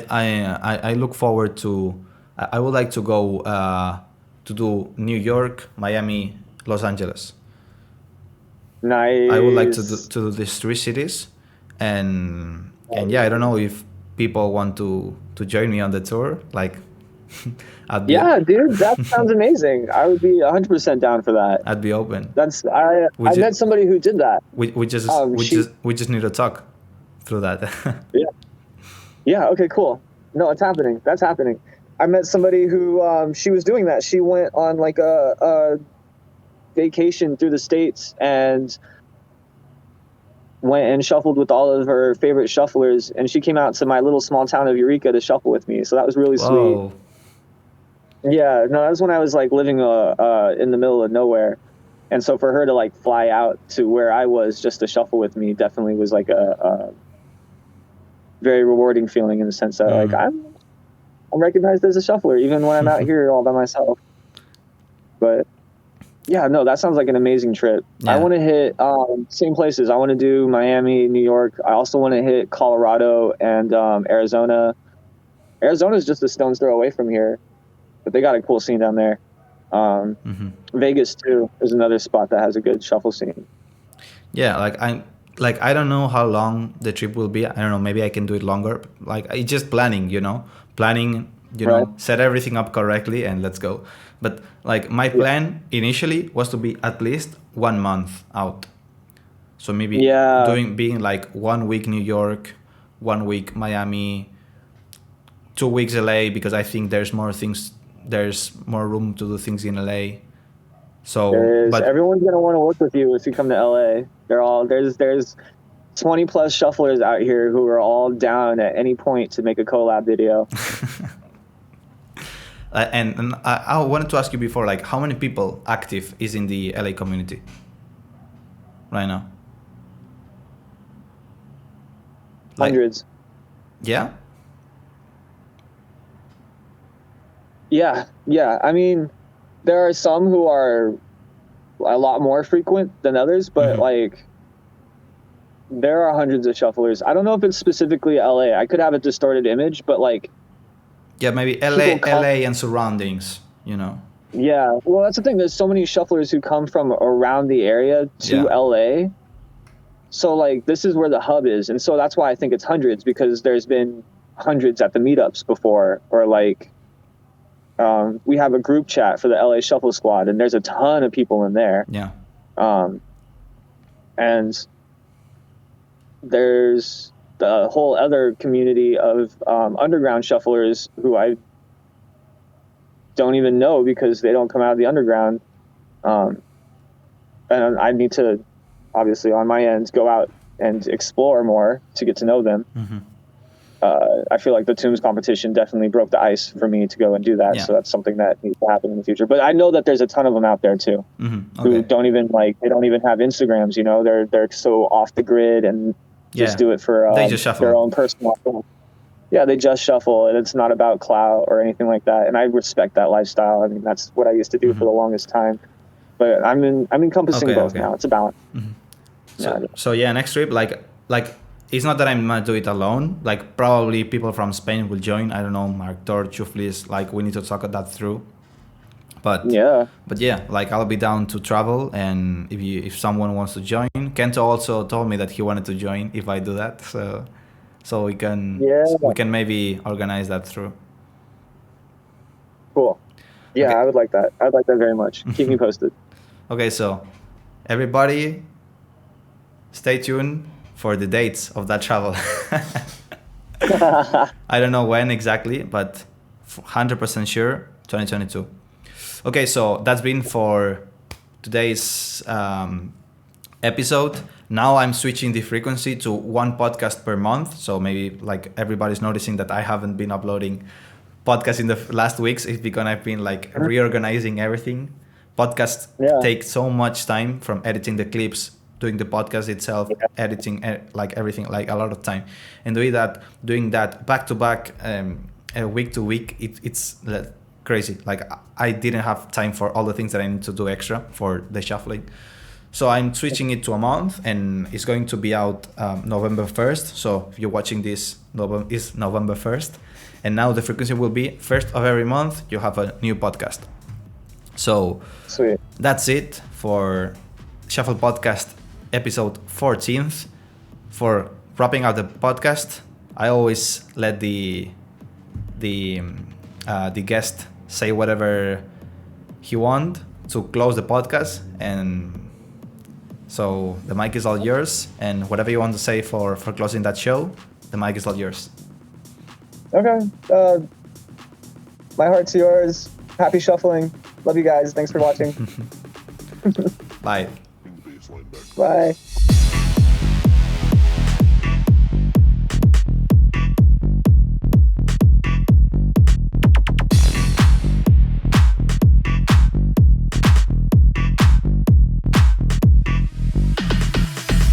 I look forward to. I would like to go to do New York, Miami, Los Angeles. Nice. I would like to do these three cities, and yeah, I don't know if people want to join me on the tour. Like, dude, that sounds amazing. I would be 100% down for that. I'd be open. I met somebody who did that. We just need to talk through that. Yeah. Okay. Cool. No, it's happening. That's happening. I met somebody who she was doing that. She went on like a vacation through the States and went and shuffled with all of her favorite shufflers, and she came out to my little small town of Eureka to shuffle with me. So that was really sweet. Yeah, no, that was when I was like living in the middle of nowhere, and so for her to like fly out to where I was just to shuffle with me definitely was like a very rewarding feeling in the sense that like I'm recognized as a shuffler even when I'm out here all by myself. But yeah, no, that sounds like an amazing trip. Yeah. I want to hit same places. I want to do Miami, New York. I also want to hit Colorado and Arizona. Arizona's just a stone's throw away from here, but they got a cool scene down there. Vegas too is another spot that has a good shuffle scene. Yeah, I don't know how long the trip will be. I don't know, maybe I can do it longer. Like it's just planning, set everything up correctly and let's go. But like my plan initially was to be at least 1 month out. So maybe being like 1 week New York, 1 week Miami, 2 weeks LA, because I think there's more room to do things in LA. So but everyone's gonna want to work with you if you come to LA. There's 20 plus shufflers out here who are all down at any point to make a collab video. And I wanted to ask you before, like, how many people active is in the LA community right now? Hundreds. Yeah? Yeah. I mean, there are some who are a lot more frequent than others, but like, there are hundreds of shufflers. I don't know if it's specifically LA. I could have a distorted image, but like, yeah, maybe LA and surroundings, Yeah, well, that's the thing. There's so many shufflers who come from around the area to LA. So, like, this is where the hub is. And so that's why I think it's hundreds, because there's been hundreds at the meetups before. Or, like, we have a group chat for the LA Shuffle Squad, and there's a ton of people in there. Yeah. And there's the whole other community of underground shufflers who I don't even know because they don't come out of the underground. And I need to, obviously, on my end, go out and explore more to get to know them. I feel like the Tombs competition definitely broke the ice for me to go and do that. Yeah. So that's something that needs to happen in the future. But I know that there's a ton of them out there too, who don't even they don't even have Instagrams. You know, they're so off the grid and just do it for they just shuffle. their own personal. Yeah, they just shuffle, and it's not about clout or anything like that. And I respect that lifestyle. I mean, that's what I used to do for the longest time. But I'm encompassing both now. It's a balance. So yeah, next trip, like it's not that I'm gonna do it alone. Like probably people from Spain will join. I don't know, Mark, Tor, Chuflis. Like we need to talk that through. But yeah, like I'll be down to travel, and if someone wants to join, Kento also told me that he wanted to join if I do that. So we can maybe organize that through. Cool. Yeah, okay. I would like that. I'd like that very much. Keep me posted. Okay, so everybody, stay tuned for the dates of that travel. I don't know when exactly, but 100% sure 2022. Okay, so that's been for today's episode. Now I'm switching the frequency to one podcast per month. So maybe like everybody's noticing that I haven't been uploading podcasts in the last weeks. It's because I've been like reorganizing everything. Podcasts take so much time, from editing the clips, doing the podcast itself, editing like everything, like a lot of time. And doing that back to back, week to week, it's crazy. Like I didn't have time for all the things that I need to do extra for the shuffling. So I'm switching it to a month, and it's going to be out November 1st. So if you're watching this, is November 1st. And now the frequency will be 1st of every month, you have a new podcast. So sweet. That's it for Shuffle Podcast episode 14th. For wrapping up the podcast, I always let the guest say whatever he want to close the podcast, and so the mic is all yours, and whatever you want to say for closing that show, the mic is all yours. Okay. My heart's yours. Happy shuffling. Love you guys. Thanks for watching. Bye. Bye.